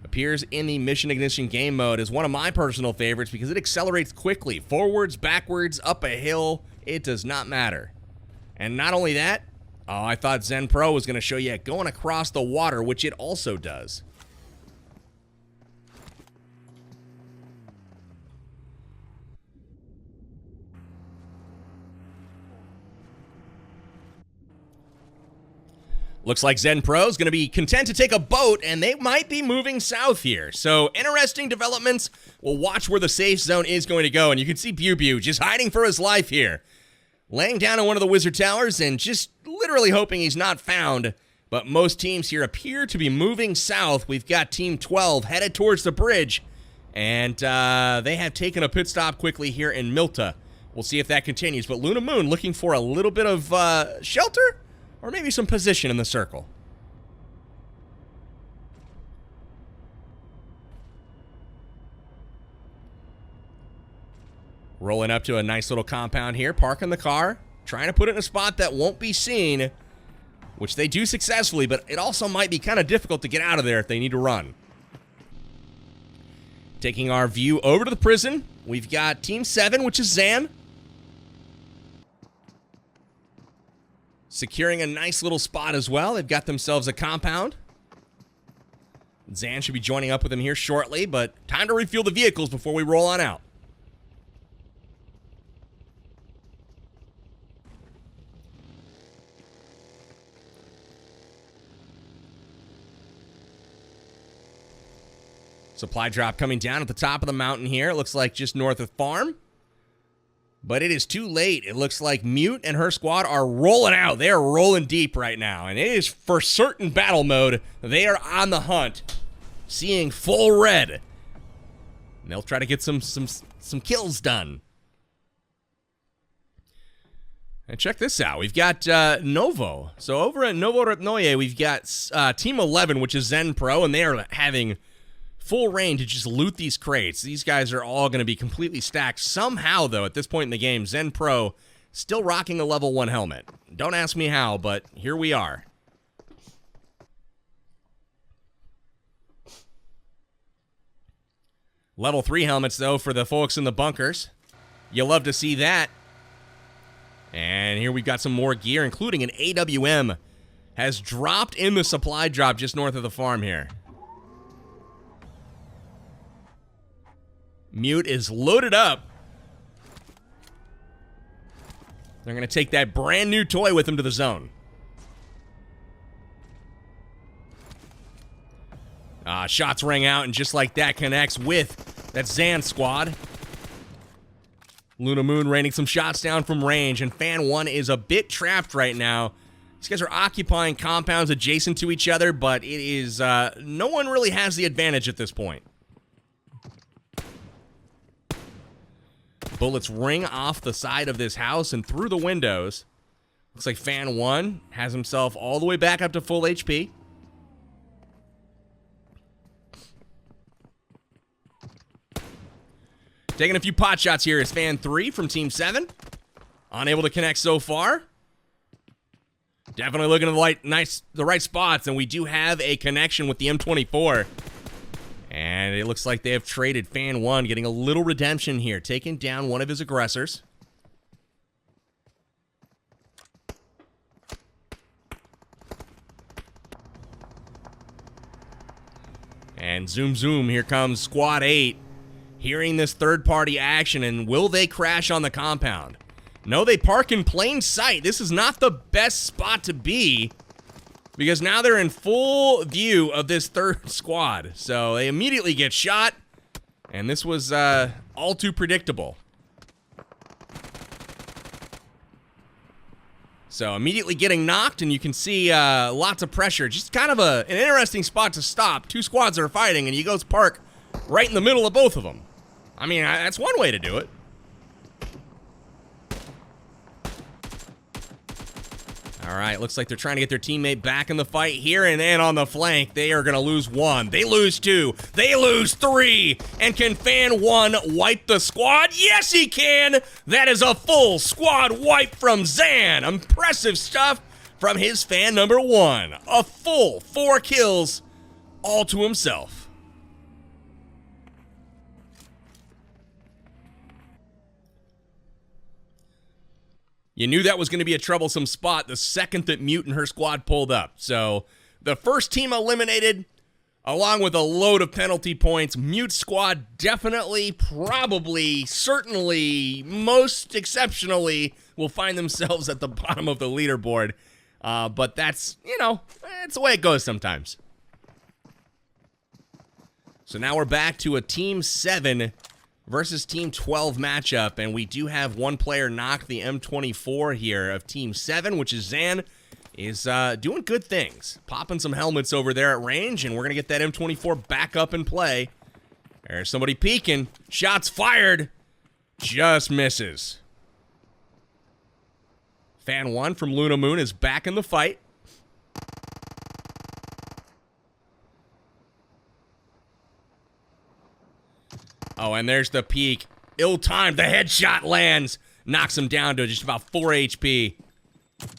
[SPEAKER 4] Appears in the Mission Ignition game mode as one of my personal favorites because it accelerates quickly. Forwards, backwards, up a hill, it does not matter. And not only that, I thought Zen Pro was going to show you going across the water, which it also does. Looks like Zen Pro is going to be content to take a boat, and they might be moving south here. So, interesting developments. We'll watch where the safe zone is going to go, and you can see Pubg just hiding for his life here. Laying down in one of the wizard towers and just literally hoping he's not found. But most teams here appear to be moving south. We've got Team 12 headed towards the bridge, and they have taken a pit stop quickly here in Milta. We'll see if that continues. But Luna Moon looking for a little bit of shelter? Or maybe some position in the circle. Rolling up to a nice little compound here, parking the car, trying to put it in a spot that won't be seen, which they do successfully, but it also might be kind of difficult to get out of there if they need to run. Taking our view over to the prison, we've got Team 7, which is Zan. Securing a nice little spot as well. They've got themselves a compound. Zan should be joining up with them here shortly, but time to refuel the vehicles before we roll on out. Supply drop coming down at the top of the mountain here. It looks like just north of Farm. But it is too late. It looks like Mute and her squad are rolling out. They are rolling deep right now. And it is for certain battle mode. They are on the hunt. Seeing full red. And they'll try to get some kills done. And check this out. We've got Novo. So over at Novo Repnoye, we've got Team 11, which is Zen Pro. And they are having full reign to just loot these crates. These guys are all going to be completely stacked. Somehow, though, at this point in the game, Zen Pro still rocking a level 1 helmet. Don't ask me how, but here we are. Level 3 helmets, though, for the folks in the bunkers. You'll love to see that. And here we've got some more gear, including an AWM has dropped in the supply drop just north of the farm here. Mute is loaded up. They're going to take that brand new toy with them to the zone. Shots ring out, and just like that connects with that Zan squad. Luna Moon raining some shots down from range, and Fan 1 is a bit trapped right now. These guys are occupying compounds adjacent to each other, but it is, no one really has the advantage at this point. Bullets ring off the side of this house and through the windows. Looks like Fan 1 has himself all the way back up to full HP. Taking a few pot shots here is Fan 3 from Team 7. Unable to connect so far. Definitely looking at the right spots, and we do have a connection with the M24. And it looks like they have traded. Fan 1 getting a little redemption here, taking down one of his aggressors. And zoom, zoom, here comes Squad 8. Hearing this third-party action, and will they crash on the compound? No, they park in plain sight. This is not the best spot to be. because now they're in full view of this third squad. So they immediately get shot, and this was all too predictable. So immediately getting knocked, and you can see lots of pressure. Just kind of an interesting spot to stop. Two squads are fighting, and he goes park right in the middle of both of them. I mean, that's one way to do it. All right, looks like they're trying to get their teammate back in the fight here, and then on the flank, they are going to lose one. They lose two. They lose three. And can Fan 1 wipe the squad? Yes, he can. That is a full squad wipe from Zan. Impressive stuff from his fan number 1. A full 4 kills, all to himself. You knew that was going to be a troublesome spot the second that Mute and her squad pulled up. So the first team eliminated, along with a load of penalty points. Mute's squad definitely, probably, certainly, most exceptionally will find themselves at the bottom of the leaderboard. But that's, it's the way it goes sometimes. So now we're back to a Team 7 versus Team 12 matchup, and we do have one player knock. The M24 here of Team 7, which is Zan, is doing good things. Popping some helmets over there at range, and we're going to get that M24 back up in play. There's somebody peeking. Shots fired. Just misses. Fan 1 from Luna Moon is back in the fight. Oh, and there's the peek. Ill-timed. The headshot lands. Knocks him down to just about 4 HP.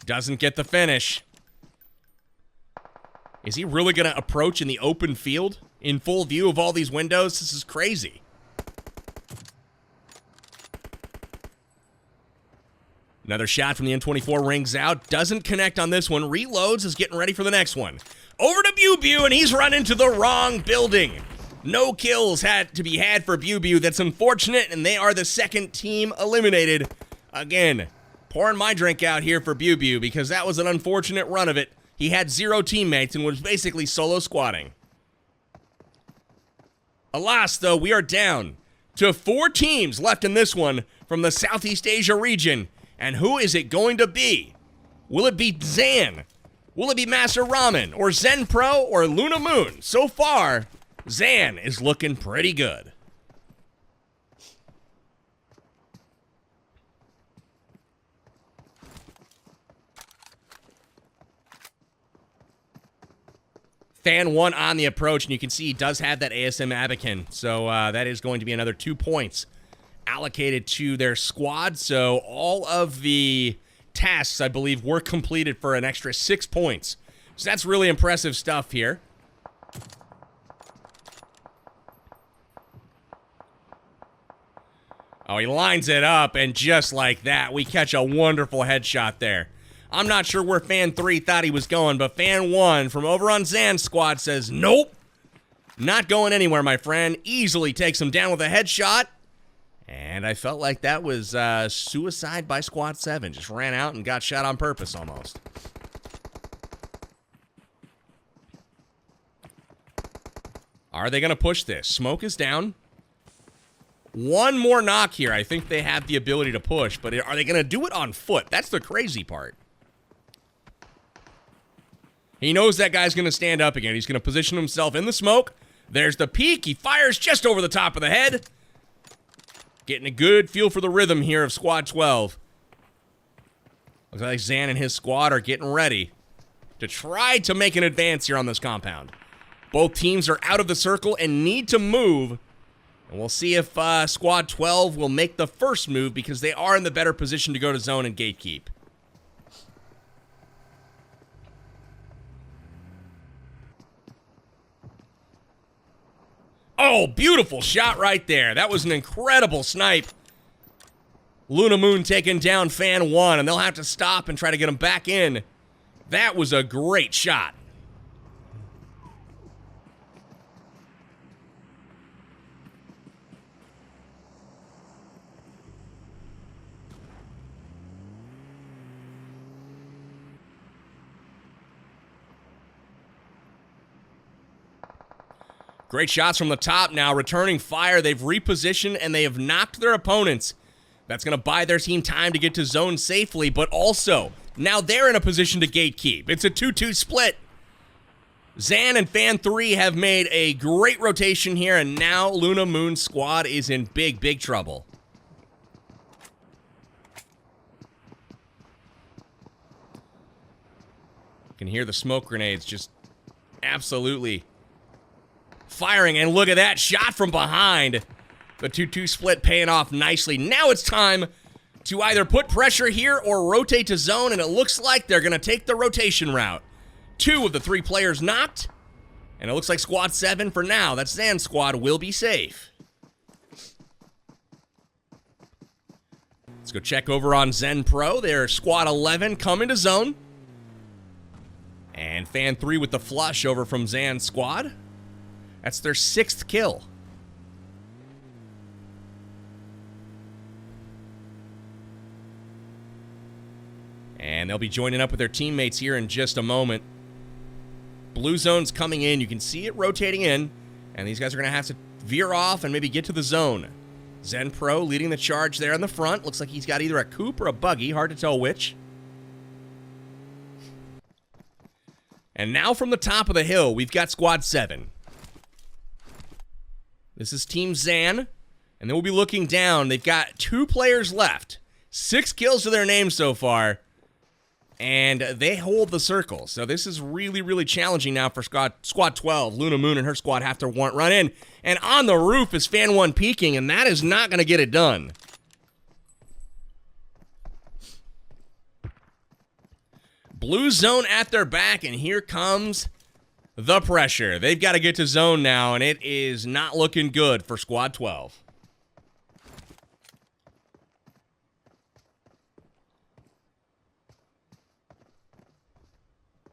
[SPEAKER 4] Doesn't get the finish. Is he really going to approach in the open field? In full view of all these windows? This is crazy. Another shot from the M24 rings out. Doesn't connect on this one. Reloads, is getting ready for the next one. Over to Pubg, and he's run into the wrong building. No kills had to be had for Pubg. That's unfortunate, and they are the second team eliminated. Again, pouring my drink out here for Pubg because that was an unfortunate run of it. He had 0 teammates and was basically solo squatting. Alas, though, we are down to 4 teams left in this one from the Southeast Asia region. And who is it going to be? Will it be Zan? Will it be Master Ramen? Or Zen Pro? Or Luna Moon? So far, Zan is looking pretty good. Fan 1 on the approach, and you can see he does have that ASM Abacan. So that is going to be another 2 points allocated to their squad. So all of the tasks, I believe, were completed for an extra 6 points. So that's really impressive stuff here. Oh, he lines it up, and just like that, we catch a wonderful headshot there. I'm not sure where Fan 3 thought he was going, but Fan 1 from over on Zan's squad says, nope, not going anywhere, my friend. Easily takes him down with a headshot. And I felt like that was suicide by Squad 7. Just ran out and got shot on purpose almost. Are they going to push this? Smoke is down. One more knock here. I think they have the ability to push, but are they going to do it on foot? That's the crazy part. He knows that guy's going to stand up again. He's going to position himself in the smoke. There's the peek. He fires just over the top of the head. Getting a good feel for the rhythm here of Squad 12. Looks like Zan and his squad are getting ready to try to make an advance here on this compound. Both teams are out of the circle and need to move. And we'll see if Squad 12 will make the first move because they are in the better position to go to zone and gatekeep. Oh, beautiful shot right there. That was an incredible snipe. Luna Moon taking down Fan 1, and they'll have to stop and try to get him back in. That was a great shot. Great shots from the top now, returning fire. They've repositioned and they have knocked their opponents. That's going to buy their team time to get to zone safely, but also now they're in a position to gatekeep. It's a 2-2 split. Zan and Fan 3 have made a great rotation here, and now Luna Moon squad is in big, big trouble. You can hear the smoke grenades just absolutely firing, and look at that shot from behind. The 2-2 split paying off nicely. Now it's time to either put pressure here or rotate to zone, and it looks like they're going to take the rotation route. 2 of the 3 players knocked, and it looks like Squad 7 for now. That Zan squad will be safe. Let's go check over on Zen Pro. They're Squad 11 coming to zone. And Fan 3 with the flush over from Zan's squad. That's their 6th kill. And they'll be joining up with their teammates here in just a moment. Blue zone's coming in. You can see it rotating in. And these guys are going to have to veer off and maybe get to the zone. Zen Pro leading the charge there in the front. Looks like he's got either a coupe or a buggy. Hard to tell which. And now from the top of the hill, we've got Squad 7. This is Team Zan. And then we'll be looking down. They've got 2 players left. 6 kills to their name so far. And they hold the circle. So this is really, really challenging now for Squad 12. Luna Moon and her squad have to run in. And on the roof is Fan 1 peeking, and that is not going to get it done. Blue zone at their back, and here comes the pressure. They've got to get to zone now, and it is not looking good for Squad 12.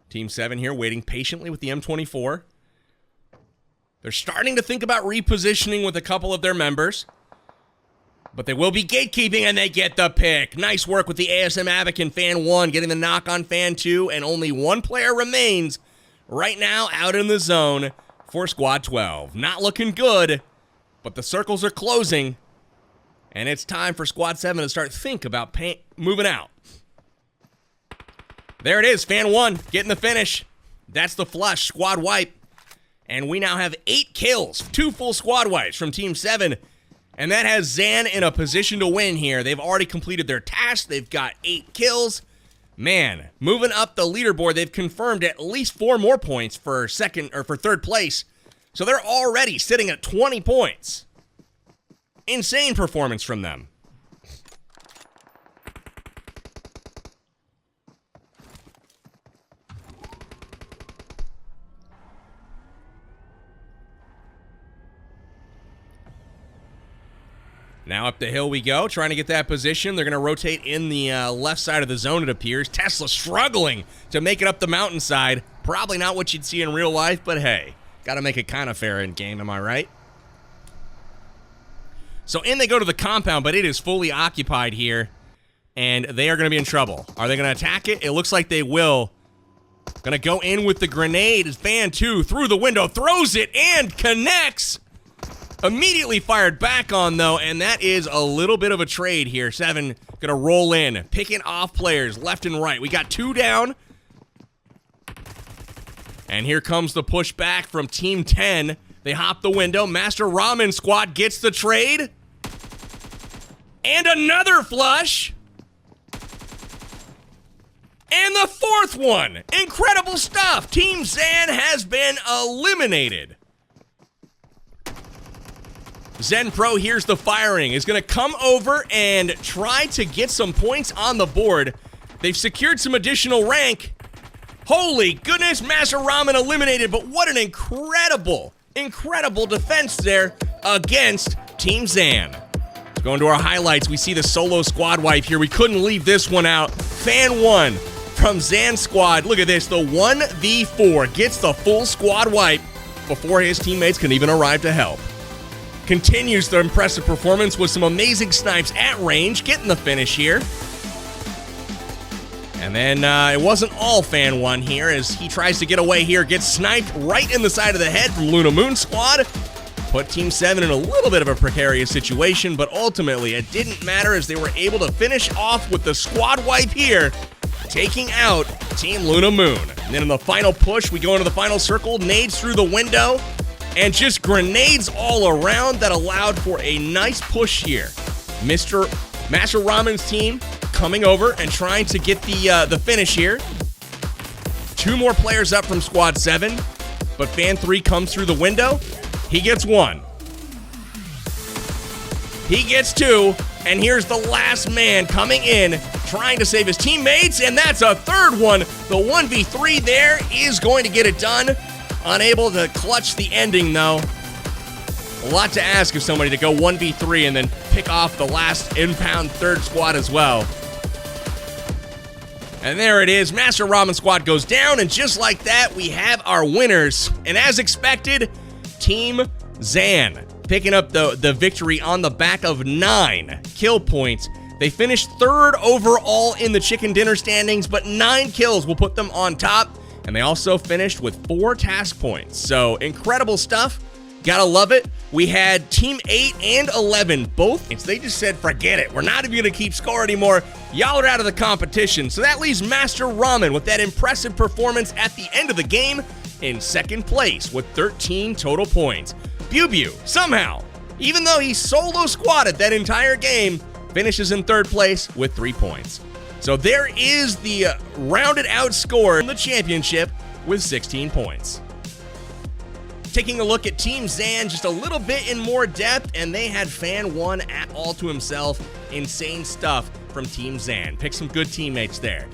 [SPEAKER 4] Team 7 here waiting patiently with the M24. They're starting to think about repositioning with a couple of their members. But they will be gatekeeping, and they get the pick. Nice work with the ASM Avic and Fan 1, getting the knock on Fan 2, and only 1 player remains right now out in the zone for Squad 12. Not looking good, but the circles are closing, and it's time for Squad 7 to start think about moving out. There it is, Fan 1 getting the finish. That's the flush, squad wipe. And we now have 8 kills, 2 full squad wipes from Team 7. And that has Zan in a position to win here. They've already completed their task. They've got 8 kills. Man, moving up the leaderboard, they've confirmed at least 4 more points for third place. So they're already sitting at 20 points. Insane performance from them. Now up the hill we go, trying to get that position. They're going to rotate in the left side of the zone, it appears. Tesla struggling to make it up the mountainside. Probably not what you'd see in real life, but hey, got to make it kind of fair in game, am I right? So in they go to the compound, but it is fully occupied here, and they are going to be in trouble. Are they going to attack it? It looks like they will. Going to go in with the grenade. Fan 2 through the window, throws it, and connects. Immediately fired back on, though, and that is a little bit of a trade here. 7 gonna roll in, picking off players left and right. We got 2 down. And here comes the pushback from Team 10. They hop the window. Master Ramen Squad gets the trade. And another flush. And the 4th one. Incredible stuff. Team Zan has been eliminated. Zen Pro hears the firing, is going to come over and try to get some points on the board. They've secured some additional rank. Holy goodness, Master Ramen eliminated, but what an incredible defense there against Team Zan. Going to our highlights, we see the solo squad wipe here. We couldn't leave this one out. Fan 1 from Zan squad. Look at this, the 1v4 gets the full squad wipe before his teammates can even arrive to help. Continues their impressive performance with some amazing snipes at range, getting the finish here. And then it wasn't all fan one here as he tries to get away here, gets sniped right in the side of the head from Luna Moon Squad. Put Team 7 in a little bit of a precarious situation, but ultimately it didn't matter as they were able to finish off with the squad wipe here, taking out Team Luna Moon. And then in the final push, we go into the final circle, nades through the window, and just grenades all around that allowed for a nice push here. Master Ramen's team coming over and trying to get the finish here. 2 more players up from Squad 7, but Fan 3 comes through the window. He gets 1. He gets 2, and here's the last man coming in, trying to save his teammates, and that's a third one. The 1v3 there is going to get it done. Unable to clutch the ending, though. A lot to ask of somebody to go 1v3 and then pick off the last impound third squad as well. And there it is. Master Ramen Squad goes down, and just like that, we have our winners. And as expected, Team Zan picking up the victory on the back of 9 kill points. They finished 3rd overall in the chicken dinner standings, but 9 kills will put them on top. And they also finished with 4 task points. So incredible stuff. Gotta love it. We had Team 8 and 11 both. They just said, forget it. We're not even gonna keep score anymore. Y'all are out of the competition. So that leaves Master Ramen with that impressive performance at the end of the game in 2nd place with 13 total points. Pubg, somehow, even though he solo squatted that entire game, finishes in 3rd place with 3 points. So there is the rounded out score in the championship with 16 points. Taking a look at Team Zan just a little bit in more depth, and they had Fan 1 at all to himself. Insane stuff from Team Zan. Pick some good teammates there.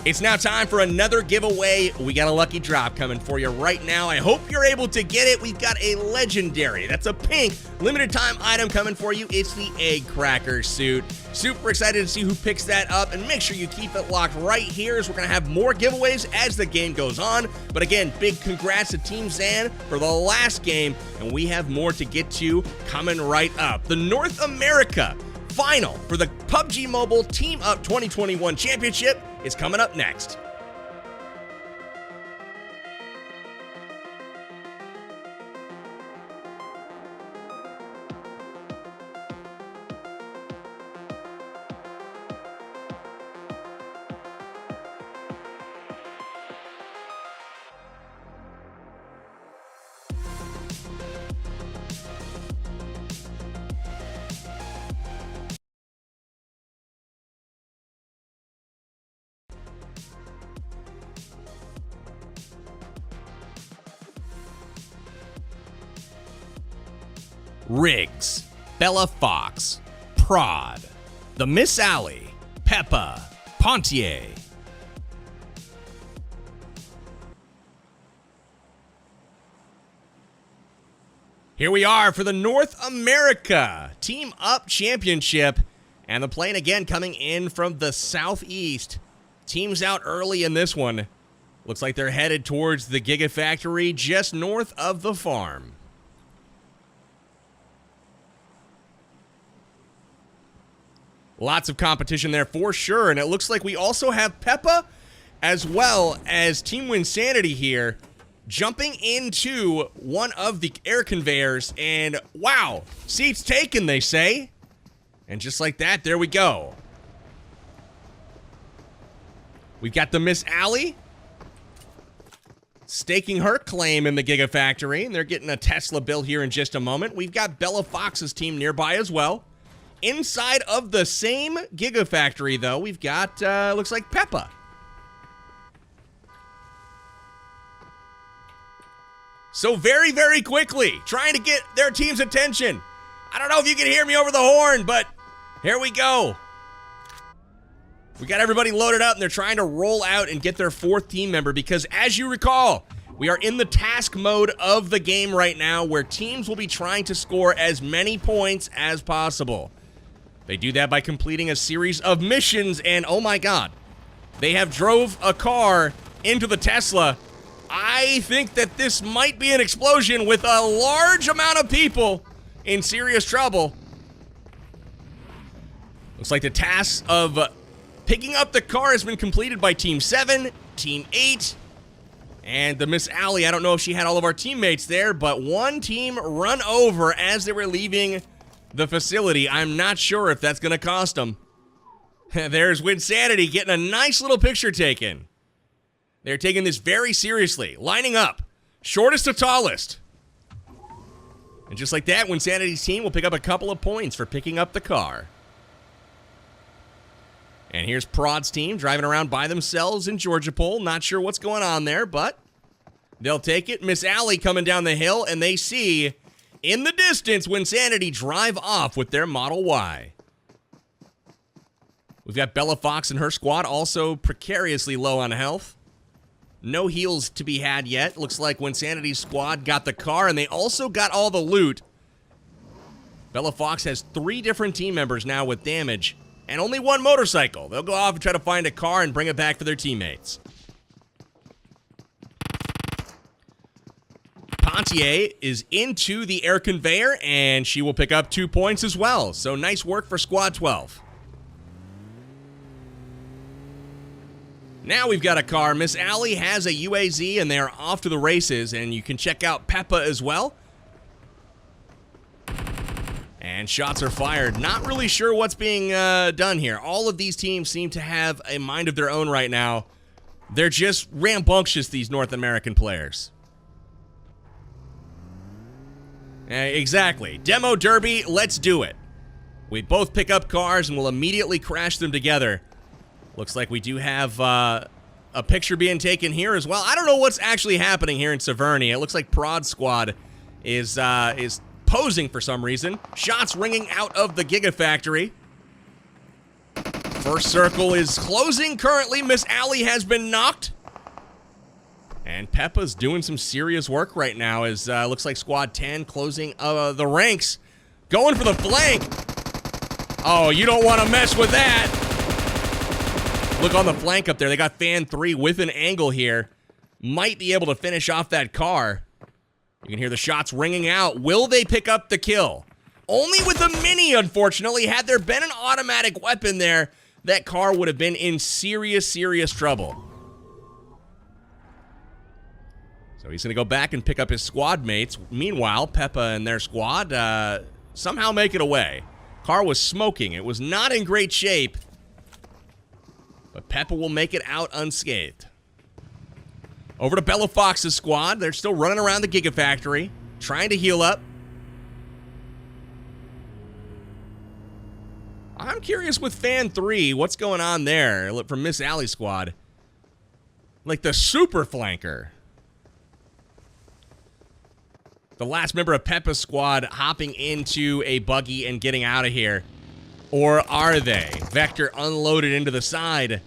[SPEAKER 4] It's now time for another giveaway. We got a lucky drop coming for you right now. I hope you're able to get it. We've got a legendary, that's a pink, limited time item coming for you. It's the Egg Cracker suit. Super excited to see who picks that up, and make sure you keep it locked right here as we're going to have more giveaways as the game goes on. But again, big congrats to Team Zan for the last game, and we have more to get to coming right up. The North America final for the PUBG Mobile Team Up 2021 Championship is coming up next. Riggs, Bella Fox, Prod, the Miss Alley, Peppa, Pontier. Here we are for the North America Team Up Championship, and the plane again coming in from the southeast. Teams out early in this one. Looks like they're headed towards the Gigafactory just north of the farm. Lots of competition there for sure, and it looks like we also have Peppa as well as Team Winsanity here jumping into one of the air conveyors, and wow, seats taken, they say. And just like that, there we go. We've got the Miss Alley staking her claim in the Gigafactory, and they're getting a Tesla built here in just a moment. We've got Bella Fox's team nearby as well. Inside of the same Gigafactory, though, we've got, looks like Peppa. So very, very quickly, trying to get their team's attention. I don't know if you can hear me over the horn, but here we go. We got everybody loaded up, and they're trying to roll out and get their 4th team member because, as you recall, we are in the task mode of the game right now where teams will be trying to score as many points as possible. They do that by completing a series of missions, and oh my god, they have drove a car into the Tesla. I think that this might be an explosion with a large amount of people in serious trouble. Looks like the tasks of Picking up the car has been completed by Team 7, Team 8, and the Miss Allie. I don't know if she had all of our teammates there, but one team run over as they were leaving the facility. I'm not sure if that's going to cost them. There's Winsanity getting a nice little picture taken. They're taking this very seriously, lining up, shortest to tallest. And just like that, Winsanity's team will pick up a couple of points for picking up the car. And here's Prod's team driving around by themselves in Georgia Pole. Not sure what's going on there, but they'll take it. Miss Allie coming down the hill, and they see in the distance Winsanity drive off with their Model Y. We've got Bella Fox and her squad also precariously low on health. No heals to be had yet. Looks like Winsanity's squad got the car, and they also got all the loot. Bella Fox has 3 different team members now with damage, and only 1 motorcycle. They'll go off and try to find a car and bring it back for their teammates. Pontier is into the air conveyor, and she will pick up 2 points as well. So nice work for Squad 12. Now we've got a car. Miss Allie has a UAZ, and they're off to the races, and you can check out Peppa as well. And shots are fired. Not really sure what's being done here. All of these teams seem to have a mind of their own right now. They're just rambunctious, these North American players. Exactly. Demo Derby, let's do it. We both pick up cars, and we'll immediately crash them together. Looks like we do have a picture being taken here as well. I don't know what's actually happening here in Severny. It looks like Prod Squad is posing for some reason. Shots ringing out of the Gigafactory. First circle is closing currently. Miss Allie has been knocked. And Peppa's doing some serious work right now as looks like Squad 10 closing the ranks. Going for the flank. Oh, you don't want to mess with that. Look on the flank up there. They got Fan 3 with an angle here. Might be able to finish off that car. You can hear the shots ringing out. Will they pick up the kill? Only with a mini, unfortunately. Had there been an automatic weapon there, that car would have been in serious, serious trouble. So he's going to go back and pick up his squad mates. Meanwhile, Peppa and their squad somehow make it away. Car was smoking. It was not in great shape. But Peppa will make it out unscathed. Over to Bella Fox's squad. They're still running around the Gigafactory, trying to heal up. I'm curious with Fan 3, what's going on there from Miss Allie's squad? Like the super flanker. The last member of Peppa's squad hopping into a buggy and getting out of here. Or are they? Vector unloaded into the side.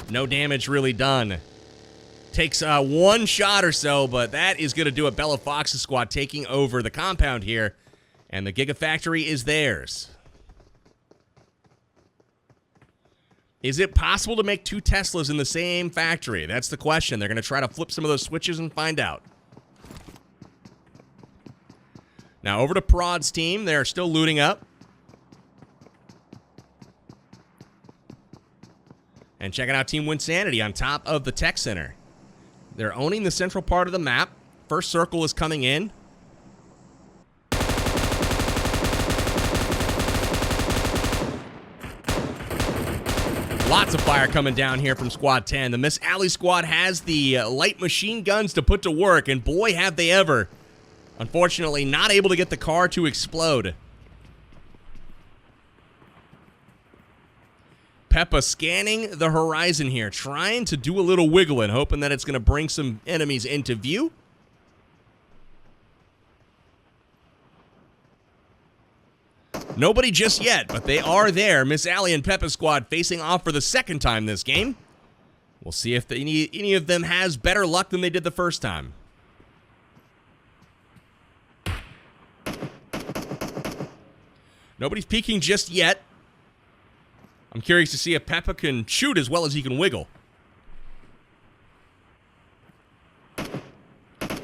[SPEAKER 4] No damage really done. Takes 1 shot or so, but that is going to do it. Bella Fox's squad taking over the compound here. And the Gigafactory is theirs. Is it possible to make 2 Teslas in the same factory? That's the question. They're going to try to flip some of those switches and find out. Now over to Prod's team. They're still looting up. And checking out Team Winsanity on top of the tech center. They're owning the central part of the map. First circle is coming in. Lots of fire coming down here from Squad 10. The Miss Allie squad has the light machine guns to put to work, and boy, have they ever. Unfortunately, not able to get the car to explode. Peppa scanning the horizon here, trying to do a little wiggling, hoping that it's going to bring some enemies into view. Nobody just yet, but they are there. Miss Allie and Peppa's squad facing off for the second time this game. We'll see if any of them has better luck than they did the first time. Nobody's peeking just yet. I'm curious to see if Peppa can shoot as well as he can wiggle.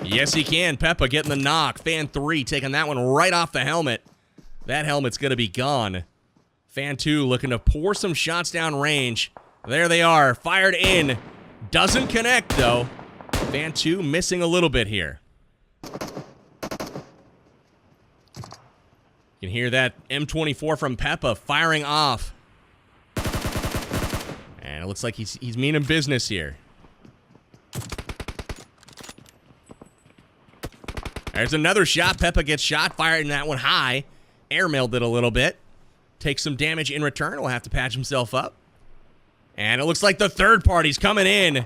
[SPEAKER 4] Yes, he can. Peppa getting the knock. Fan 3 taking that one right off the helmet. That helmet's going to be gone. Fan 2 looking to pour some shots down range. There they are, fired in. Doesn't connect, though. Fan 2 missing a little bit here. You can hear that M24 from Peppa firing off. And it looks like he's meaning business here. There's another shot. Peppa gets shot, firing that one high. Airmailed it a little bit. Takes some damage in return. Will have to patch himself up. And it looks like the third party's coming in.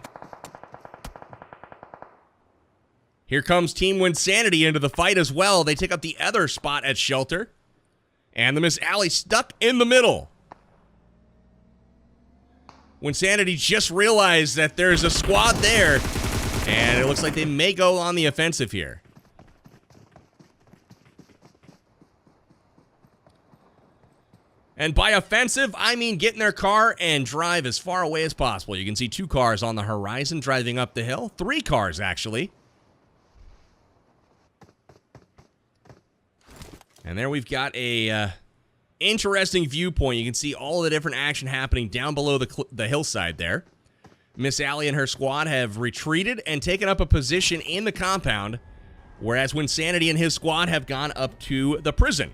[SPEAKER 4] Here comes Team Winsanity into the fight as well. They take up the other spot at shelter. And the Miss Alley stuck in the middle. Winsanity just realized that there's a squad there. And it looks like they may go on the offensive here. And by offensive, I mean get in their car and drive as far away as possible. You can see 2 cars on the horizon driving up the hill. 3 cars, actually. And there we've got a interesting viewpoint. You can see all the different action happening down below the hillside there. Miss Alley and her squad have retreated and taken up a position in the compound, whereas Winsanity and his squad have gone up to the prison.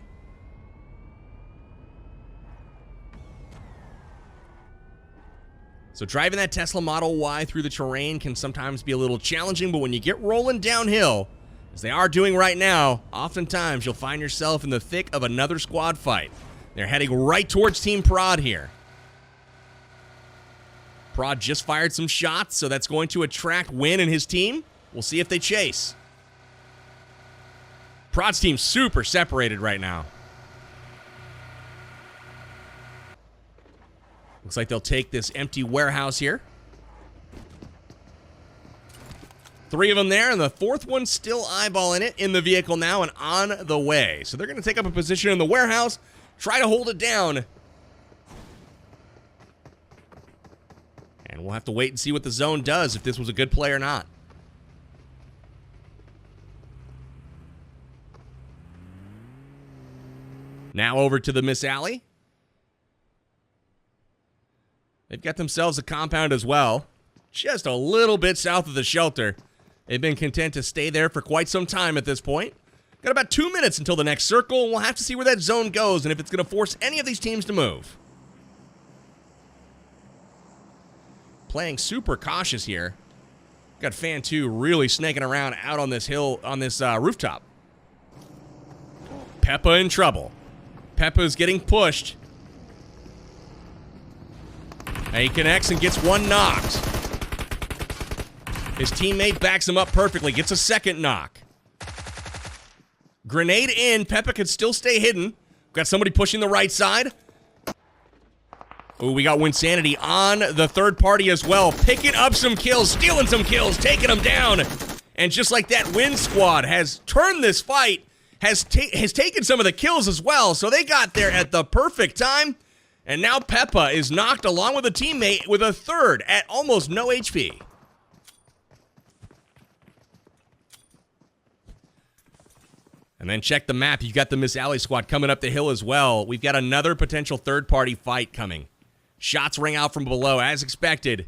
[SPEAKER 4] So driving that Tesla Model Y through the terrain can sometimes be a little challenging, but when you get rolling downhill, as they are doing right now, oftentimes you'll find yourself in the thick of another squad fight. They're heading right towards Team Prod here. Prod just fired some shots, so that's going to attract Win and his team. We'll see if they chase. Prod's team's super separated right now. Looks like they'll take this empty warehouse here. 3 of them there, and the 4th one still eyeballing it in the vehicle now and on the way. So they're going to take up a position in the warehouse, try to hold it down. And we'll have to wait and see what the zone does, if this was a good play or not. Now over to the Miss Alley. They've got themselves a compound as well, just a little bit south of the shelter. They've been content to stay there for quite some time at this point. Got about 2 minutes until the next circle, and we'll have to see where that zone goes and if it's going to force any of these teams to move. Playing super cautious here. Got Fan 2 really snaking around out on this hill, on this rooftop. Peppa in trouble. Peppa's getting pushed. And he connects and gets one knocked. His teammate backs him up perfectly, gets a second knock. Grenade in, Peppa can still stay hidden. Got somebody pushing the right side. Ooh, we got Winsanity on the third party as well, picking up some kills, stealing some kills, taking them down. And just like that, Win Squad has turned this fight, has taken some of the kills as well, so they got there at the perfect time. And now Peppa is knocked along with a teammate with a third at almost no HP. And then check the map. You've got the Miss Alley squad coming up the hill as well. We've got another potential third-party fight coming. Shots ring out from below as expected.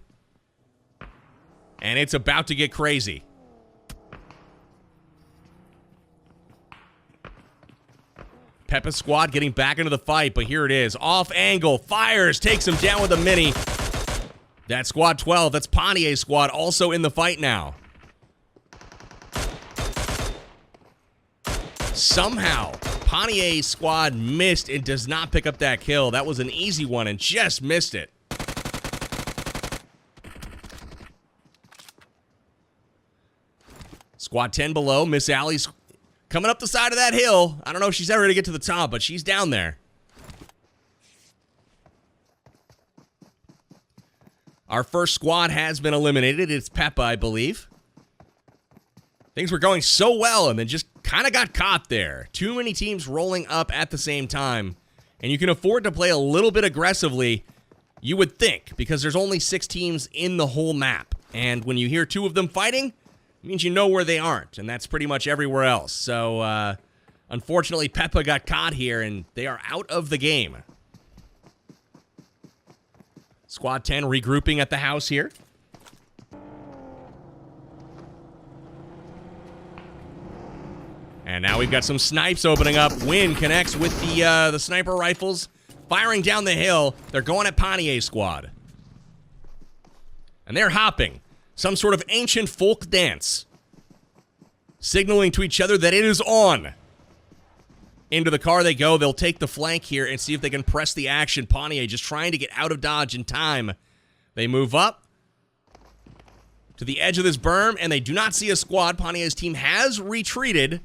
[SPEAKER 4] And it's about to get crazy. Peppa's squad getting back into the fight, but here it is. Off angle, fires, takes him down with a mini. That's squad 12. That's Ponnier's squad also in the fight now. Somehow, Ponnier's squad missed and does not pick up that kill. That was an easy one and just missed it. Squad 10 below. Miss Alley's coming up the side of that hill. I don't know if she's ever going to get to the top, but she's down there. Our first squad has been eliminated. It's Peppa, I believe. Things were going so well and then just kind of got caught there. Too many teams rolling up at the same time. And you can afford to play a little bit aggressively, you would think, because there's only 6 teams in the whole map. And when you hear 2 of them fighting, it means you know where they aren't, and that's pretty much everywhere else. So, unfortunately, Peppa got caught here, and they are out of the game. Squad 10 regrouping at the house here. And now we've got some snipes opening up. Win connects with the sniper rifles, firing down the hill. They're going at Pannier's squad. And they're hopping. Some sort of ancient folk dance. Signaling to each other that it is on. Into the car they go. They'll take the flank here and see if they can press the action. Pannier just trying to get out of dodge in time. They move up to the edge of this berm, and they do not see a squad. Pannier's team has retreated,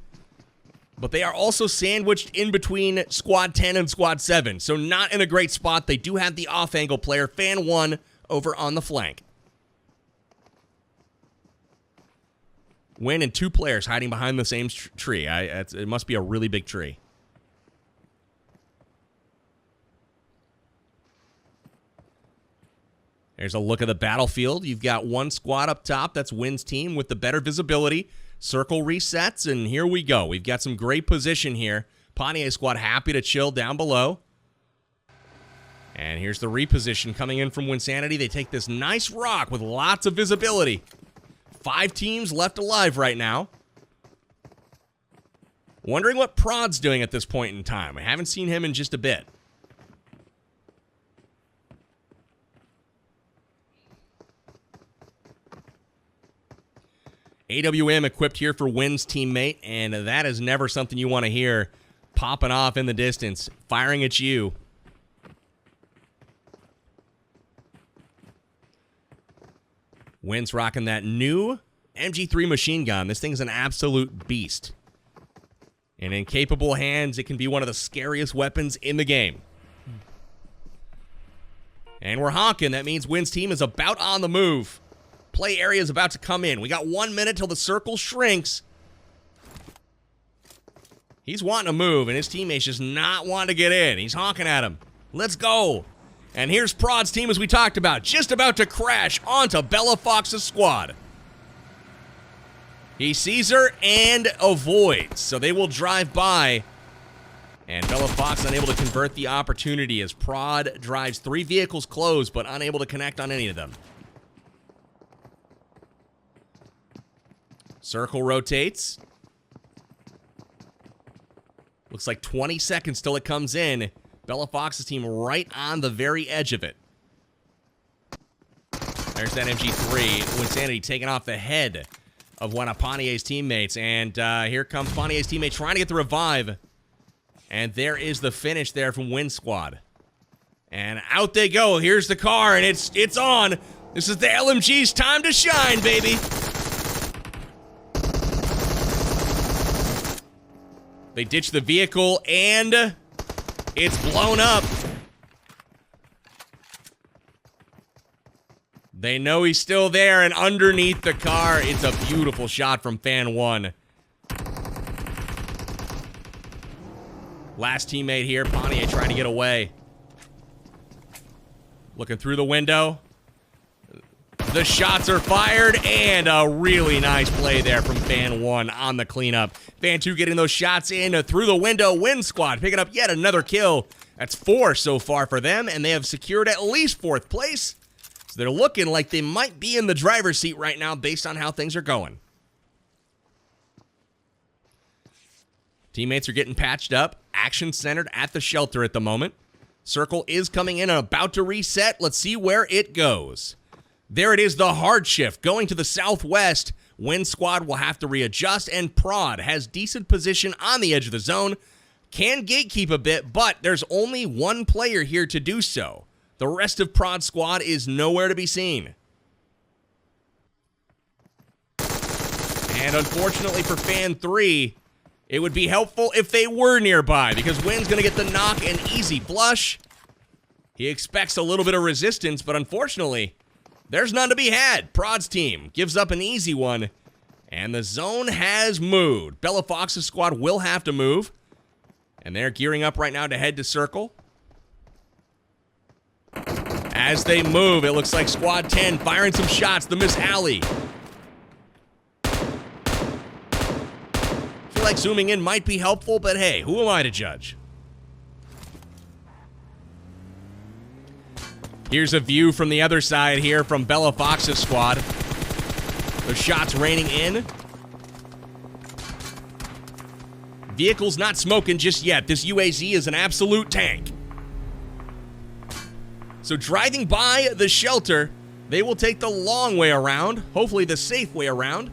[SPEAKER 4] but they are also sandwiched in between Squad 10 and Squad 7, so not in a great spot. They do have the off-angle player, Fan 1, over on the flank. Win and 2 players hiding behind the same tree. It must be a really big tree. There's a look at the battlefield. You've got one squad up top. That's Win's team with the better visibility. Circle resets, and here we go. We've got some great position here. Pannier's squad happy to chill down below. And here's the reposition coming in from Winsanity. They take this nice rock with lots of visibility. 5 teams left alive right now. Wondering what Prod's doing at this point in time. I haven't seen him in just a bit. AWM equipped here for Win's teammate, and that is never something you want to hear popping off in the distance, firing at you. Win's rocking that new MG3 machine gun. This thing's an absolute beast. And in capable hands, it can be one of the scariest weapons in the game. And we're honking. That means Win's team is about on the move. Play area is about to come in. We got 1 minute till the circle shrinks. He's wanting to move, and his teammates just not wanting to get in. He's honking at him. Let's go. And here's Prod's team, as we talked about, just about to crash onto Bella Fox's squad. He sees her and avoids, so they will drive by. And Bella Fox unable to convert the opportunity as Prod drives 3 vehicles close, but unable to connect on any of them. Circle rotates. Looks like 20 seconds till it comes in. Bella Fox's team right on the very edge of it. There's that MG3. Winsanity taking off the head of one of Pannier's teammates. And here comes Pannier's teammate trying to get the revive. And there is the finish there from Win Squad. And out they go. Here's the car, and it's on. This is the LMG's time to shine, baby. They ditch the vehicle, and it's blown up. They know he's still there, and underneath the car, it's a beautiful shot from Fan 1. Last teammate here, Pannier trying to get away. Looking through the window. The shots are fired, and a really nice play there from Fan 1 on the cleanup. Fan 2 getting those shots in through the window. Win Squad picking up yet another kill. That's 4 so far for them, and they have secured at least 4th place. So they're looking like they might be in the driver's seat right now based on how things are going. Teammates are getting patched up. Action centered at the shelter at the moment. Circle is coming in and about to reset. Let's see where it goes. There it is, the hard shift going to the southwest. Win Squad will have to readjust, and Prod has decent position on the edge of the zone. Can gatekeep a bit, but there's only one player here to do so. The rest of Prod Squad is nowhere to be seen. And unfortunately for Fan 3, it would be helpful if they were nearby, because Win's going to get the knock and easy flush. He expects a little bit of resistance, but unfortunately, there's none to be had. Prod's team gives up an easy one, and the zone has moved. Bella Fox's squad will have to move, and they're gearing up right now to head to circle. As they move, it looks like Squad 10 firing some shots. The Miss Alley. Feel like zooming in might be helpful, but hey, who am I to judge? Here's a view from the other side here from Bella Fox's squad. The shots raining in. Vehicle's not smoking just yet. This UAZ is an absolute tank. So driving by the shelter, they will take the long way around, hopefully the safe way around,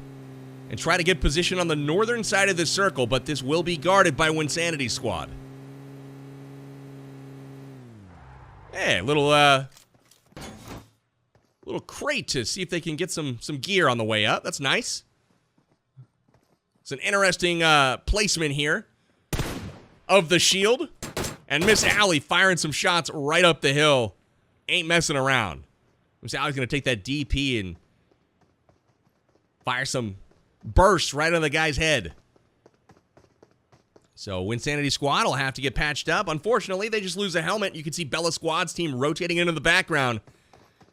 [SPEAKER 4] and try to get position on the northern side of the circle, but this will be guarded by Winsanity's squad. Hey, little crate to see if they can get some gear on the way up. That's nice. It's an interesting placement here of the shield. And Miss Allie firing some shots right up the hill. Ain't messing around. Miss Allie's going to take that DP and fire some bursts right on the guy's head. So Winsanity squad will have to get patched up. Unfortunately, they just lose a helmet. You can see Bella squad's team rotating into the background.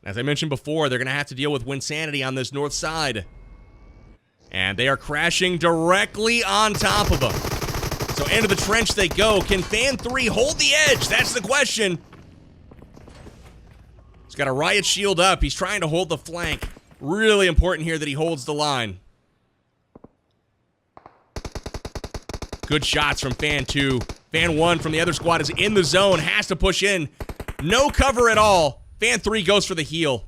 [SPEAKER 4] As I mentioned before, they're going to have to deal with Winsanity on this north side. And they are crashing directly on top of them. So into the trench they go. Can Fan 3 hold the edge? That's the question. He's got a riot shield up. He's trying to hold the flank. Really important here that he holds the line. Good shots from Fan 2. Fan 1 from the other squad is in the zone. Has to push in. No cover at all. Fan 3 goes for the heal.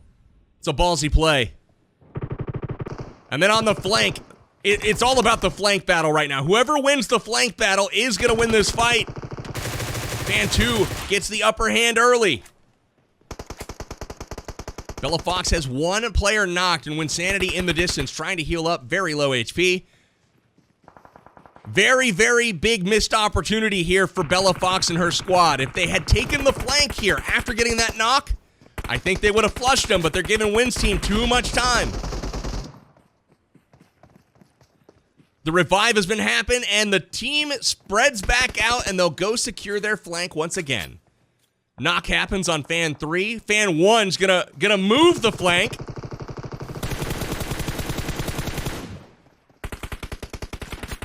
[SPEAKER 4] It's a ballsy play. And then on the flank, it's all about the flank battle right now. Whoever wins the flank battle is going to win this fight. Fan 2 gets the upper hand early. Bella Fox has one player knocked, and Winsanity in the distance, trying to heal up, very low HP. Very, very big missed opportunity here for Bella Fox and her squad. If they had taken the flank here after getting that knock, I think they would have flushed them, but they're giving Win's team too much time. The revive has been happening, and the team spreads back out, and they'll go secure their flank once again. Knock happens on Fan 3. Fan 1's gonna move the flank.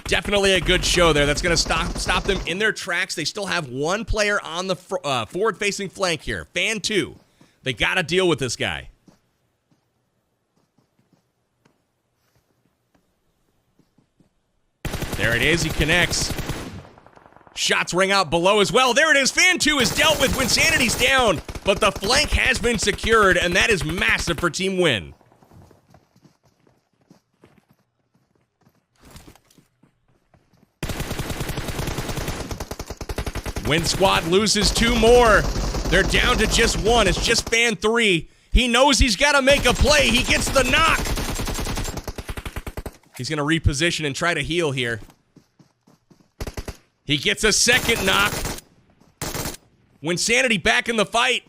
[SPEAKER 4] Definitely a good show there. That's gonna stop them in their tracks. They still have one player on the forward-facing flank here. Fan 2. They gotta deal with this guy. There it is, he connects. Shots ring out below as well. There it is, Fan 2 is dealt with. Winsanity's down, but the flank has been secured, and that is massive for Team Win. Win squad loses two more. They're down to just one. It's just Fan 3. He knows he's got to make a play. He gets the knock. He's going to reposition and try to heal here. He gets a second knock. Winsanity back in the fight.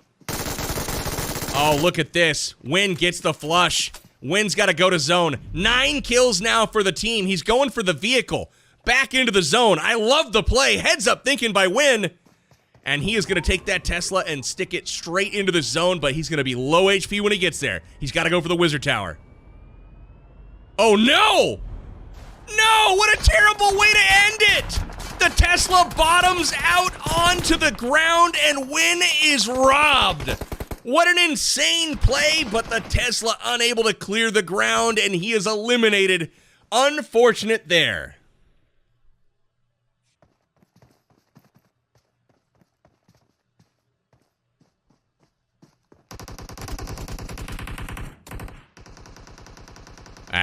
[SPEAKER 4] Oh, look at this. Win gets the flush. Win's got to go to zone. 9 kills now for the team. He's going for the vehicle. Back into the zone. I love the play. Heads up thinking by Win. And he is going to take that Tesla and stick it straight into the zone, but he's going to be low HP when he gets there. He's got to go for the Wizard Tower. Oh, no! No! What a terrible way to end it! The Tesla bottoms out onto the ground, and Win is robbed. What an insane play, but the Tesla unable to clear the ground, and he is eliminated. Unfortunate there.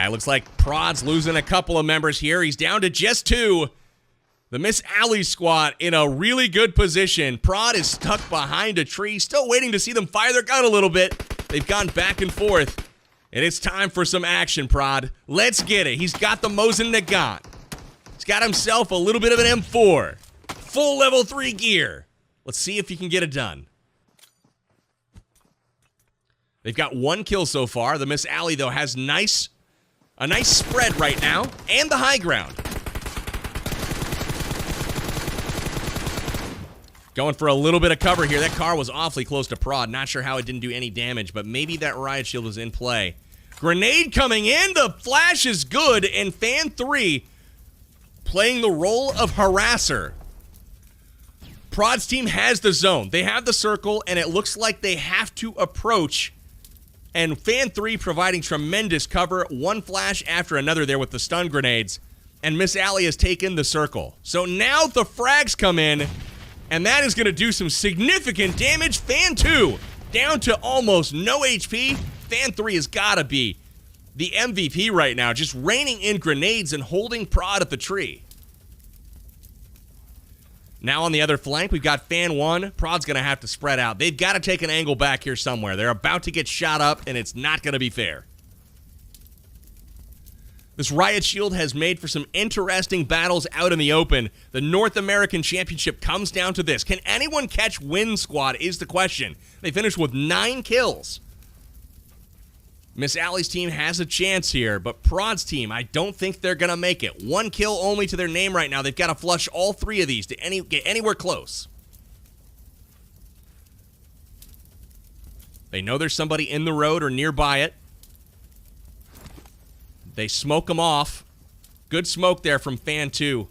[SPEAKER 4] Looks like Prod's losing a couple of members here. He's down to just 2. The Miss Alley squad in a really good position. Prod is stuck behind a tree, still waiting to see them fire their gun a little bit. They've gone back and forth. And it's time for some action, Prod. Let's get it. He's got the Mosin Nagant. He's got himself a little bit of an M4. Full level 3 gear. Let's see if he can get it done. They've got 1 kill so far. The Miss Alley, though, has a nice spread right now, and the high ground. Going for a little bit of cover here. That car was awfully close to Prod. Not sure how it didn't do any damage, but maybe that riot shield was in play. Grenade coming in. The flash is good, and Fan 3 playing the role of harasser. Prod's team has the zone. They have the circle, and it looks like they have to approach. And Fan 3 providing tremendous cover. One flash after another there with the stun grenades. And Miss Allie has taken the circle. So now the frags come in, and that is going to do some significant damage. Fan 2 down to almost no HP. Fan 3 has got to be the MVP right now, just raining in grenades and holding Prod at the tree. Now on the other flank, we've got Fan 1. Prod's going to have to spread out. They've got to take an angle back here somewhere. They're about to get shot up, and it's not going to be fair. This Riot Shield has made for some interesting battles out in the open. The North American Championship comes down to this. Can anyone catch Win Squad is the question. They finished with 9 kills. Miss Allie's team has a chance here, but Prod's team, I don't think they're going to make it. 1 kill only to their name right now. They've got to flush all 3 of these to get anywhere close. They know there's somebody in the road or nearby it. They smoke them off. Good smoke there from Fan 2.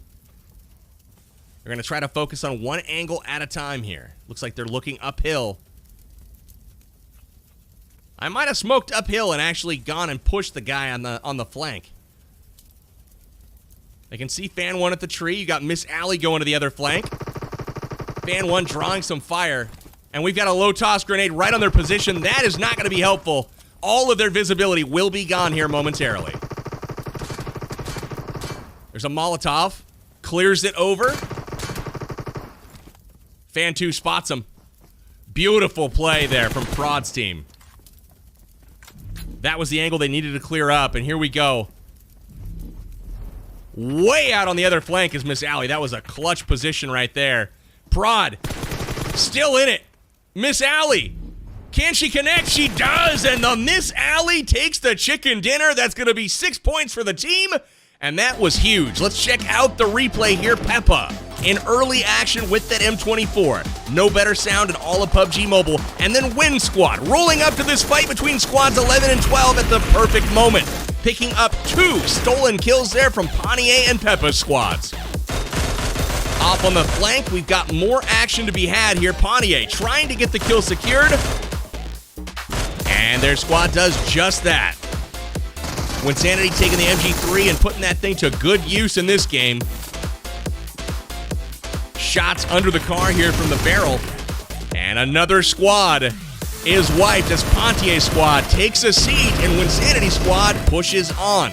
[SPEAKER 4] They're going to try to focus on one angle at a time here. Looks like they're looking uphill. I might have smoked uphill and actually gone and pushed the guy on the flank. They can see Fan 1 at the tree. You got Miss Allie going to the other flank. Fan 1 drawing some fire. And we've got a low toss grenade right on their position. That is not going to be helpful. All of their visibility will be gone here momentarily. There's a Molotov. Clears it over. Fan 2 spots him. Beautiful play there from Prod's team. That was the angle they needed to clear up, and here we go. Way out on the other flank is Miss Allie. That was a clutch position right there. Prod, still in it. Miss Allie, can she connect? She does, and the Miss Allie takes the chicken dinner. That's going to be 6 points for the team, and that was huge. Let's check out the replay here. Peppa in early action with that M24. No better sound in all of PUBG Mobile. And then Win Squad rolling up to this fight between squads 11 and 12 at the perfect moment. Picking up 2 stolen kills there from Pontier and Peppa's squads. Off on the flank, we've got more action to be had here. Pontier trying to get the kill secured. And their squad does just that. Winsanity taking the MG3 and putting that thing to good use in this game. Shots under the car here from the barrel. And another squad is wiped as Pontier's squad takes a seat and Winsanity's squad pushes on.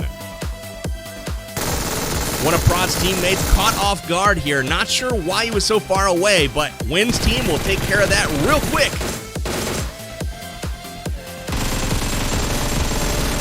[SPEAKER 4] One of Prod's teammates caught off guard here. Not sure why he was so far away, but Win's team will take care of that real quick.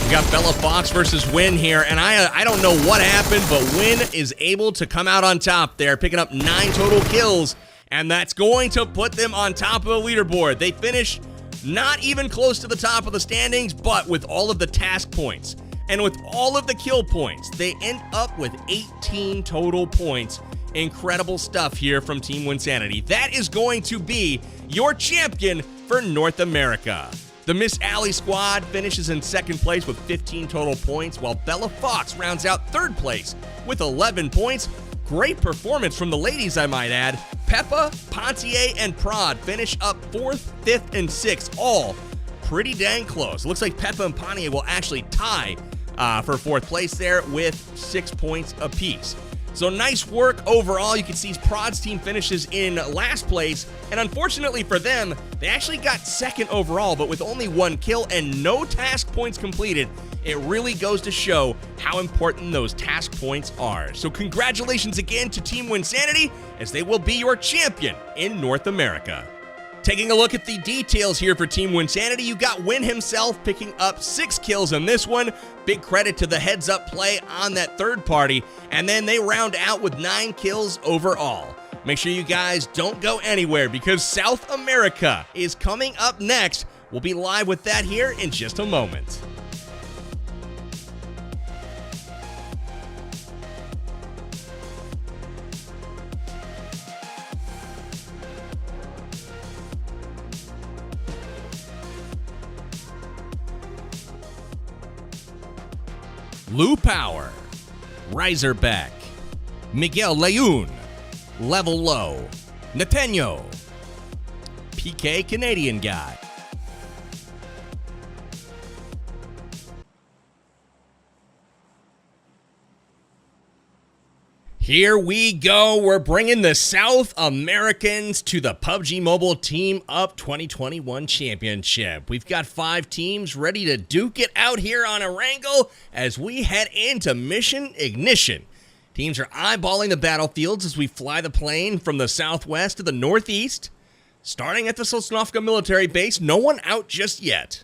[SPEAKER 4] We got Bella Fox versus Win here, and I don't know what happened, but Win is able to come out on top there, picking up 9 total kills, and that's going to put them on top of the leaderboard. They finish not even close to the top of the standings, but with all of the task points and with all of the kill points, they end up with 18 total points. Incredible stuff here from Team Winsanity. That is going to be your champion for North America. The Miss Allie squad finishes in 2nd place with 15 total points, while Bella Fox rounds out 3rd place with 11 points. Great performance from the ladies, I might add. Peppa, Pontier, and Prod finish up 4th, 5th, and 6th, all pretty dang close. Looks like Peppa and Pontier will actually tie for 4th place there with 6 points apiece. So nice work overall. You can see Prod's team finishes in last place, and unfortunately for them, they actually got 2nd overall, but with only 1 kill and no task points completed, it really goes to show how important those task points are. So congratulations again to Team Winsanity, as they will be your champion in North America. Taking a look at the details here for Team Winsanity, you got Win himself picking up 6 kills in this one. Big credit to the heads-up play on that 3rd party, and then they round out with 9 kills overall. Make sure you guys don't go anywhere, because South America is coming up next. We'll be live with that here in just a moment. Lou Power, Riserbeck, Miguel Leun, Level Low, Nathaniel, PK Canadian guy. Here we go. We're bringing the South Americans to the PUBG Mobile Team Up 2021 Championship. We've got 5 teams ready to duke it out here on Erangel as we head into Mission Ignition. Teams are eyeballing the battlefields as we fly the plane from the southwest to the northeast. Starting at the Sosnovka military base, no one out just yet.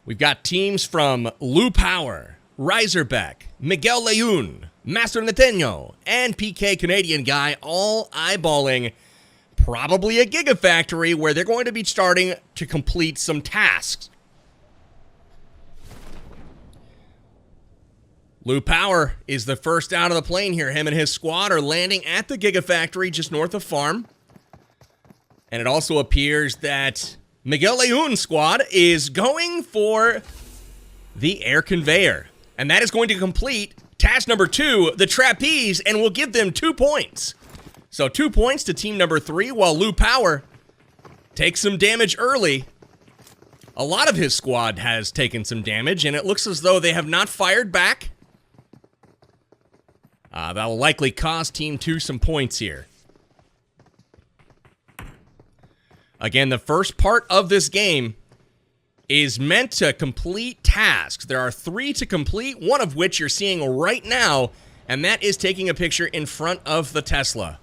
[SPEAKER 4] We've got teams from Lu Power, Razorback, Miguel Leun, Master Nathaniel, and PK Canadian Guy all eyeballing probably a gigafactory where they're going to be starting to complete some tasks. Lu Power is the first out of the plane here. Him and his squad are landing at the gigafactory just north of Farm. And it also appears that Miguel Leun's squad is going for the air conveyor. And that is going to complete task number 2, the trapeze, and will give them 2 points. So 2 points to team number 3, while Lu Power takes some damage early. A lot of his squad has taken some damage, and it looks as though they have not fired back. That will likely cost team 2 some points here. Again, the first part of this game is meant to complete tasks. There are 3 to complete, one of which you're seeing right now, and that is taking a picture in front of the Tesla.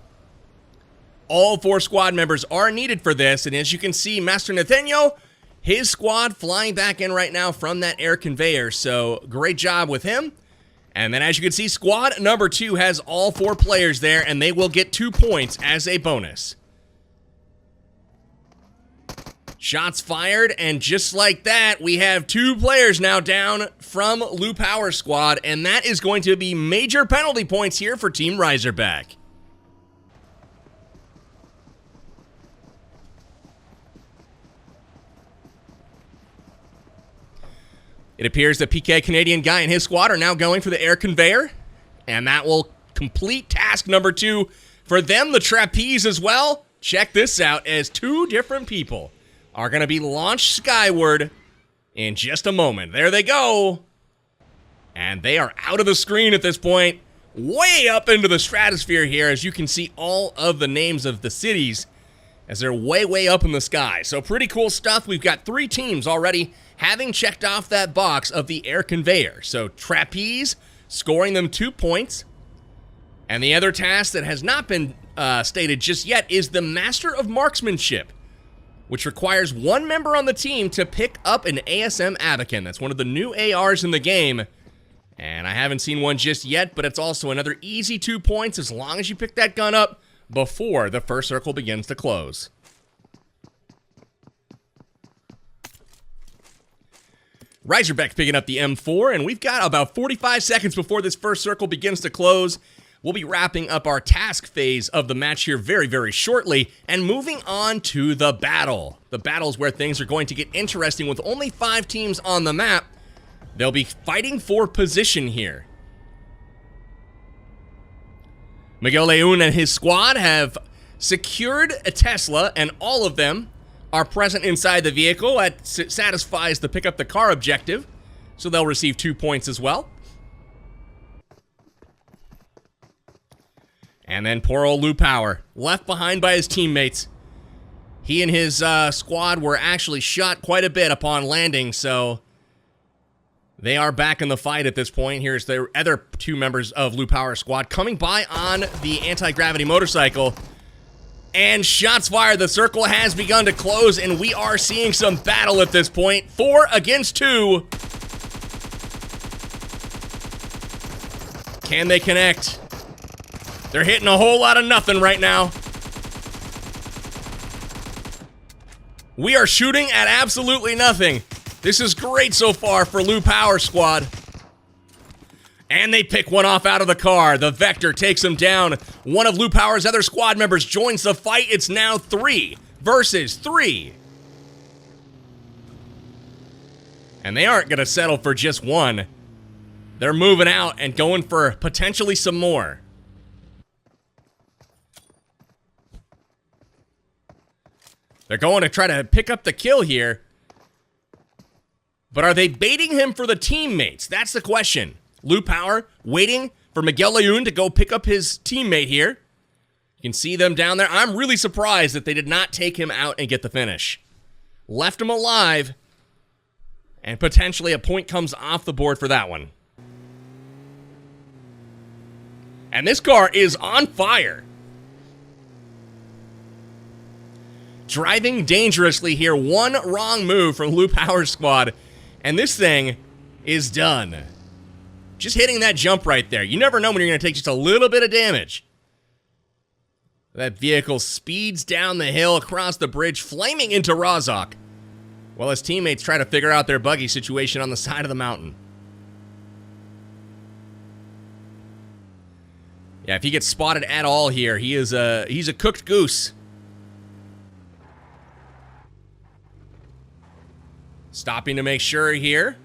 [SPEAKER 4] All 4 squad members are needed for this, and as you can see, Master Nathaniel, his squad flying back in right now from that air conveyor, so great job with him. And then as you can see, squad number 2 has all 4 players there, and they will get 2 points as a bonus. Shots fired, and just like that, we have 2 players now down from Lu Power squad, and that is going to be major penalty points here for Team Razorback. It appears that PK Canadian Guy and his squad are now going for the air conveyor, and that will complete task number 2 for them, the trapeze as well. Check this out, as 2 different people are going to be launched skyward in just a moment. There they go. And they are out of the screen at this point, way up into the stratosphere here, as you can see all of the names of the cities as they're way, way up in the sky. So pretty cool stuff. We've got 3 teams already having checked off that box of the air conveyor. So trapeze, scoring them 2 points. And the other task that has not been stated just yet is the Master of Marksmanship, which requires 1 member on the team to pick up an ASM Abacan. That's one of the new ARs in the game. And I haven't seen one just yet, but it's also another easy 2 points as long as you pick that gun up before the first circle begins to close. Razorback picking up the M4, and we've got about 45 seconds before this first circle begins to close. We'll be wrapping up our task phase of the match here very, very shortly and moving on to the battle. The battle is where things are going to get interesting with only 5 teams on the map. They'll be fighting for position here. Miguel Leun and his squad have secured a Tesla, and all of them are present inside the vehicle. That satisfies the pick up the car objective, so they'll receive 2 points as well. And then poor old Lu Power, left behind by his teammates. He and his squad were actually shot quite a bit upon landing, so they are back in the fight at this point. Here's the other 2 members of Lu Power's squad coming by on the anti-gravity motorcycle. And shots fired. The circle has begun to close, and we are seeing some battle at this point. 4 against 2. Can they connect? They're hitting a whole lot of nothing right now. We are shooting at absolutely nothing. This is great so far for Lu Power squad. And they pick one off out of the car. The Vector takes him down. One of Lu Power's other squad members joins the fight. It's now 3 versus 3. And they aren't going to settle for just one. They're moving out and going for potentially some more. They're going to try to pick up the kill here. But are they baiting him for the teammates? That's the question. Lou Power waiting for Miguel Leun to go pick up his teammate here. You can see them down there. I'm really surprised that they did not take him out and get the finish. Left him alive, and potentially a point comes off the board for that one. And this car is on fire. Driving dangerously here. One wrong move from Lou Power's squad, and this thing is done. Just hitting that jump right there. You never know when you're going to take just a little bit of damage. That vehicle speeds down the hill across the bridge, flaming into Rozhok, while his teammates try to figure out their buggy situation on the side of the mountain. Yeah, if he gets spotted at all here, he's a cooked goose. Stopping to make sure here.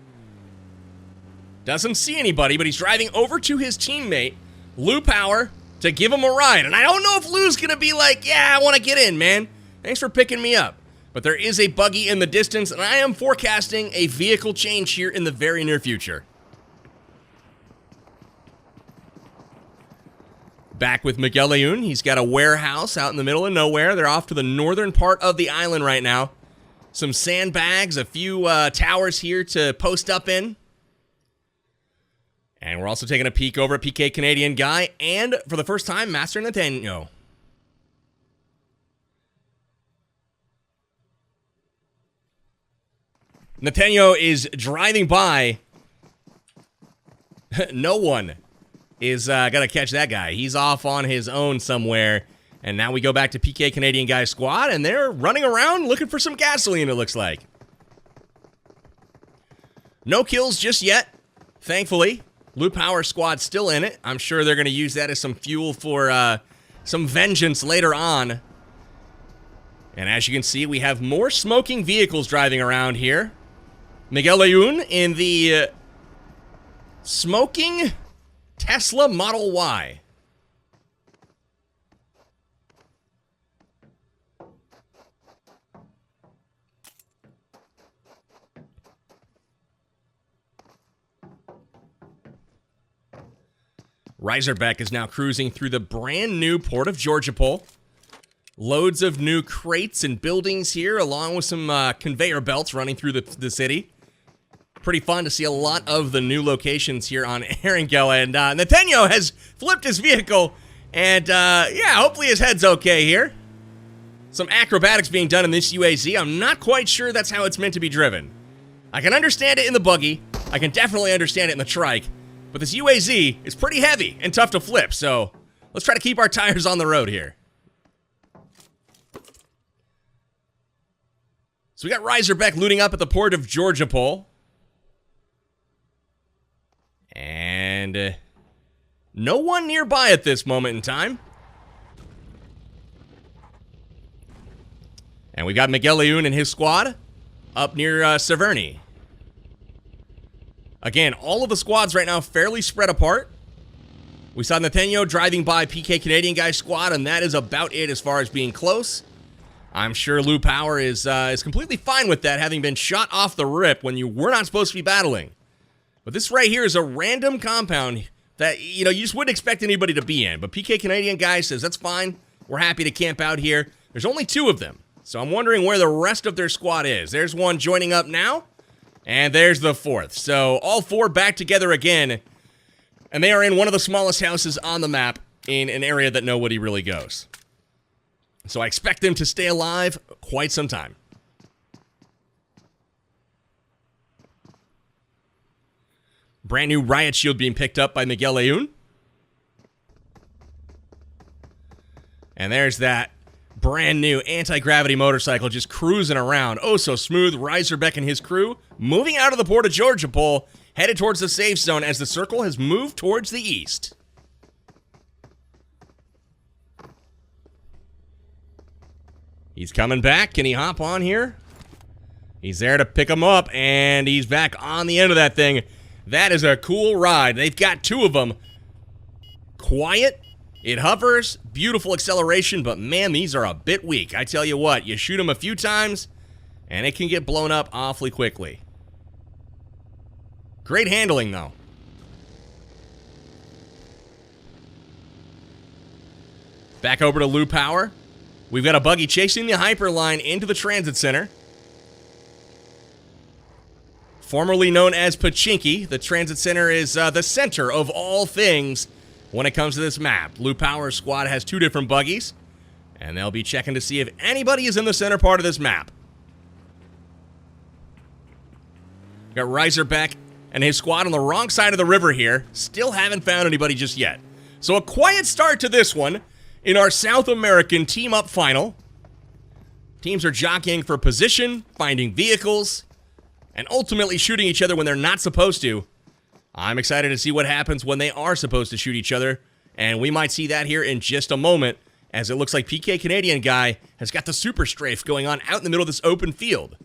[SPEAKER 4] Doesn't see anybody, but he's driving over to his teammate, Lou Power, to give him a ride. And I don't know if Lou's going to be like, yeah, I want to get in, man. Thanks for picking me up. But there is a buggy in the distance, and I am forecasting a vehicle change here in the very near future. Back with Miguel Leun. He's got a warehouse out in the middle of nowhere. They're off to the northern part of the island right now. Some sandbags, a few towers here to post up in. And we're also taking a peek over at PK Canadian Guy, and for the first time, Master Nathaniel. Nathaniel is driving by. No one is going to catch that guy. He's off on his own somewhere. And now we go back to PK Canadian Guy's squad, and they're running around looking for some gasoline, it looks like. No kills just yet, thankfully. Lou Power squad still in it. I'm sure they're going to use that as some fuel for some vengeance later on. And as you can see, we have more smoking vehicles driving around here. Miguel Leun in the smoking Tesla Model Y. Reiserbeck is now cruising through the brand new port of Georgopol. Loads of new crates and buildings here, along with some conveyor belts running through the city. Pretty fun to see a lot of the new locations here on Erangel. And Nathaniel has flipped his vehicle, and yeah, hopefully his head's okay here. Some acrobatics being done in this UAZ. I'm not quite sure that's how it's meant to be driven. I can understand it in the buggy. I can definitely understand it in the trike. But this UAZ is pretty heavy and tough to flip, so let's try to keep our tires on the road here. So we got Reiserbeck looting up at the port of Georgopol. And no one nearby at this moment in time. And we got Miguel Leun and his squad up near Severny. Again, all of the squads right now fairly spread apart. We saw Nathaniel driving by PK Canadian Guy's squad, and that is about it as far as being close. I'm sure Lou Power is completely fine with that, having been shot off the rip when you were not supposed to be battling. But this right here is a random compound that, you know, you just wouldn't expect anybody to be in. But PK Canadian Guy says, that's fine. We're happy to camp out here. There's only 2 of them. So I'm wondering where the rest of their squad is. There's one joining up now. And there's the 4th. So all 4 back together again. And they are in one of the smallest houses on the map in an area that nobody really goes. So I expect them to stay alive quite some time. Brand new riot shield being picked up by Miguel Leun. And there's that brand new anti-gravity motorcycle just cruising around. Oh, so smooth. Reiserbeck and his crew moving out of the port of Georgopol, headed towards the safe zone as the circle has moved towards the east. He's coming back. Can he hop on here? He's there to pick him up, and he's back on the end of that thing. That is a cool ride. They've got 2 of them. Quiet It hovers, beautiful acceleration, but man, these are a bit weak. I tell you what, you shoot them a few times, and it can get blown up awfully quickly. Great handling, though. Back over to Lou Power. We've got a buggy chasing the Hyperline into the transit center. Formerly known as Pachinki, the transit center is the center of all things when it comes to this map. Lou Power's squad has 2 different buggies, and they'll be checking to see if anybody is in the center part of this map. Got Reiserbeck and his squad on the wrong side of the river here. Still haven't found anybody just yet. So a quiet start to this one in our South American team-up final. Teams are jockeying for position, finding vehicles, and ultimately shooting each other when they're not supposed to. I'm excited to see what happens when they are supposed to shoot each other, and we might see that here in just a moment, as it looks like PK Canadian guy has got the super strafe going on out in the middle of this open field.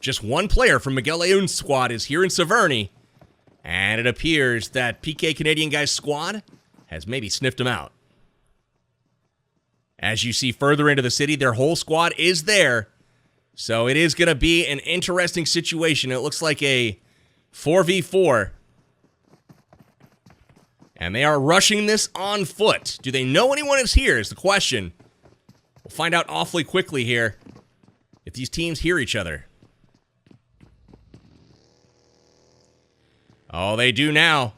[SPEAKER 4] Just one player from Miguel Leon's squad is here in Severny, and it appears that PK Canadian guy's squad has maybe sniffed him out. As you see further into the city, their whole squad is there. So it is going to be an interesting situation. It looks like a 4v4. And they are rushing this on foot. Do they know anyone is here is the question. We'll find out awfully quickly here if these teams hear each other. Oh, they do now.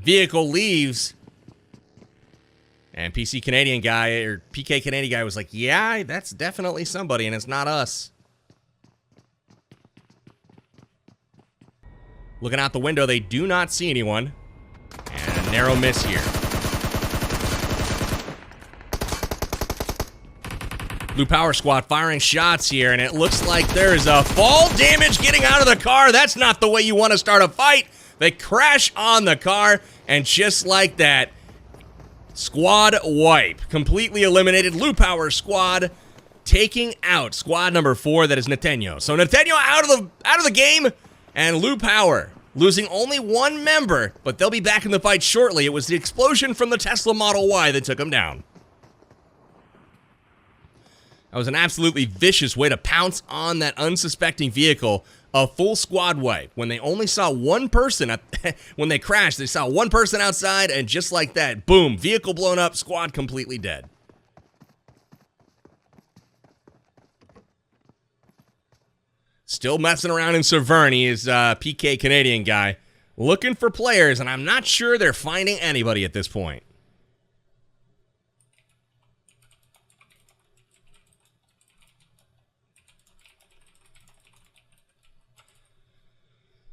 [SPEAKER 4] Vehicle leaves. And PK Canadian guy was like, yeah, that's definitely somebody, and it's not us. Looking out the window, they do not see anyone. And a narrow miss here. Blue Power Squad firing shots here, and it looks like there's a fall damage getting out of the car. That's not the way you want to start a fight. They crash on the car, and just like that, squad wipe. Completely eliminated. Lou Power Squad taking out squad number 4, that is Natenio. So Natenio out of the game, and Lou Power losing only 1 member, but they'll be back in the fight shortly. It was the explosion from the Tesla Model Y that took him down. That was an absolutely vicious way to pounce on that unsuspecting vehicle. A full squad wipe. When they only saw 1 person, when they crashed, they saw 1 person outside, and just like that, boom, vehicle blown up, squad completely dead. Still messing around in Severny is PK Canadian guy, looking for players, and I'm not sure they're finding anybody at this point.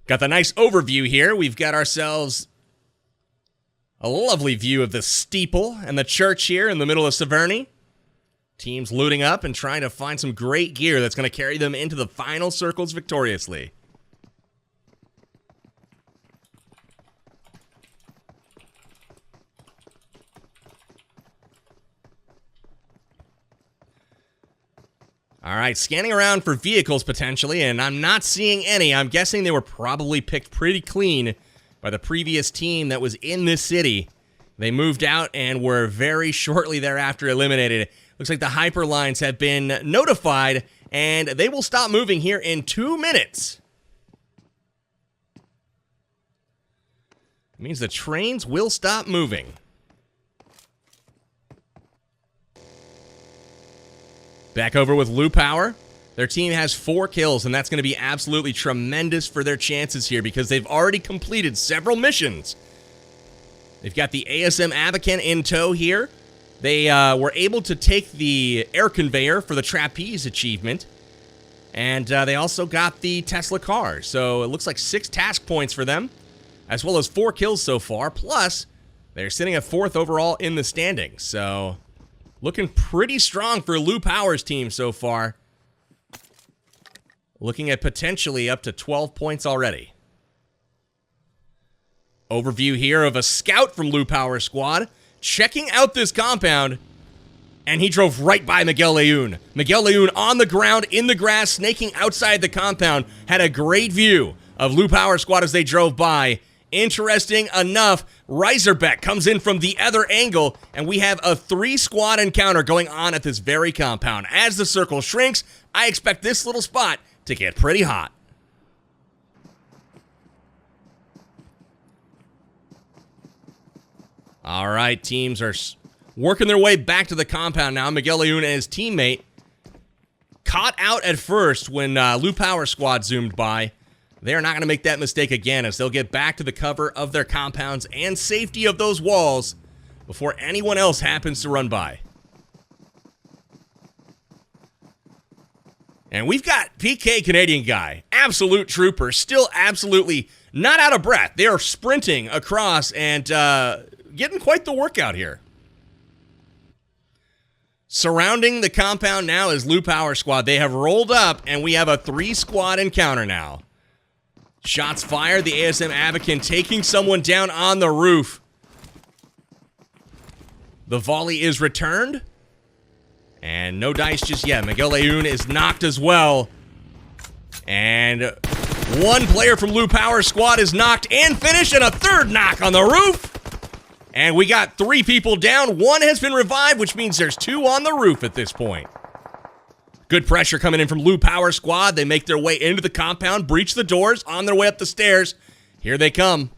[SPEAKER 4] Got the nice overview here. We've got ourselves a lovely view of the steeple and the church here in the middle of Severny. Teams looting up and trying to find some great gear that's going to carry them into the final circles victoriously. All right, scanning around for vehicles potentially, and I'm not seeing any. I'm guessing they were probably picked pretty clean by the previous team that was in this city. They moved out and were very shortly thereafter eliminated. Looks like the Hyperlines have been notified, and they will stop moving here in 2 minutes. It means the trains will stop moving. Back over with Lou Power. Their team has 4 kills, and that's going to be absolutely tremendous for their chances here because they've already completed several missions. They've got the ASM Abacan in tow here. They were able to take the air conveyor for the trapeze achievement, and they also got the Tesla car. So it looks like 6 task points for them, as well as 4 kills so far. Plus, they're sitting at 4th overall in the standings. So looking pretty strong for Lou Power's team so far. Looking at potentially up to 12 points already. Overview here of a scout from Lou Power's squad checking out this compound, and he drove right by Miguel Leon. Miguel Leon on the ground, in the grass, snaking outside the compound, had a great view of Lou Power's squad as they drove by, Interesting enough, Reiserbeck comes in from the other angle, and we have a 3-squad encounter going on at this very compound. As the circle shrinks, I expect this little spot to get pretty hot. All right, teams are working their way back to the compound now. Miguel Ayun and his teammate caught out at first when Lu Power Squad zoomed by. They are not going to make that mistake again, as they'll get back to the cover of their compounds and safety of those walls before anyone else happens to run by. And we've got PK Canadian guy, absolute trooper, still absolutely not out of breath. They are sprinting across and getting quite the workout here. Surrounding the compound now is Lu Power Squad. They have rolled up, and we have a 3-squad encounter now. Shots fired. The ASM Abacan taking someone down on the roof. The volley is returned. And no dice just yet. Miguel Ayun is knocked as well. And one player from Lu Power Squad is knocked and finished, and a third knock on the roof. And we got 3 people down. One has been revived, which means there's 2 on the roof at this point. Good pressure coming in from Lu Power Squad. They make their way into the compound, breach the doors, on their way up the stairs. Here they come.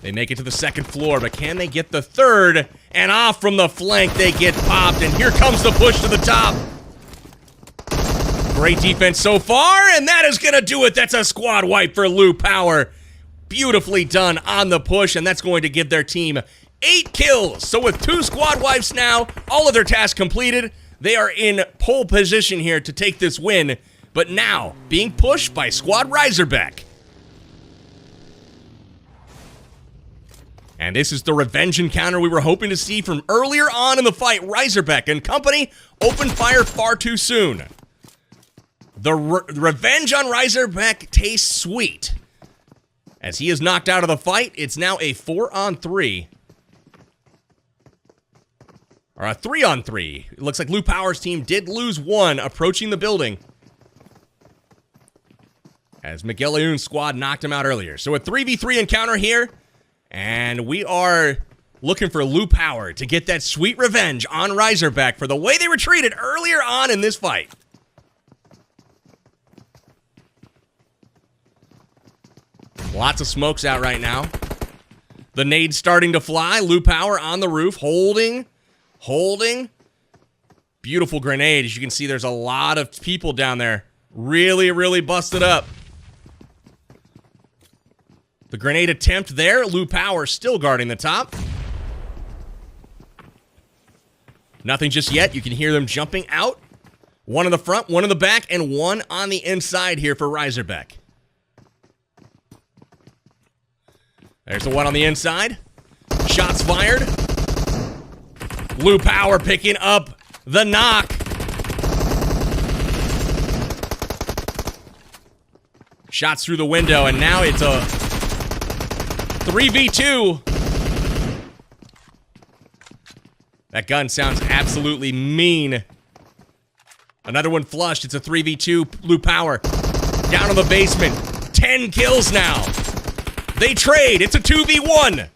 [SPEAKER 4] They make it to the 2nd floor, but can they get the 3rd? And off from the flank, they get popped, and here comes the push to the top. Great defense so far, and that is going to do it. That's a squad wipe for Lu Power. Beautifully done on the push, and that's going to give their team 8 kills. So with 2 squad wipes now, all of their tasks completed, they are in pole position here to take this win, but now being pushed by Squad Reiserbeck. And this is the revenge encounter we were hoping to see from earlier on in the fight. Reiserbeck and company opened fire far too soon. The revenge on Reiserbeck tastes sweet. As he is knocked out of the fight, it's now a 4-on-3. Or a 3-on-3. It looks like Lu Power's team did lose 1 approaching the building, as Miguel Ayun's squad knocked him out earlier. So a 3v3 encounter here, and we are looking for Lu Power to get that sweet revenge on Reiserbeck for the way they retreated earlier on in this fight. Lots of smokes out right now. The nade's starting to fly. Lu Power on the roof, holding. Beautiful grenade. As you can see, there's a lot of people down there. Really busted up. The grenade attempt there. Lu Power still guarding the top. Nothing just yet. You can hear them jumping out. 1 in the front, 1 in the back, and 1 on the inside here for Reiserbeck. There's the 1 on the inside. Shots fired. Lu Power picking up the knock. Shots through the window, and now it's a 3v2. That gun sounds absolutely mean. Another one flushed. It's a 3v2. Lu Power down in the basement. 10 kills now. They trade. It's a 2v1.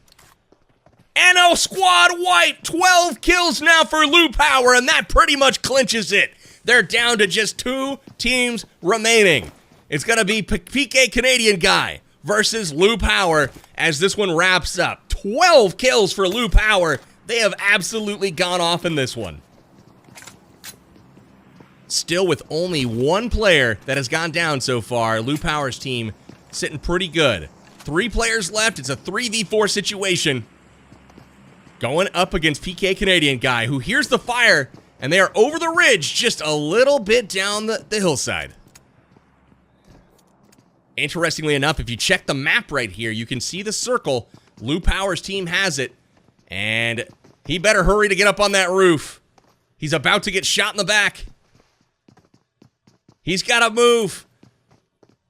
[SPEAKER 4] And a squad wipe. 12 kills now for Lu Power, and that pretty much clinches it. They're down to just 2 teams remaining. It's going to be PK Canadian guy versus Lu Power as this one wraps up. 12 kills for Lu Power. They have absolutely gone off in this one. Still with only 1 player that has gone down so far. Lu Power's team sitting pretty good. 3 players left. It's a 3v4 situation. Going up against PK Canadian guy, who hears the fire, and they are over the ridge just a little bit down the hillside. Interestingly enough, if you check the map right here, you can see the circle. Lu Power's team has it, and he better hurry to get up on that roof. He's about to get shot in the back. He's got to move.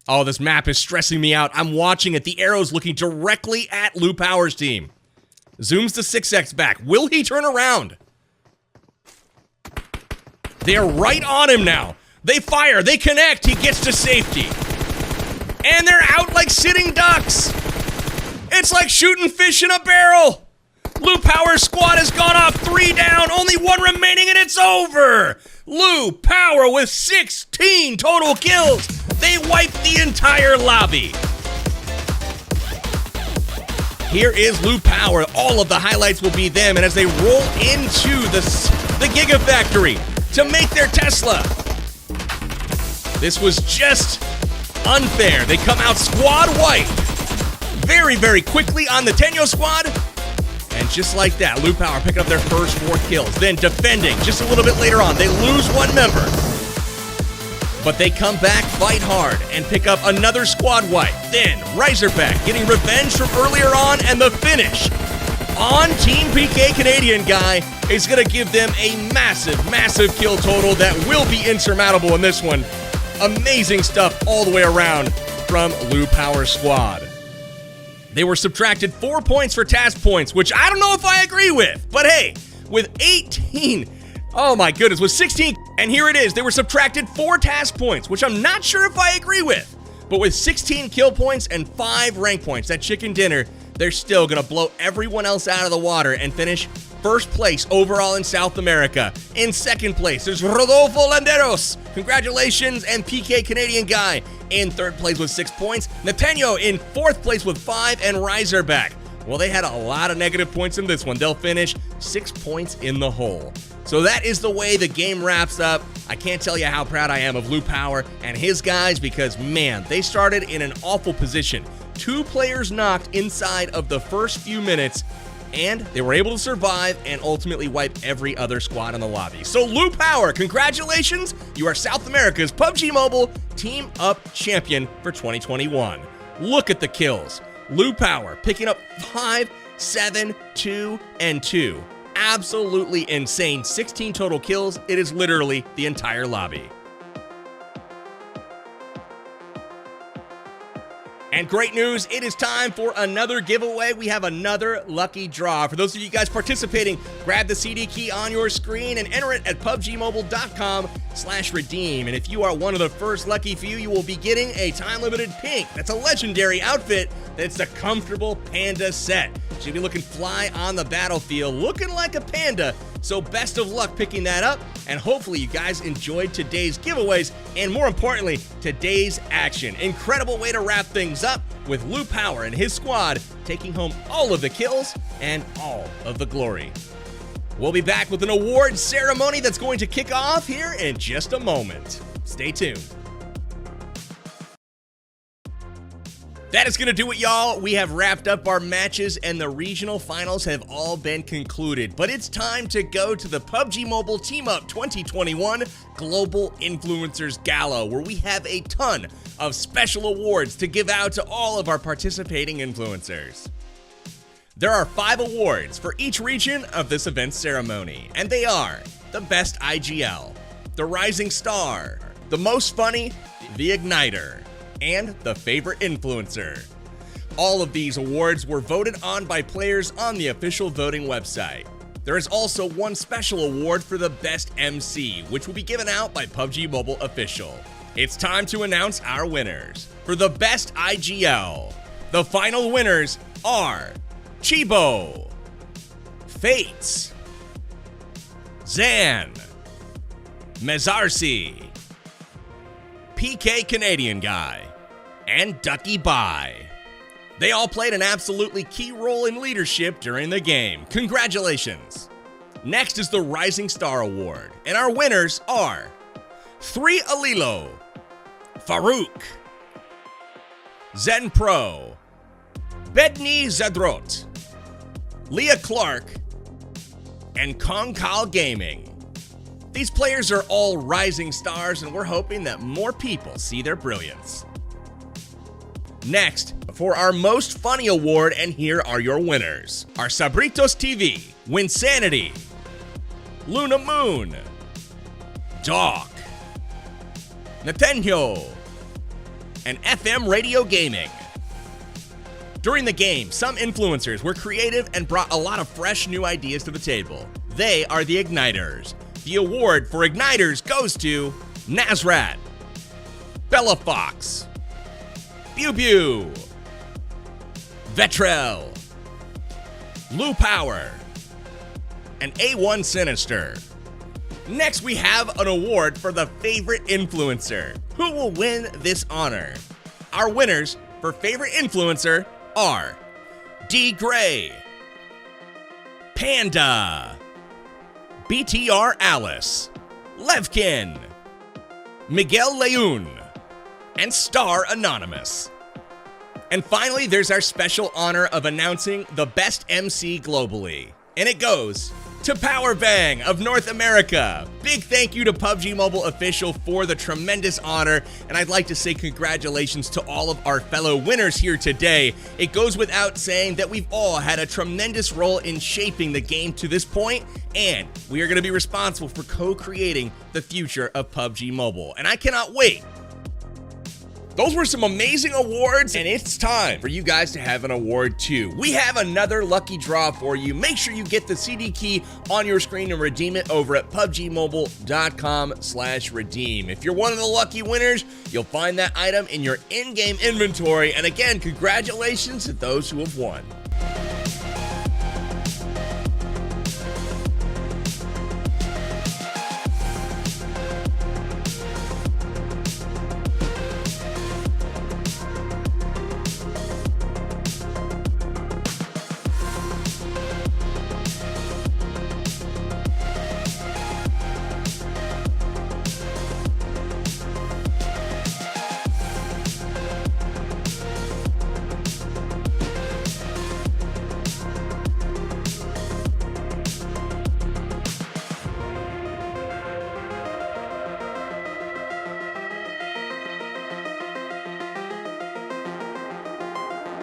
[SPEAKER 4] Oh, this map is stressing me out. I'm watching it. The arrow's looking directly at Lu Power's team. Zooms the 6X back. Will he turn around? They're right on him now. They fire. They connect. He gets to safety. And they're out like sitting ducks. It's like shooting fish in a barrel. Lu Power's squad has gone off 3 down, only 1 remaining, and it's over. Lu Power with 16 total kills. They wiped the entire lobby. Here is Lu Power. All of the highlights will be them, and as they roll into the Gigafactory to make their Tesla. This was just unfair. They come out squad white very, very quickly on the Tenyo squad. And just like that, Lu Power picking up their first 4 kills. Then defending just a little bit later on. They lose 1 member. But they come back, fight hard, and pick up another squad wipe. Then Razorback getting revenge from earlier on, and the finish on Team PK Canadian Guy is going to give them a massive, massive kill total that will be insurmountable in this one. Amazing stuff all the way around from Lu Power's squad. They were subtracted 4 points for task points, which I don't know if I agree with. But hey, with 18, oh my goodness, with 16, and here it is. They were subtracted 4 task points, which I'm not sure if I agree with. But with 16 kill points and 5 rank points, that chicken dinner, they're still going to blow everyone else out of the water and finish first place overall in South America. In second place, there's Rodolfo Landeros. Congratulations, and PK Canadian Guy in third place with 6 points. Nathaniel in fourth place with 5, and Razorback. Well, they had a lot of negative points in this one. They'll finish 6 points in the hole. So that is the way the game wraps up. I can't tell you how proud I am of Lu Power and his guys because, man, they started in an awful position. 2 players knocked inside of the first few minutes, and they were able to survive and ultimately wipe every other squad in the lobby. So Lu Power, congratulations. You are South America's PUBG Mobile Team Up Champion for 2021. Look at the kills. Lu Power picking up 5, 7, 2, and 2. Absolutely insane. 16 total kills. It is literally the entire lobby. And great news, it is time for another giveaway. We have another lucky draw. For those of you guys participating, grab the CD key on your screen and enter it at pubgmobile.com/redeem. And if you are one of the first lucky few, you will be getting a time-limited pink. That's a legendary outfit. That's the comfortable panda set. Should be looking fly on the battlefield, looking like a panda. So best of luck picking that up, and hopefully you guys enjoyed today's giveaways, and more importantly, today's action. Incredible way to wrap things up with Lu Power and his squad taking home all of the kills and all of the glory. We'll be back with an award ceremony that's going to kick off here in just a moment. Stay tuned. That is going to do it, y'all. We have wrapped up our matches and the regional finals have all been concluded. But it's time to go to the PUBG Mobile Team Up 2021 Global Influencers Gala, where we have a ton of special awards to give out to all of our participating influencers. There are 5 awards for each region of this event ceremony, and they are the Best IGL, the Rising Star, the Most Funny, the Igniter, and the Favorite Influencer. All of these awards were voted on by players on the official voting website. There is also one special award for the Best MC, which will be given out by PUBG Mobile Official. It's time to announce our winners. For the Best IGL, the final winners are Chibo, Fates, Zan, Mezarsi, PK Canadian Guy, and Ducky Bye. They all played an absolutely key role in leadership during the game. Congratulations. Next is the Rising Star Award, and our winners are 3 Alilo, Farouk, Zen Pro, Bedni Zadrot, Leah Clark, and Konkal Gaming. These players are all rising stars, and we're hoping that more people see their brilliance. Next, for our Most Funny Award, and here are your winners. Our Sabritos TV, Winsanity, Luna Moon, Doc, Nathaniel, and FM Radio Gaming. During the game, some influencers were creative and brought a lot of fresh new ideas to the table. They are the Igniters. The award for Igniters goes to Nazrat, Bella Fox, Pew Pew, Vetrell, Lou Power, and A1 Sinister. Next, we have an award for the favorite influencer. Who will win this honor? Our winners for favorite influencer are D. Gray, Panda, BTR Alice, Levkin, Miguel Leun, and Star Anonymous. And finally, there's our special honor of announcing the best MC globally. And it goes to Powerbang of North America. Big thank you to PUBG Mobile Official for the tremendous honor, and I'd like to say congratulations to all of our fellow winners here today. It goes without saying that we've all had a tremendous role in shaping the game to this point, and we are going to be responsible for co-creating the future of PUBG Mobile, and I cannot wait. Those were some amazing awards, and it's time for you guys to have an award too. We have another lucky draw for you. Make sure you get the CD key on your screen and redeem it over at pubgmobile.com/redeem. If you're one of the lucky winners, you'll find that item in your in-game inventory. And again, congratulations to those who have won.